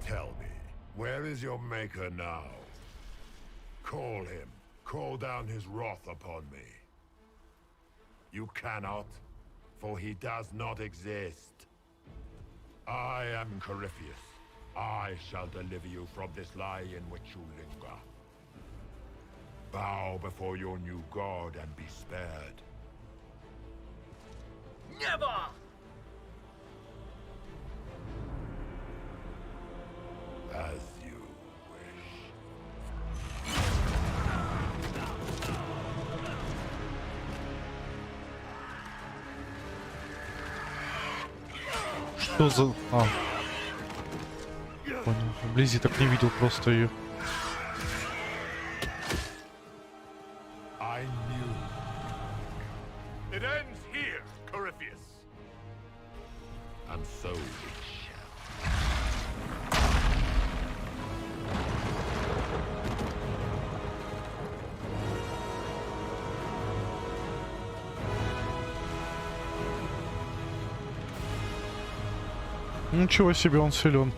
Tell me, where is your maker now? Call him. Call down his wrath upon me. You cannot, for he does not exist. I am Corifeus. I shall deliver you from this lie in which you linger. Bow before your new god and be spared. Never! As you wish. Что за... А. Понял. Вблизи так не видел просто ее. It ends here, Corifeus. And so it shall. Ничего себе, он силен.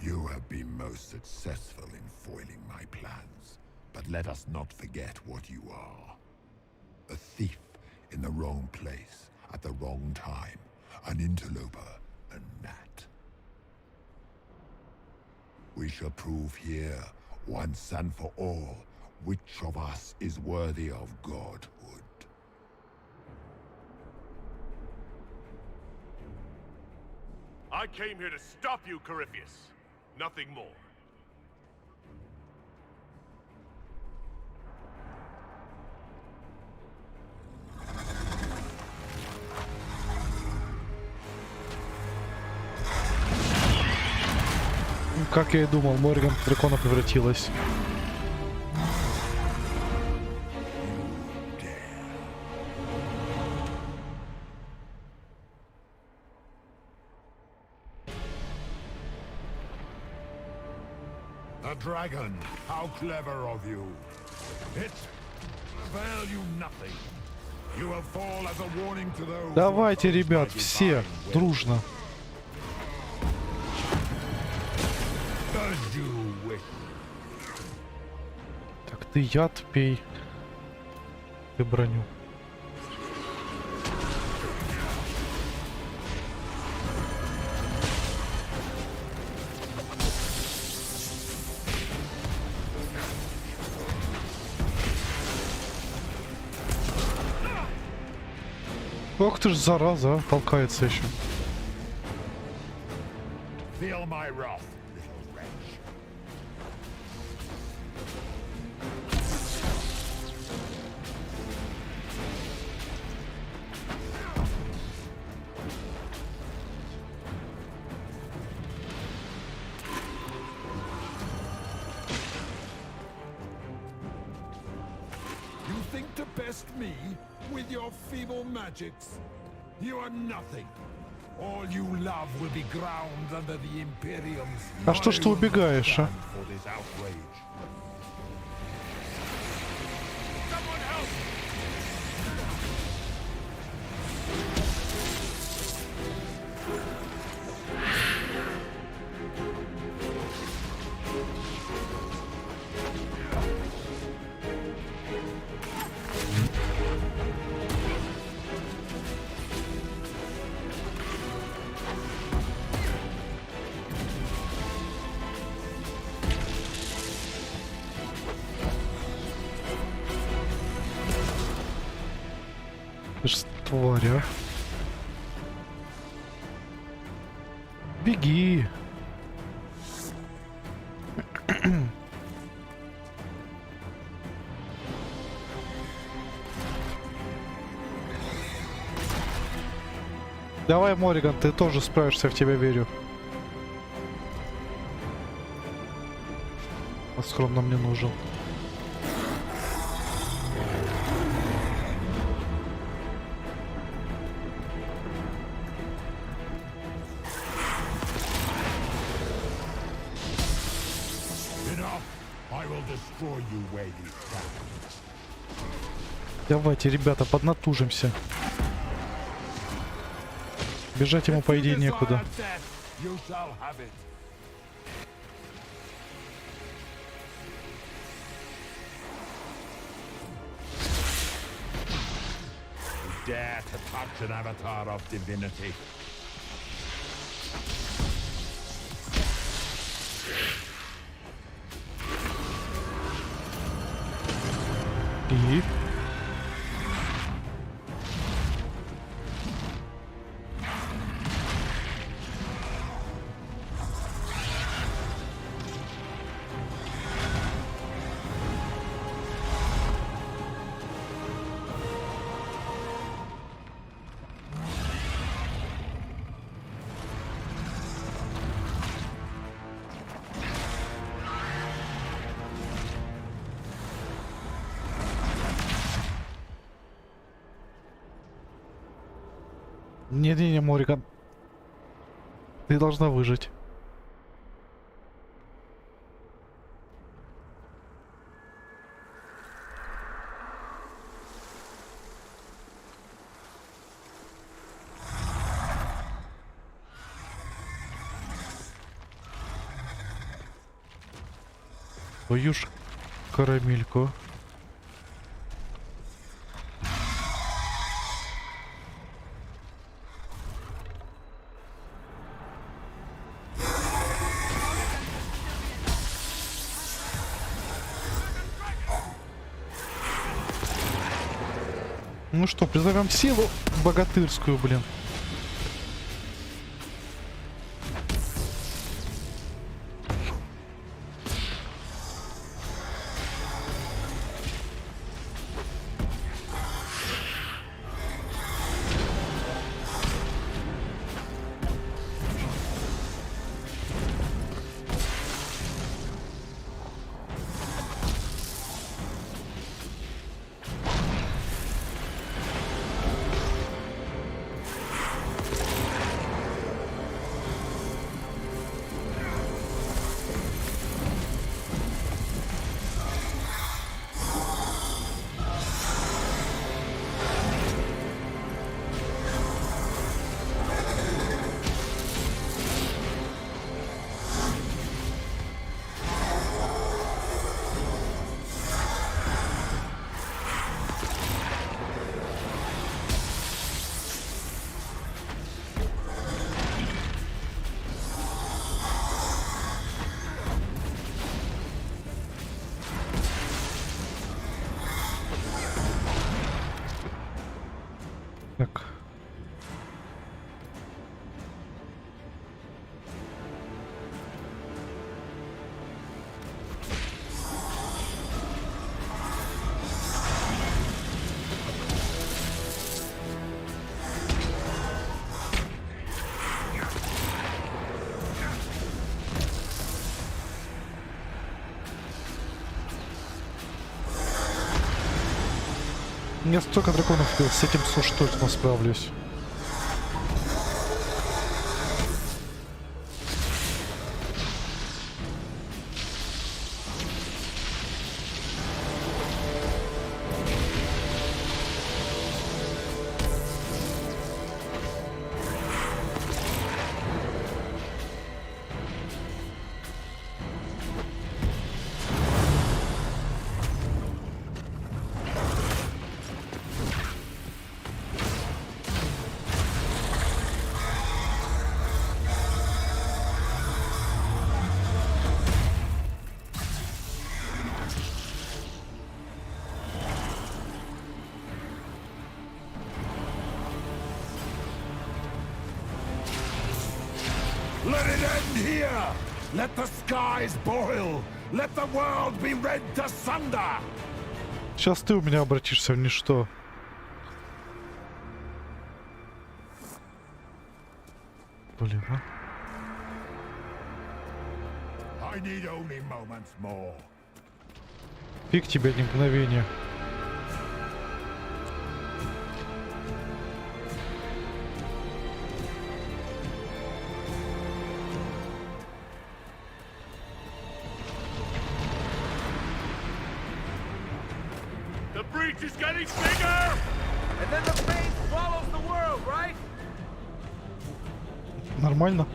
You have been most successful in foiling my plans, but let us not forget what you are. A thief in the wrong place at the wrong time, an interloper, a gnat. We shall prove here, once and for all, which of us is worthy of godhood. I came here to stop you, Corifeus. Nothing more. Как я и думал, Морган в дракона превратилась. A dragon! How clever of you! It avail you nothing. You will fall as a warning to those. Давайте, ребят, все дружно. As you wish. Так, ты яд пей. Ты броню. Ох ты ж зараза, толкается еще. Feel my wrath, little wretch. You think to best me with your feeble magics? You are nothing. All you love will be ground under the Imperium's. А что ж ты убегаешь, а? Тварь, а. Беги. Давай, Мориган, ты тоже справишься, в тебя верю. Скромно мне нужен. Давайте, ребята, поднатужимся. Бежать ему, по идее, некуда. Dare to touch an avatar of divinity. И... Не-не-не, Мориган. Ты должна выжить. Твою ж карамельку. Ну что, призовем силу богатырскую, блин. Так. У меня столько драконов, с этим уж точно справлюсь. Let it end here! Let the skies boil! Let the world be rent asunder! Сейчас ты у меня обратишься в ничто. Блин, а? I need only moments more. Фиг тебе, ни мгновения. The breach is getting bigger! And then the pain swallows the world, right? Нормально.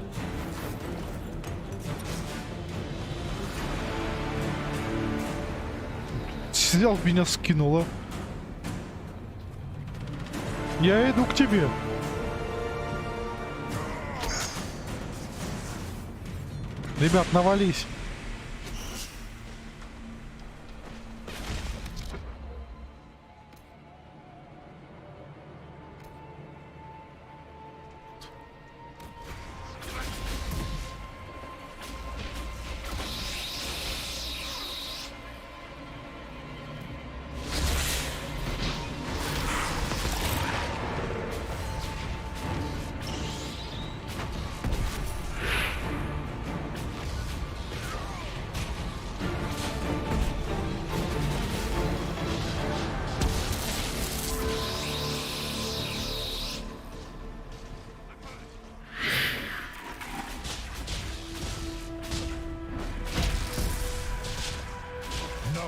Взял, меня скинуло. Я иду к тебе. Ребят, навались.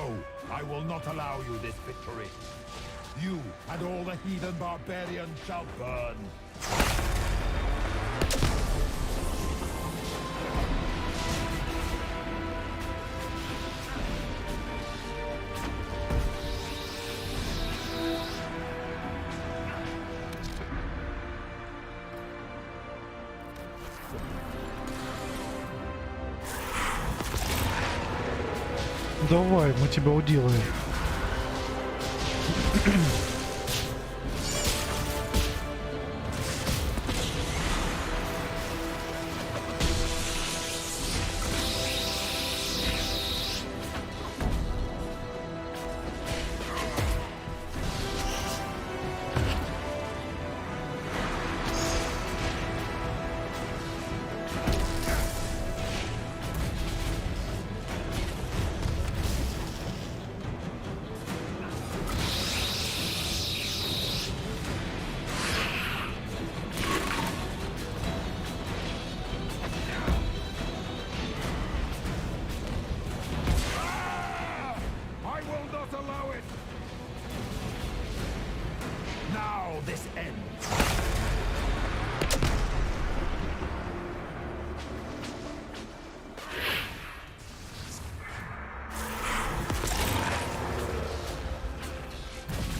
No, I will not allow you this victory. You and all the heathen barbarians shall burn. Давай, мы тебя уделаем.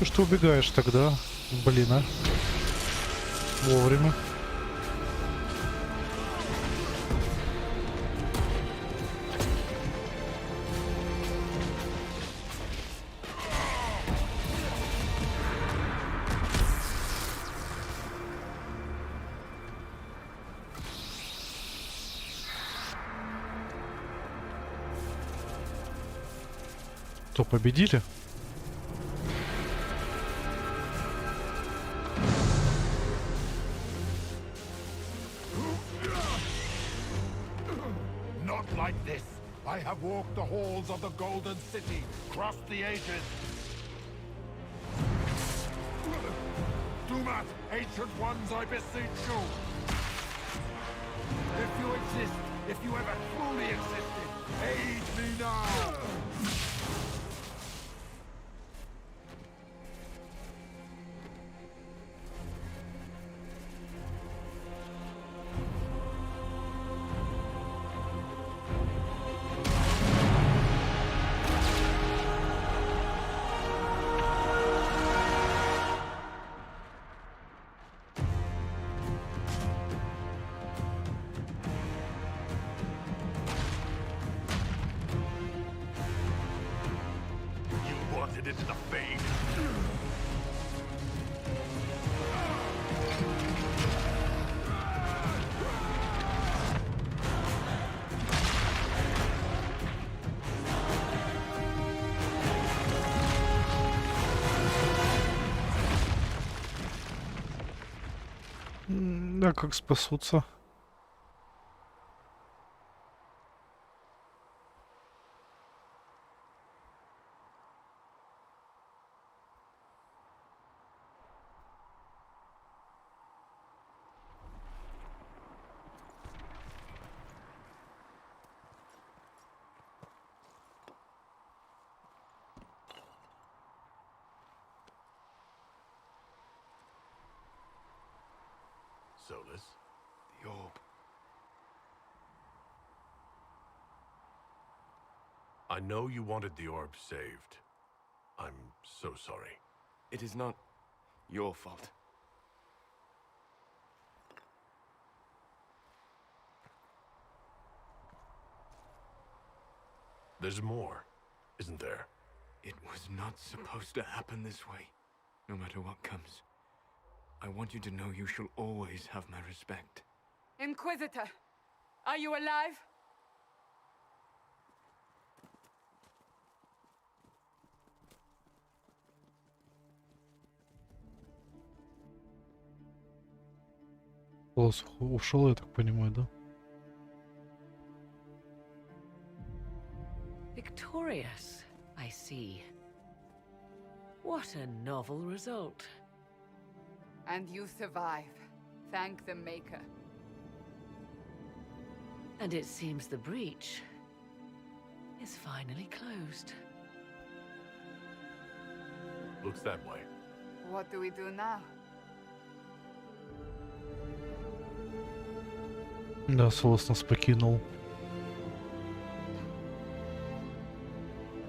Что убегаешь тогда? Блин, а? Вовремя. Что, победили? I have walked the halls of the Golden City, crossed the ages. Do not, ancient ones, I beseech you. If you exist, if you ever truly existed, aid me now. Into the fade. Да, как спасутся? Solus, the orb. I know you wanted the orb saved. I'm so sorry. It is not your fault. There's more, isn't there? It was not supposed to happen this way, no matter what comes. I want you to know you shall always have my respect. Inquisitor, are you alive? Голос ушел, я так понимаю, да? Victorious, I see. What a novel result. And you survive. Thank the Maker. And it seems the breach is finally closed. Looks that way. What do we do now? Да, Солос нас покинул.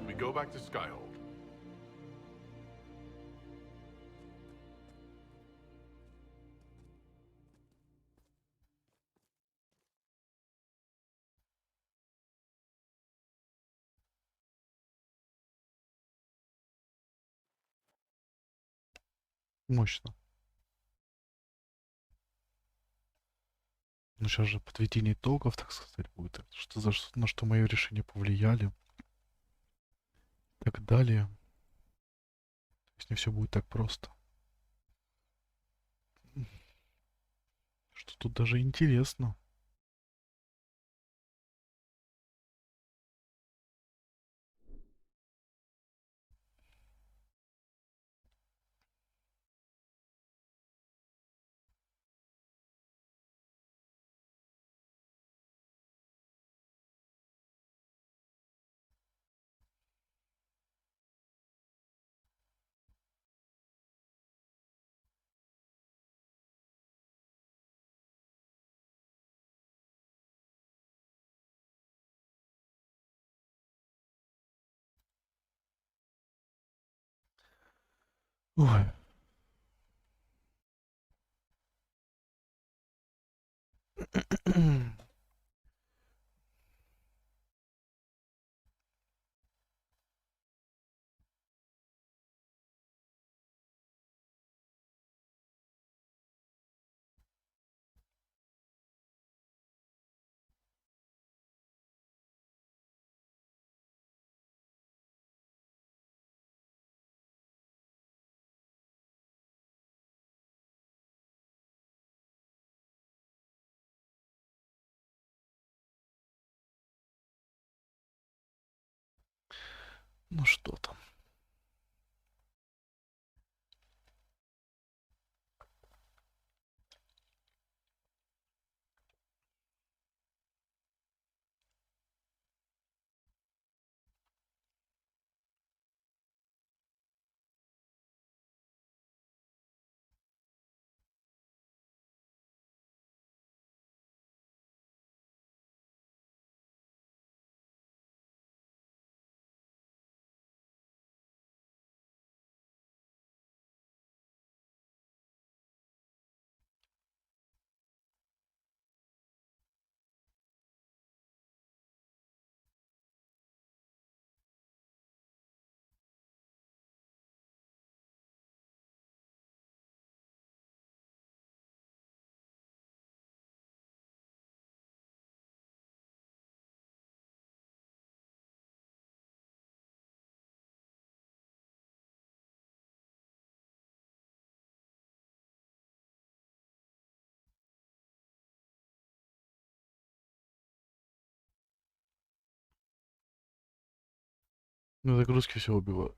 We go back to Skyhold. Мощно. Ну, сейчас же подведение итогов, так сказать, будет. Что за на что мои решения повлияли. И так далее. То есть не все будет так просто. Что тут даже интересно. Ой. Ну что там? На загрузке все убивают.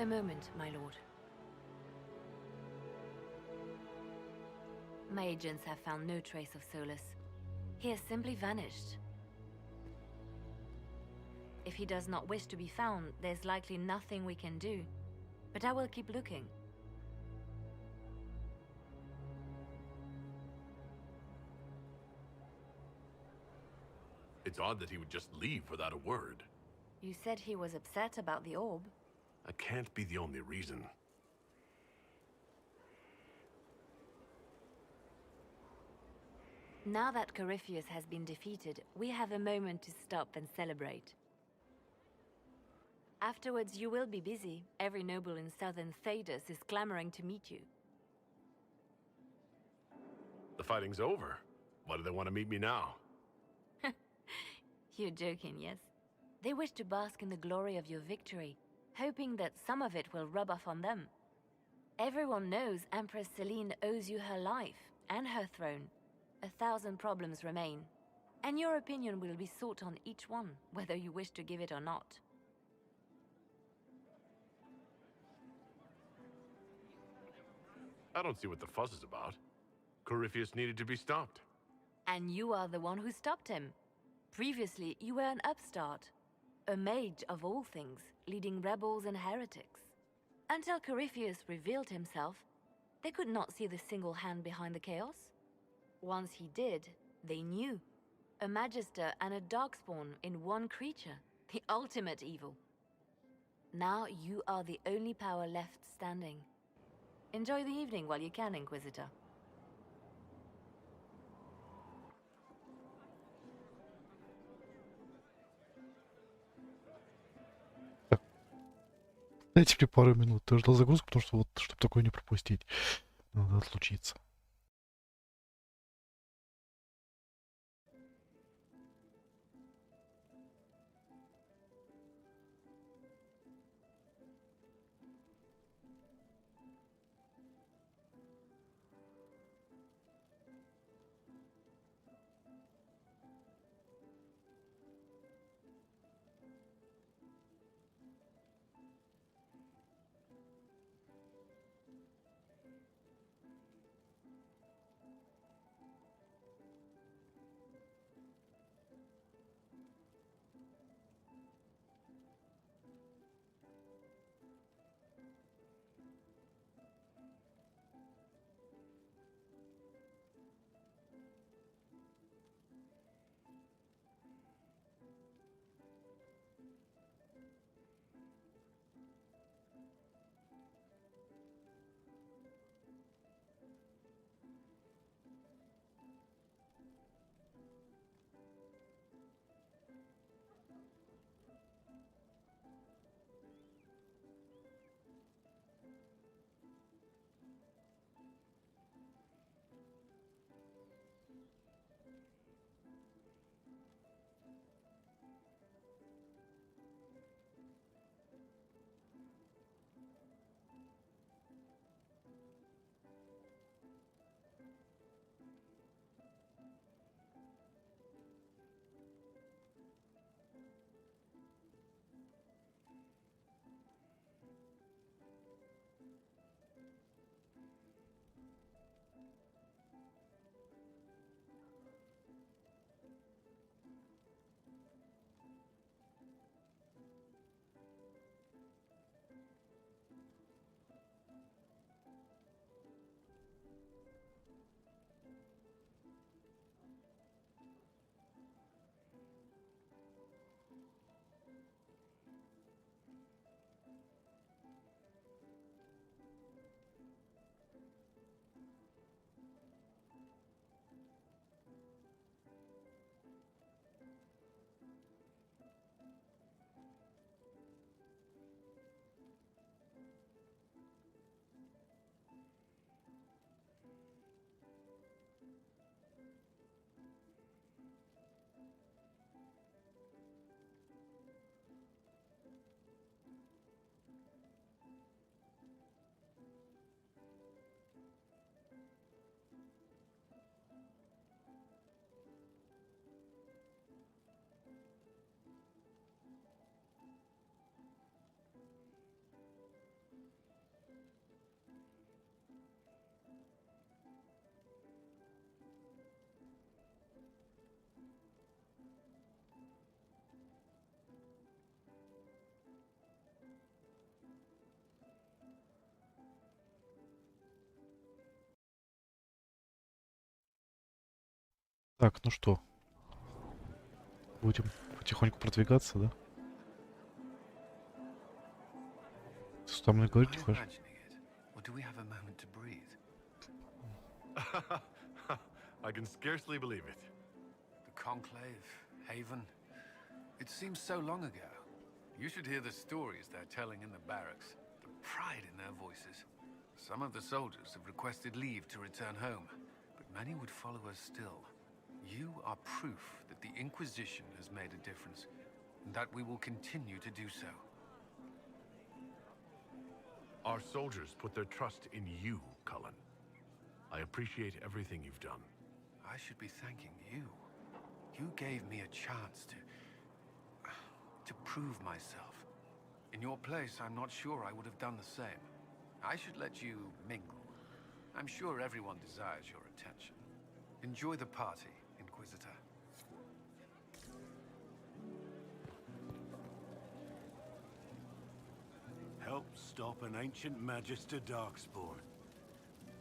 A moment, my lord. My agents have found no trace of Solus. He has simply vanished. If he does not wish to be found, there's likely nothing we can do. But I will keep looking. It's odd that he would just leave without a word. You said he was upset about the orb. That can't be the only reason. Now that Corifeus has been defeated, we have a moment to stop and celebrate. Afterwards, you will be busy. Every noble in southern Thedas is clamoring to meet you. The fighting's over. Why do they want to meet me now? You're joking, yes? They wish to bask in the glory of your victory, hoping that some of it will rub off on them. Everyone knows Empress Celine owes you her life and her throne. 1,000 problems remain, and your opinion will be sought on each one, whether you wish to give it or not. I don't see what the fuss is about. Corifeus needed to be stopped. And you are the one who stopped him. Previously, you were an upstart, a mage of all things, leading rebels and heretics. Until Corifeus revealed himself, they could not see the single hand behind the chaos. Once he did, they knew. A magister and a darkspawn in one creature, the ultimate evil. Now you are the only power left standing. Enjoy the evening while you can, Inquisitor. Дайте мне пару минут. Я ждал загрузку, потому что вот, чтобы такое не пропустить, надо отлучиться. Так, ну что? Будем потихоньку продвигаться, да? Что там мне говорить не хочешь? I can scarcely believe it. The Conclave, Haven. It seems so long ago. You should hear the stories they're telling in the barracks. The pride in their voices. Some of the soldiers have requested leave to return home, but many would follow us still. You are proof that the Inquisition has made a difference, and that we will continue to do so. Our soldiers put their trust in you, Cullen. I appreciate everything you've done. I should be thanking you. You gave me a chance to prove myself. In your place, I'm not sure I would have done the same. I should let you mingle. I'm sure everyone desires your attention. Enjoy the party, Inquisitor. Help stop an ancient Magister Darkspawn.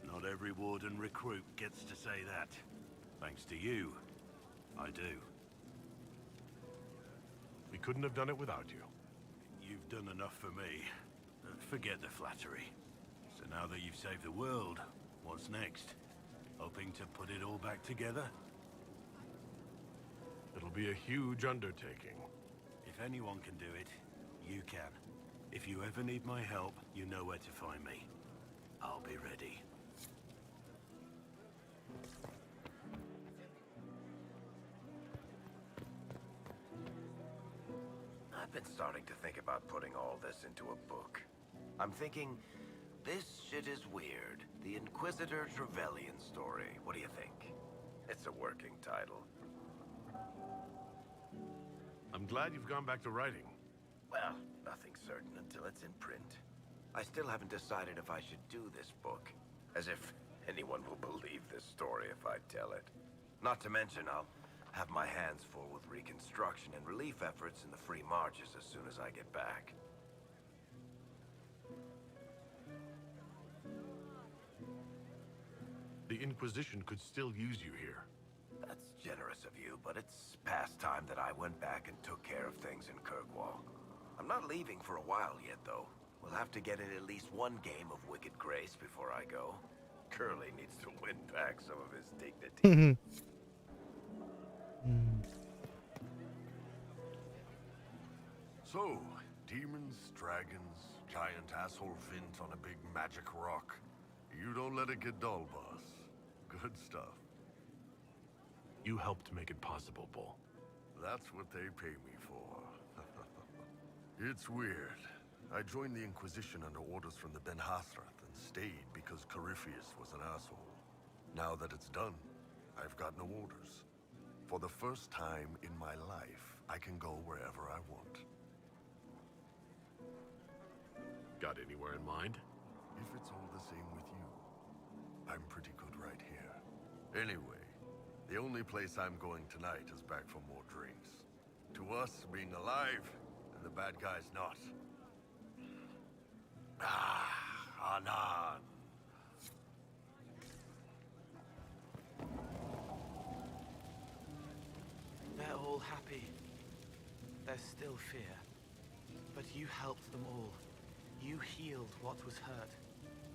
Not every Warden recruit gets to say that. Thanks to you, I do. We couldn't have done it without you. You've done enough for me. Forget the flattery. So now that you've saved the world, what's next? Hoping to put it all back together? It'll be a huge undertaking. If anyone can do it, you can. If you ever need my help, you know where to find me. I'll be ready. I've been starting to think about putting all this into a book. I'm thinking, this shit is weird. The Inquisitor's Rebellion story. What do you think? It's a working title. I'm glad you've gone back to writing. Well, nothing's certain until it's in print. I still haven't decided if I should do this book. As if anyone will believe this story if I tell it. Not to mention, I'll have my hands full with reconstruction and relief efforts in the Free Marches as soon as I get back. The Inquisition could still use you here. That's generous of you, but it's past time that I went back and took care of things in Kirkwall. I'm not leaving for a while yet, though. We'll have to get in at least one game of Wicked Grace before I go. Curly needs to win back some of his dignity. So, demons, dragons, giant asshole Vint on a big magic rock. You don't let it get dull, boss. Good stuff. You helped make it possible, Bull. That's what they pay me for. It's weird. I joined the Inquisition under orders from the Ben Hasrath and stayed because Corifeus was an asshole. Now that it's done, I've got no orders. For the first time in my life, I can go wherever I want. Got anywhere in mind? If it's all the same with you, I'm pretty good right here. Anyway, the only place I'm going tonight is back for more drinks. To us, being alive, and the bad guys not. Anan. They're all happy. There's still fear. But you helped them all. You healed what was hurt.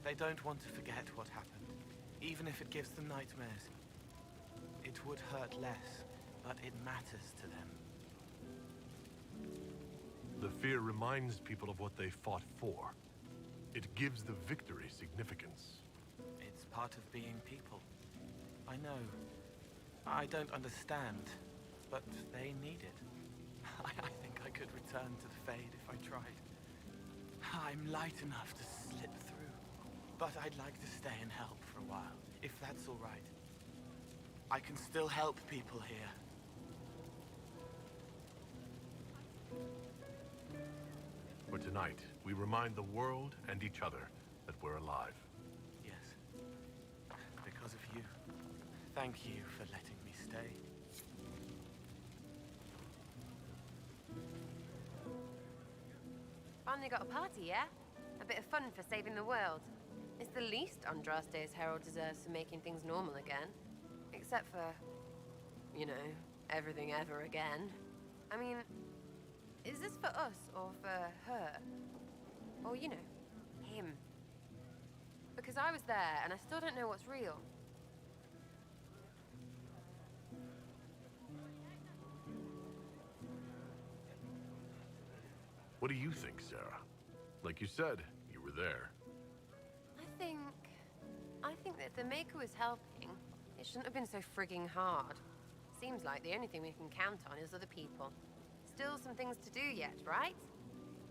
They don't want to forget what happened, even if it gives them nightmares. It would hurt less, but it matters to them. The fear reminds people of what they fought for. It gives the victory significance. It's part of being people. I know. I don't understand, but they need it. I think I could return to the Fade if I tried. I'm light enough to slip through, but I'd like to stay and help for a while, if that's all right. I can still help people here. For tonight, we remind the world and each other that we're alive. Yes. Because of you. Thank you for letting me stay. Finally got a party, yeah? A bit of fun for saving the world. It's the least Andraste's herald deserves for making things normal again. Except for... you know, everything ever again. I mean, is this for us or for her? Or, you know, him? Because I was there and I still don't know what's real. What do you think, Sarah? Like you said, you were there. I think that if the Maker was helping, it shouldn't have been so frigging hard. Seems like the only thing we can count on is other people. Still some things to do yet, right?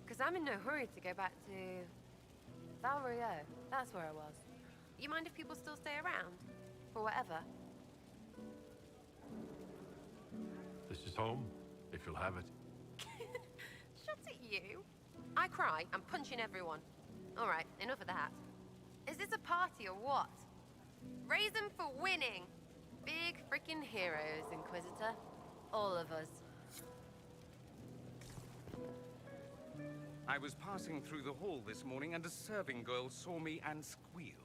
Because I'm in no hurry to go back to... Valrio. That's where I was. You mind if people still stay around? For whatever? This is home, if you'll have it. Shut it, you. I cry, I'm punching everyone. Alright, enough of that. Is this a party or what? Raise them for winning! Big freaking heroes, Inquisitor. All of us. I was passing through the hall this morning and a serving girl saw me and squealed.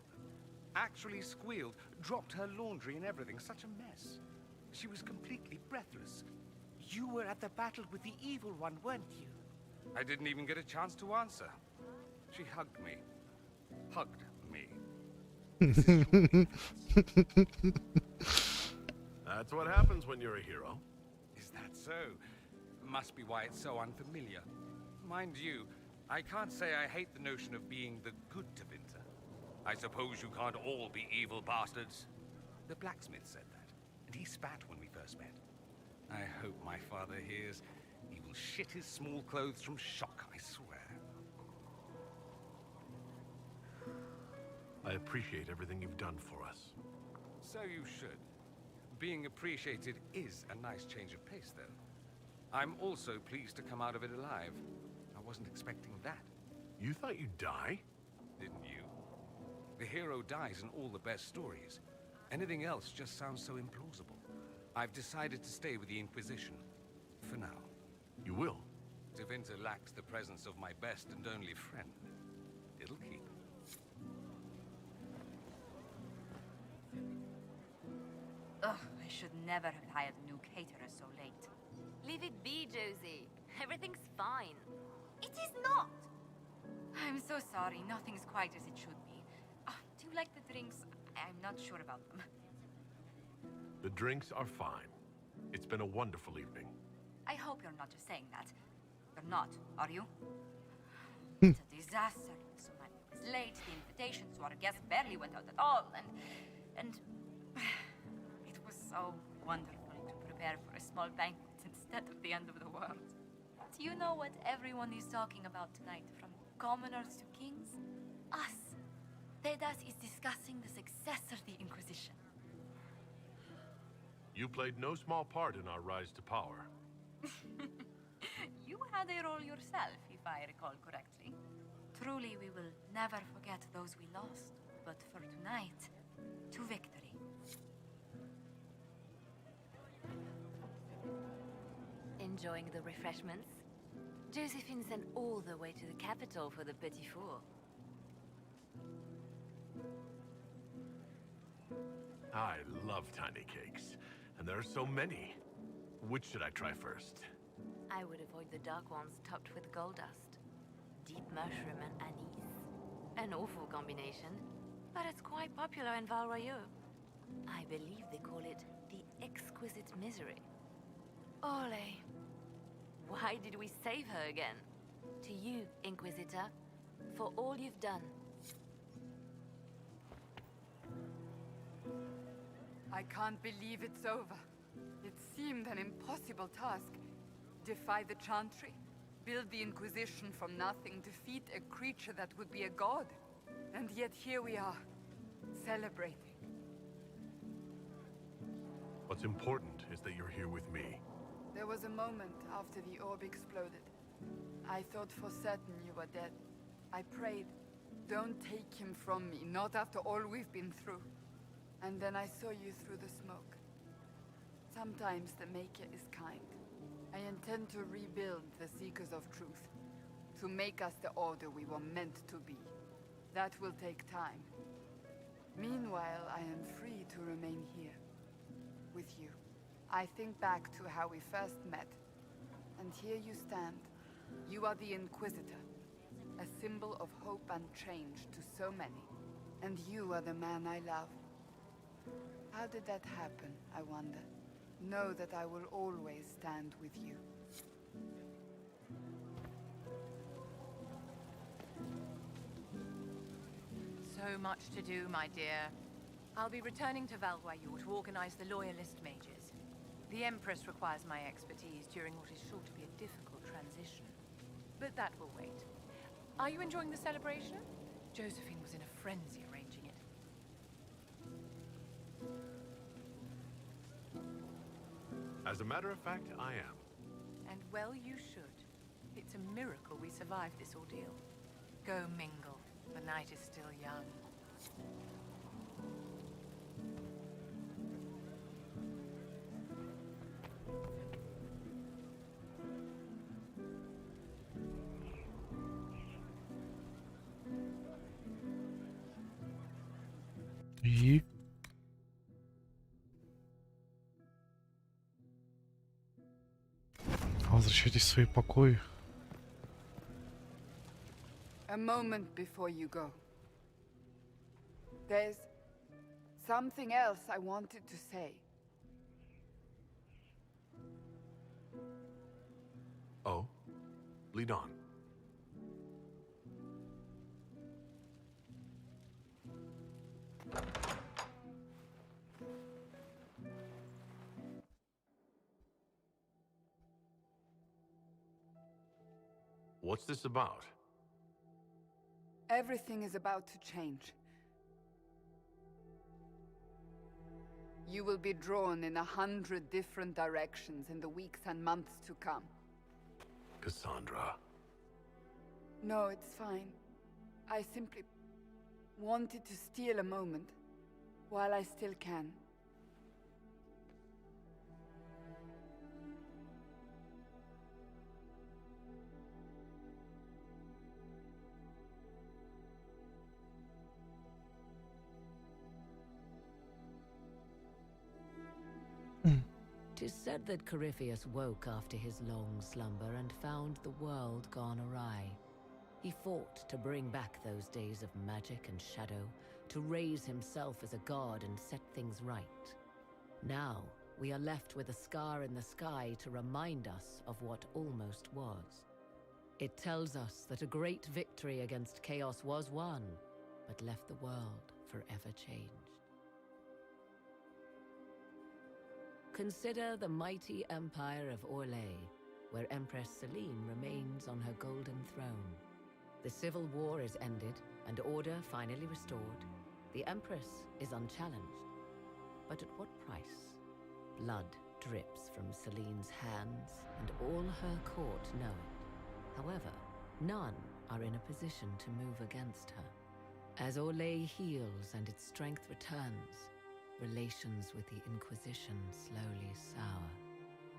Actually squealed, dropped her laundry and everything. Such a mess. She was completely breathless. You were at the battle with the evil one, weren't you? I didn't even get a chance to answer. She hugged me. Hugged me. That's what happens when you're a hero. Is that so? Must be why it's so unfamiliar. Mind you, I can't say I hate the notion of being the good Tevinter. I suppose you can't all be evil bastards. The blacksmith said that, and he spat when we first met. I hope my father hears. He will shit his small clothes from shock, I swear. I appreciate everything you've done for us. So you should. Being appreciated is a nice change of pace, though. I'm also pleased to come out of it alive. I wasn't expecting that. You thought you'd die? Didn't you? The hero dies in all the best stories. Anything else just sounds so implausible. I've decided to stay with the Inquisition. For now. You will? Tevinter lacks the presence of my best and only friend. It'll keep. Ugh, I should never have hired a new caterer so late. Leave it be, Josie. Everything's fine. It is not! I'm so sorry, nothing's quite as it should be. Do you like the drinks? I'm not sure about them. The drinks are fine. It's been a wonderful evening. I hope you're not just saying that. You're not, are you? It's a disaster. So many was late, the invitations to our guests barely went out at all, and it was so wonderful to prepare for a small banquet instead of the end of the world. Do you know what everyone is talking about tonight, from commoners to kings? Us. Tedas is discussing the success of the Inquisition. You played no small part in our rise to power. You had a role yourself, if I recall correctly. Truly, we will never forget those we lost. But for tonight, to victory. Enjoying the refreshments? Josephine sent all the way to the capital for the petit four. I love tiny cakes, and there are so many. Which should I try first? I would avoid the dark ones topped with gold dust. Deep mushroom and anise. An awful combination, but it's quite popular in Val Royeaux. I believe they call it the exquisite misery. Ole. Why did we save her again? To you, Inquisitor, for all you've done. I can't believe it's over. It seemed an impossible task. Defy the Chantry, build the Inquisition from nothing, defeat a creature that would be a god. And yet here we are, celebrating. What's important is that you're here with me. There was a moment after the orb exploded. I thought for certain you were dead. I prayed, don't take him from me, not after all we've been through. And then I saw you through the smoke. Sometimes the Maker is kind. I intend to rebuild the Seekers of Truth, to make us the Order we were meant to be. That will take time. Meanwhile, I am free to remain here, with you. I think back to how we first met, and here you stand. You are the Inquisitor, a symbol of hope and change to so many. And you are the man I love. How did that happen, I wonder? Know that I will always stand with you. So much to do, my dear. I'll be returning to Valguayur to organize the Loyalist mages. The Empress requires my expertise during what is sure to be a difficult transition. But that will wait. Are you enjoying the celebration? Josephine was in a frenzy arranging it. As a matter of fact, I am. And well you should. It's a miracle we survived this ordeal. Go mingle. The night is still young. И... Возвращайтесь в свои покои. A moment before you go. There's something else I wanted to say. Oh? Lead on. What's this about? Everything is about to change. You will be drawn in 100 different directions in the weeks and months to come. Cassandra. No, it's fine. I simply wanted to steal a moment while I still can. Tis said that Corifeus woke after his long slumber and found the world gone awry. He fought to bring back those days of magic and shadow, to raise himself as a god and set things right. Now, we are left with a scar in the sky to remind us of what almost was. It tells us that a great victory against chaos was won, but left the world forever changed. Consider the mighty empire of Orlais, where Empress Celine remains on her golden throne. The civil war is ended, and order finally restored. The Empress is unchallenged. But at what price? Blood drips from Celine's hands, and all her court know it. However, none are in a position to move against her. As Orlais heals and its strength returns, relations with the Inquisition slowly sour.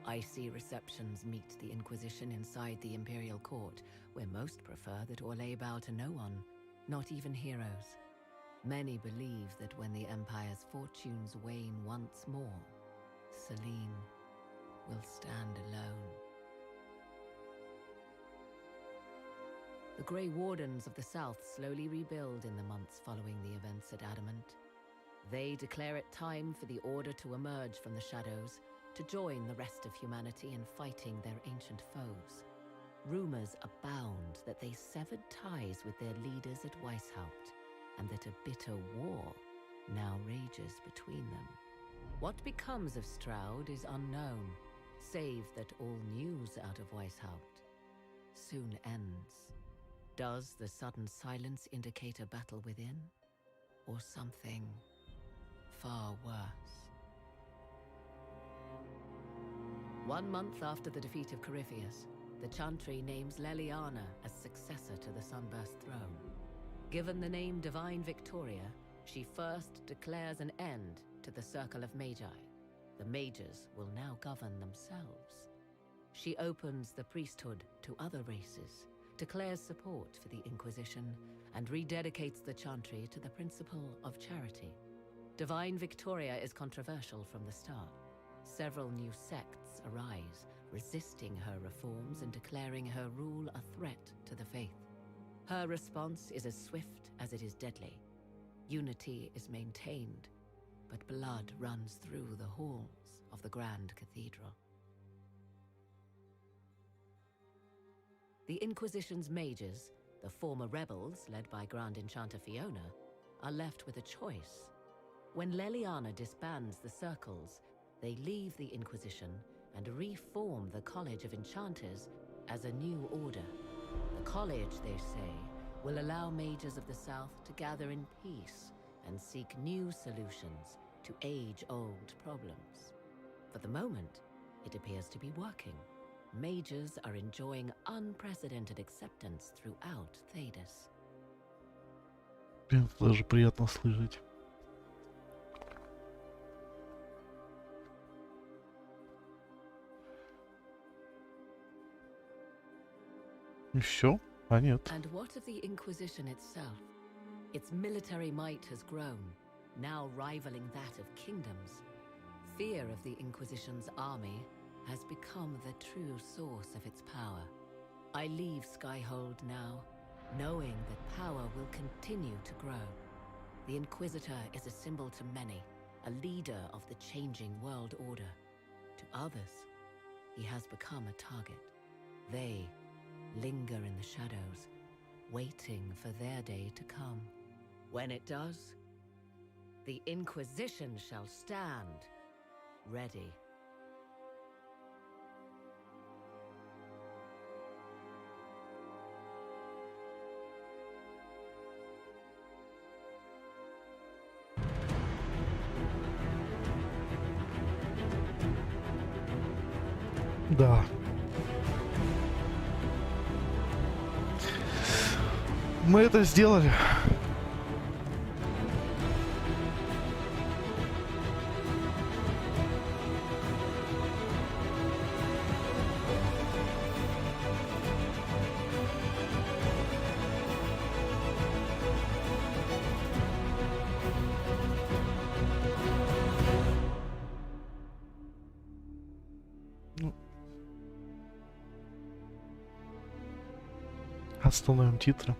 Icy receptions meet the Inquisition inside the Imperial Court, where most prefer that Orlais bow to no one, not even heroes. Many believe that when the Empire's fortunes wane once more, Celine will stand alone. The Grey Wardens of the South slowly rebuild in the months following the events at Adamant. They declare it time for the Order to emerge from the shadows, to join the rest of humanity in fighting their ancient foes. Rumors abound that they severed ties with their leaders at Weishaupt, and that a bitter war now rages between them. What becomes of Stroud is unknown, save that all news out of Weishaupt soon ends. Does the sudden silence indicate a battle within, or something far worse? 1 month after the defeat of Corifeus, the Chantry names Leliana as successor to the Sunburst throne. Given the name Divine Victoria, she first declares an end to the Circle of Magi. The mages will now govern themselves. She opens the priesthood to other races, declares support for the Inquisition, and rededicates the Chantry to the principle of charity. Divine Victoria is controversial from the start. several new sects arise, resisting her reforms and declaring her rule a threat to the faith. Her response is as swift as it is deadly. Unity is maintained, but blood runs through the halls of the Grand Cathedral. The Inquisition's mages, the former rebels led by Grand Enchanter Fiona, are left with a choice. When Leliana disbands the circles, they leave the Inquisition and reform the College of Enchanters as a new order. The college, they say, will allow mages of the South to gather in peace and seek new solutions to age-old problems. For the moment, it appears to be working. Mages are enjoying unprecedented acceptance throughout Thedas. Блин, это даже приятно слышать. И все? А нет. And what of the Inquisition itself? Its military might has grown, now rivaling that of kingdoms. Fear of the Inquisition's army has become the true source of its power. I leave Skyhold now, knowing that power will continue to grow. The Inquisitor is a symbol to many, a leader of the changing world order. To others, he has become a target. They linger in the shadows, waiting for their day to come. When it does, the Inquisition shall stand, ready. Да. Мы это сделали. Остановим титры.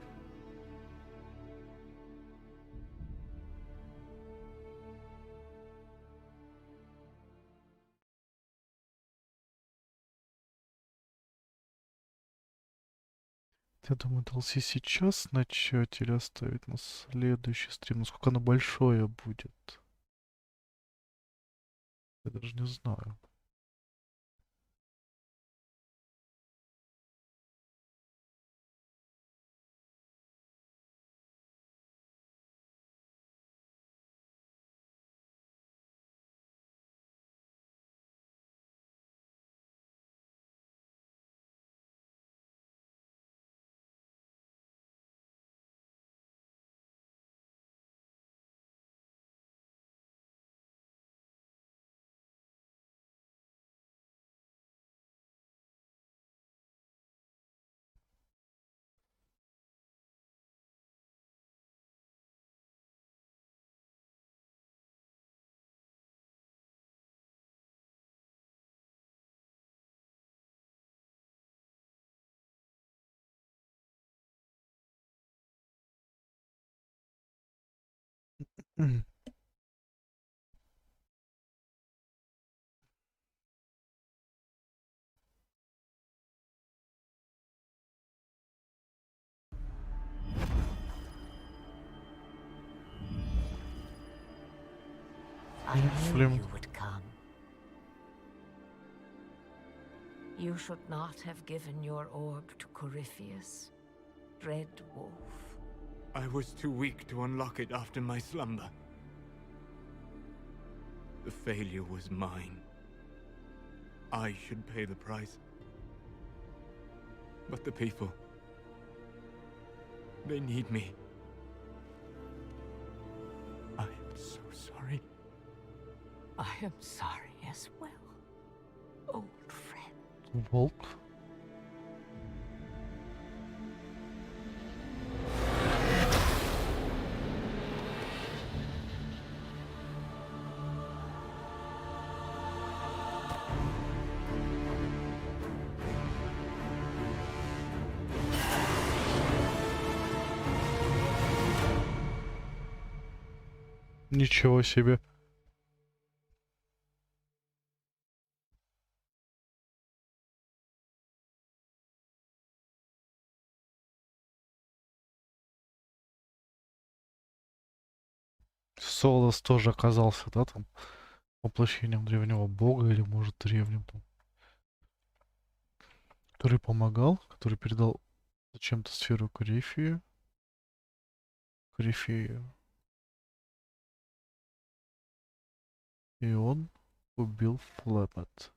Я думаю, DLC сейчас начать или оставить на следующий стрим. Насколько оно большое будет? Я даже не знаю. I knew you would come. You should not have given your orb to Corifeus, Dread Wolf. I was too weak to unlock it after my slumber. The failure was mine. I should pay the price. But the people... they need me. I am so sorry. I am sorry as well, old friend. Волк. Ничего себе. Солос тоже оказался, да, там, воплощением древнего бога или, может, древним там, который помогал, который передал зачем-то сферу Корифею. Корифею. И он убил Флэппет.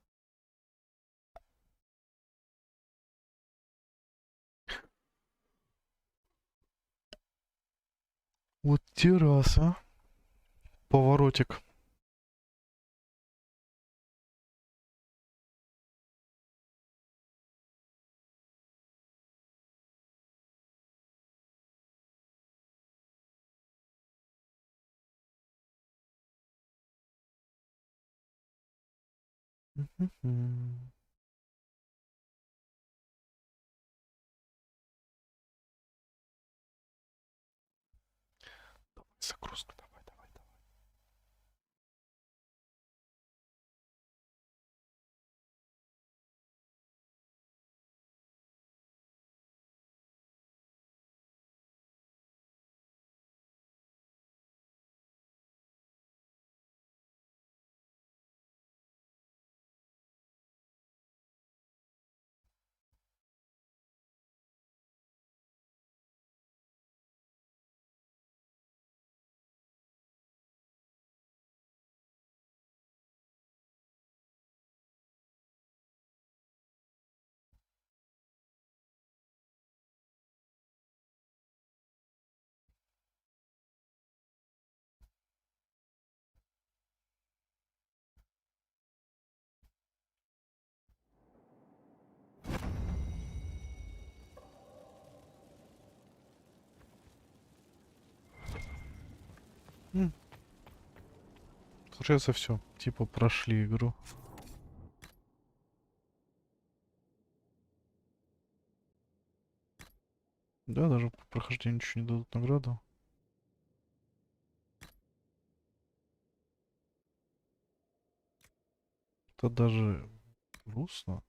Вот терраса. Поворотик. Мгм. Загрузка, давай, давай, давай. Получается, все. Типа прошли игру. Да, даже по прохождению ничего не дадут награду. Это даже грустно.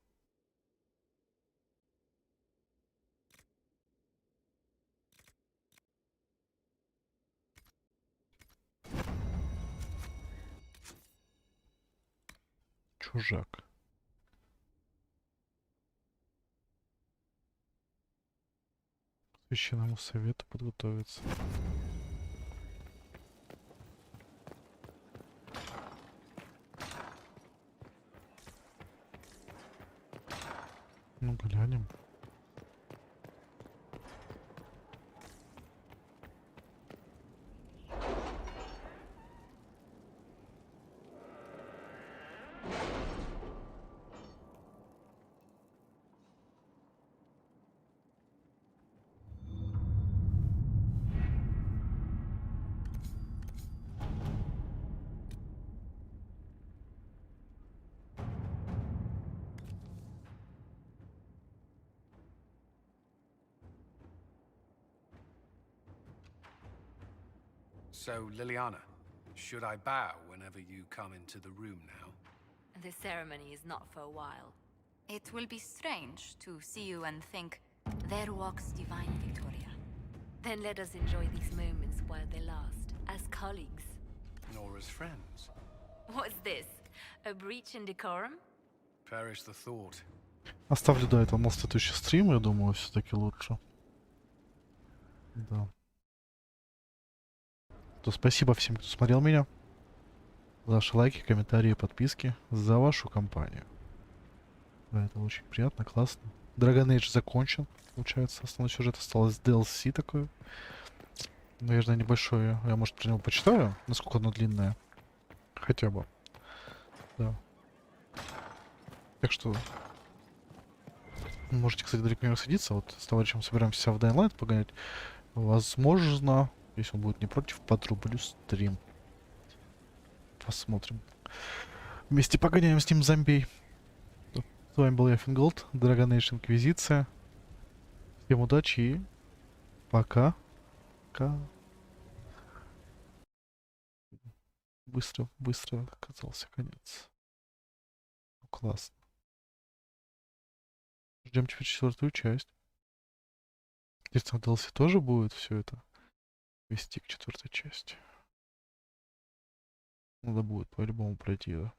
Чужак. Священному совету подготовиться. Ну, глянем. So, Liliana, should I bow whenever you come into the room now? The ceremony is not for a while. It will be strange to see you and think, there walks divine Victoria. Then let us enjoy these moments while they last, as colleagues. Nor as friends. What's this? A breach in decorum? Perish the thought. Оставлю до этого на следующий стрим, я думаю, все-таки лучше. Да. То спасибо всем, кто смотрел меня. За ваши лайки, комментарии, подписки. За вашу компанию. Да, это очень приятно, классно. Dragon Age закончен. Получается, основной сюжет осталось DLC такое. Наверное, небольшое. Я, может, про него почитаю, насколько оно длинное. Хотя бы. Да. Так что... Можете, кстати, далеко не расходиться. Вот с товарищем собираемся в Dying Light погонять. Возможно, если он будет не против, подрублю стрим. Посмотрим. Вместе погоняем с ним зомбей. С вами был я, Fingolt, Dragon Age Инквизиция. Всем удачи и пока. Пока. Быстро оказался конец. Ну, классно. Ждем теперь 4-ю часть. Интересно, в DLC тоже будет все это вести к 4-й части? Надо будет по-любому пройти, да?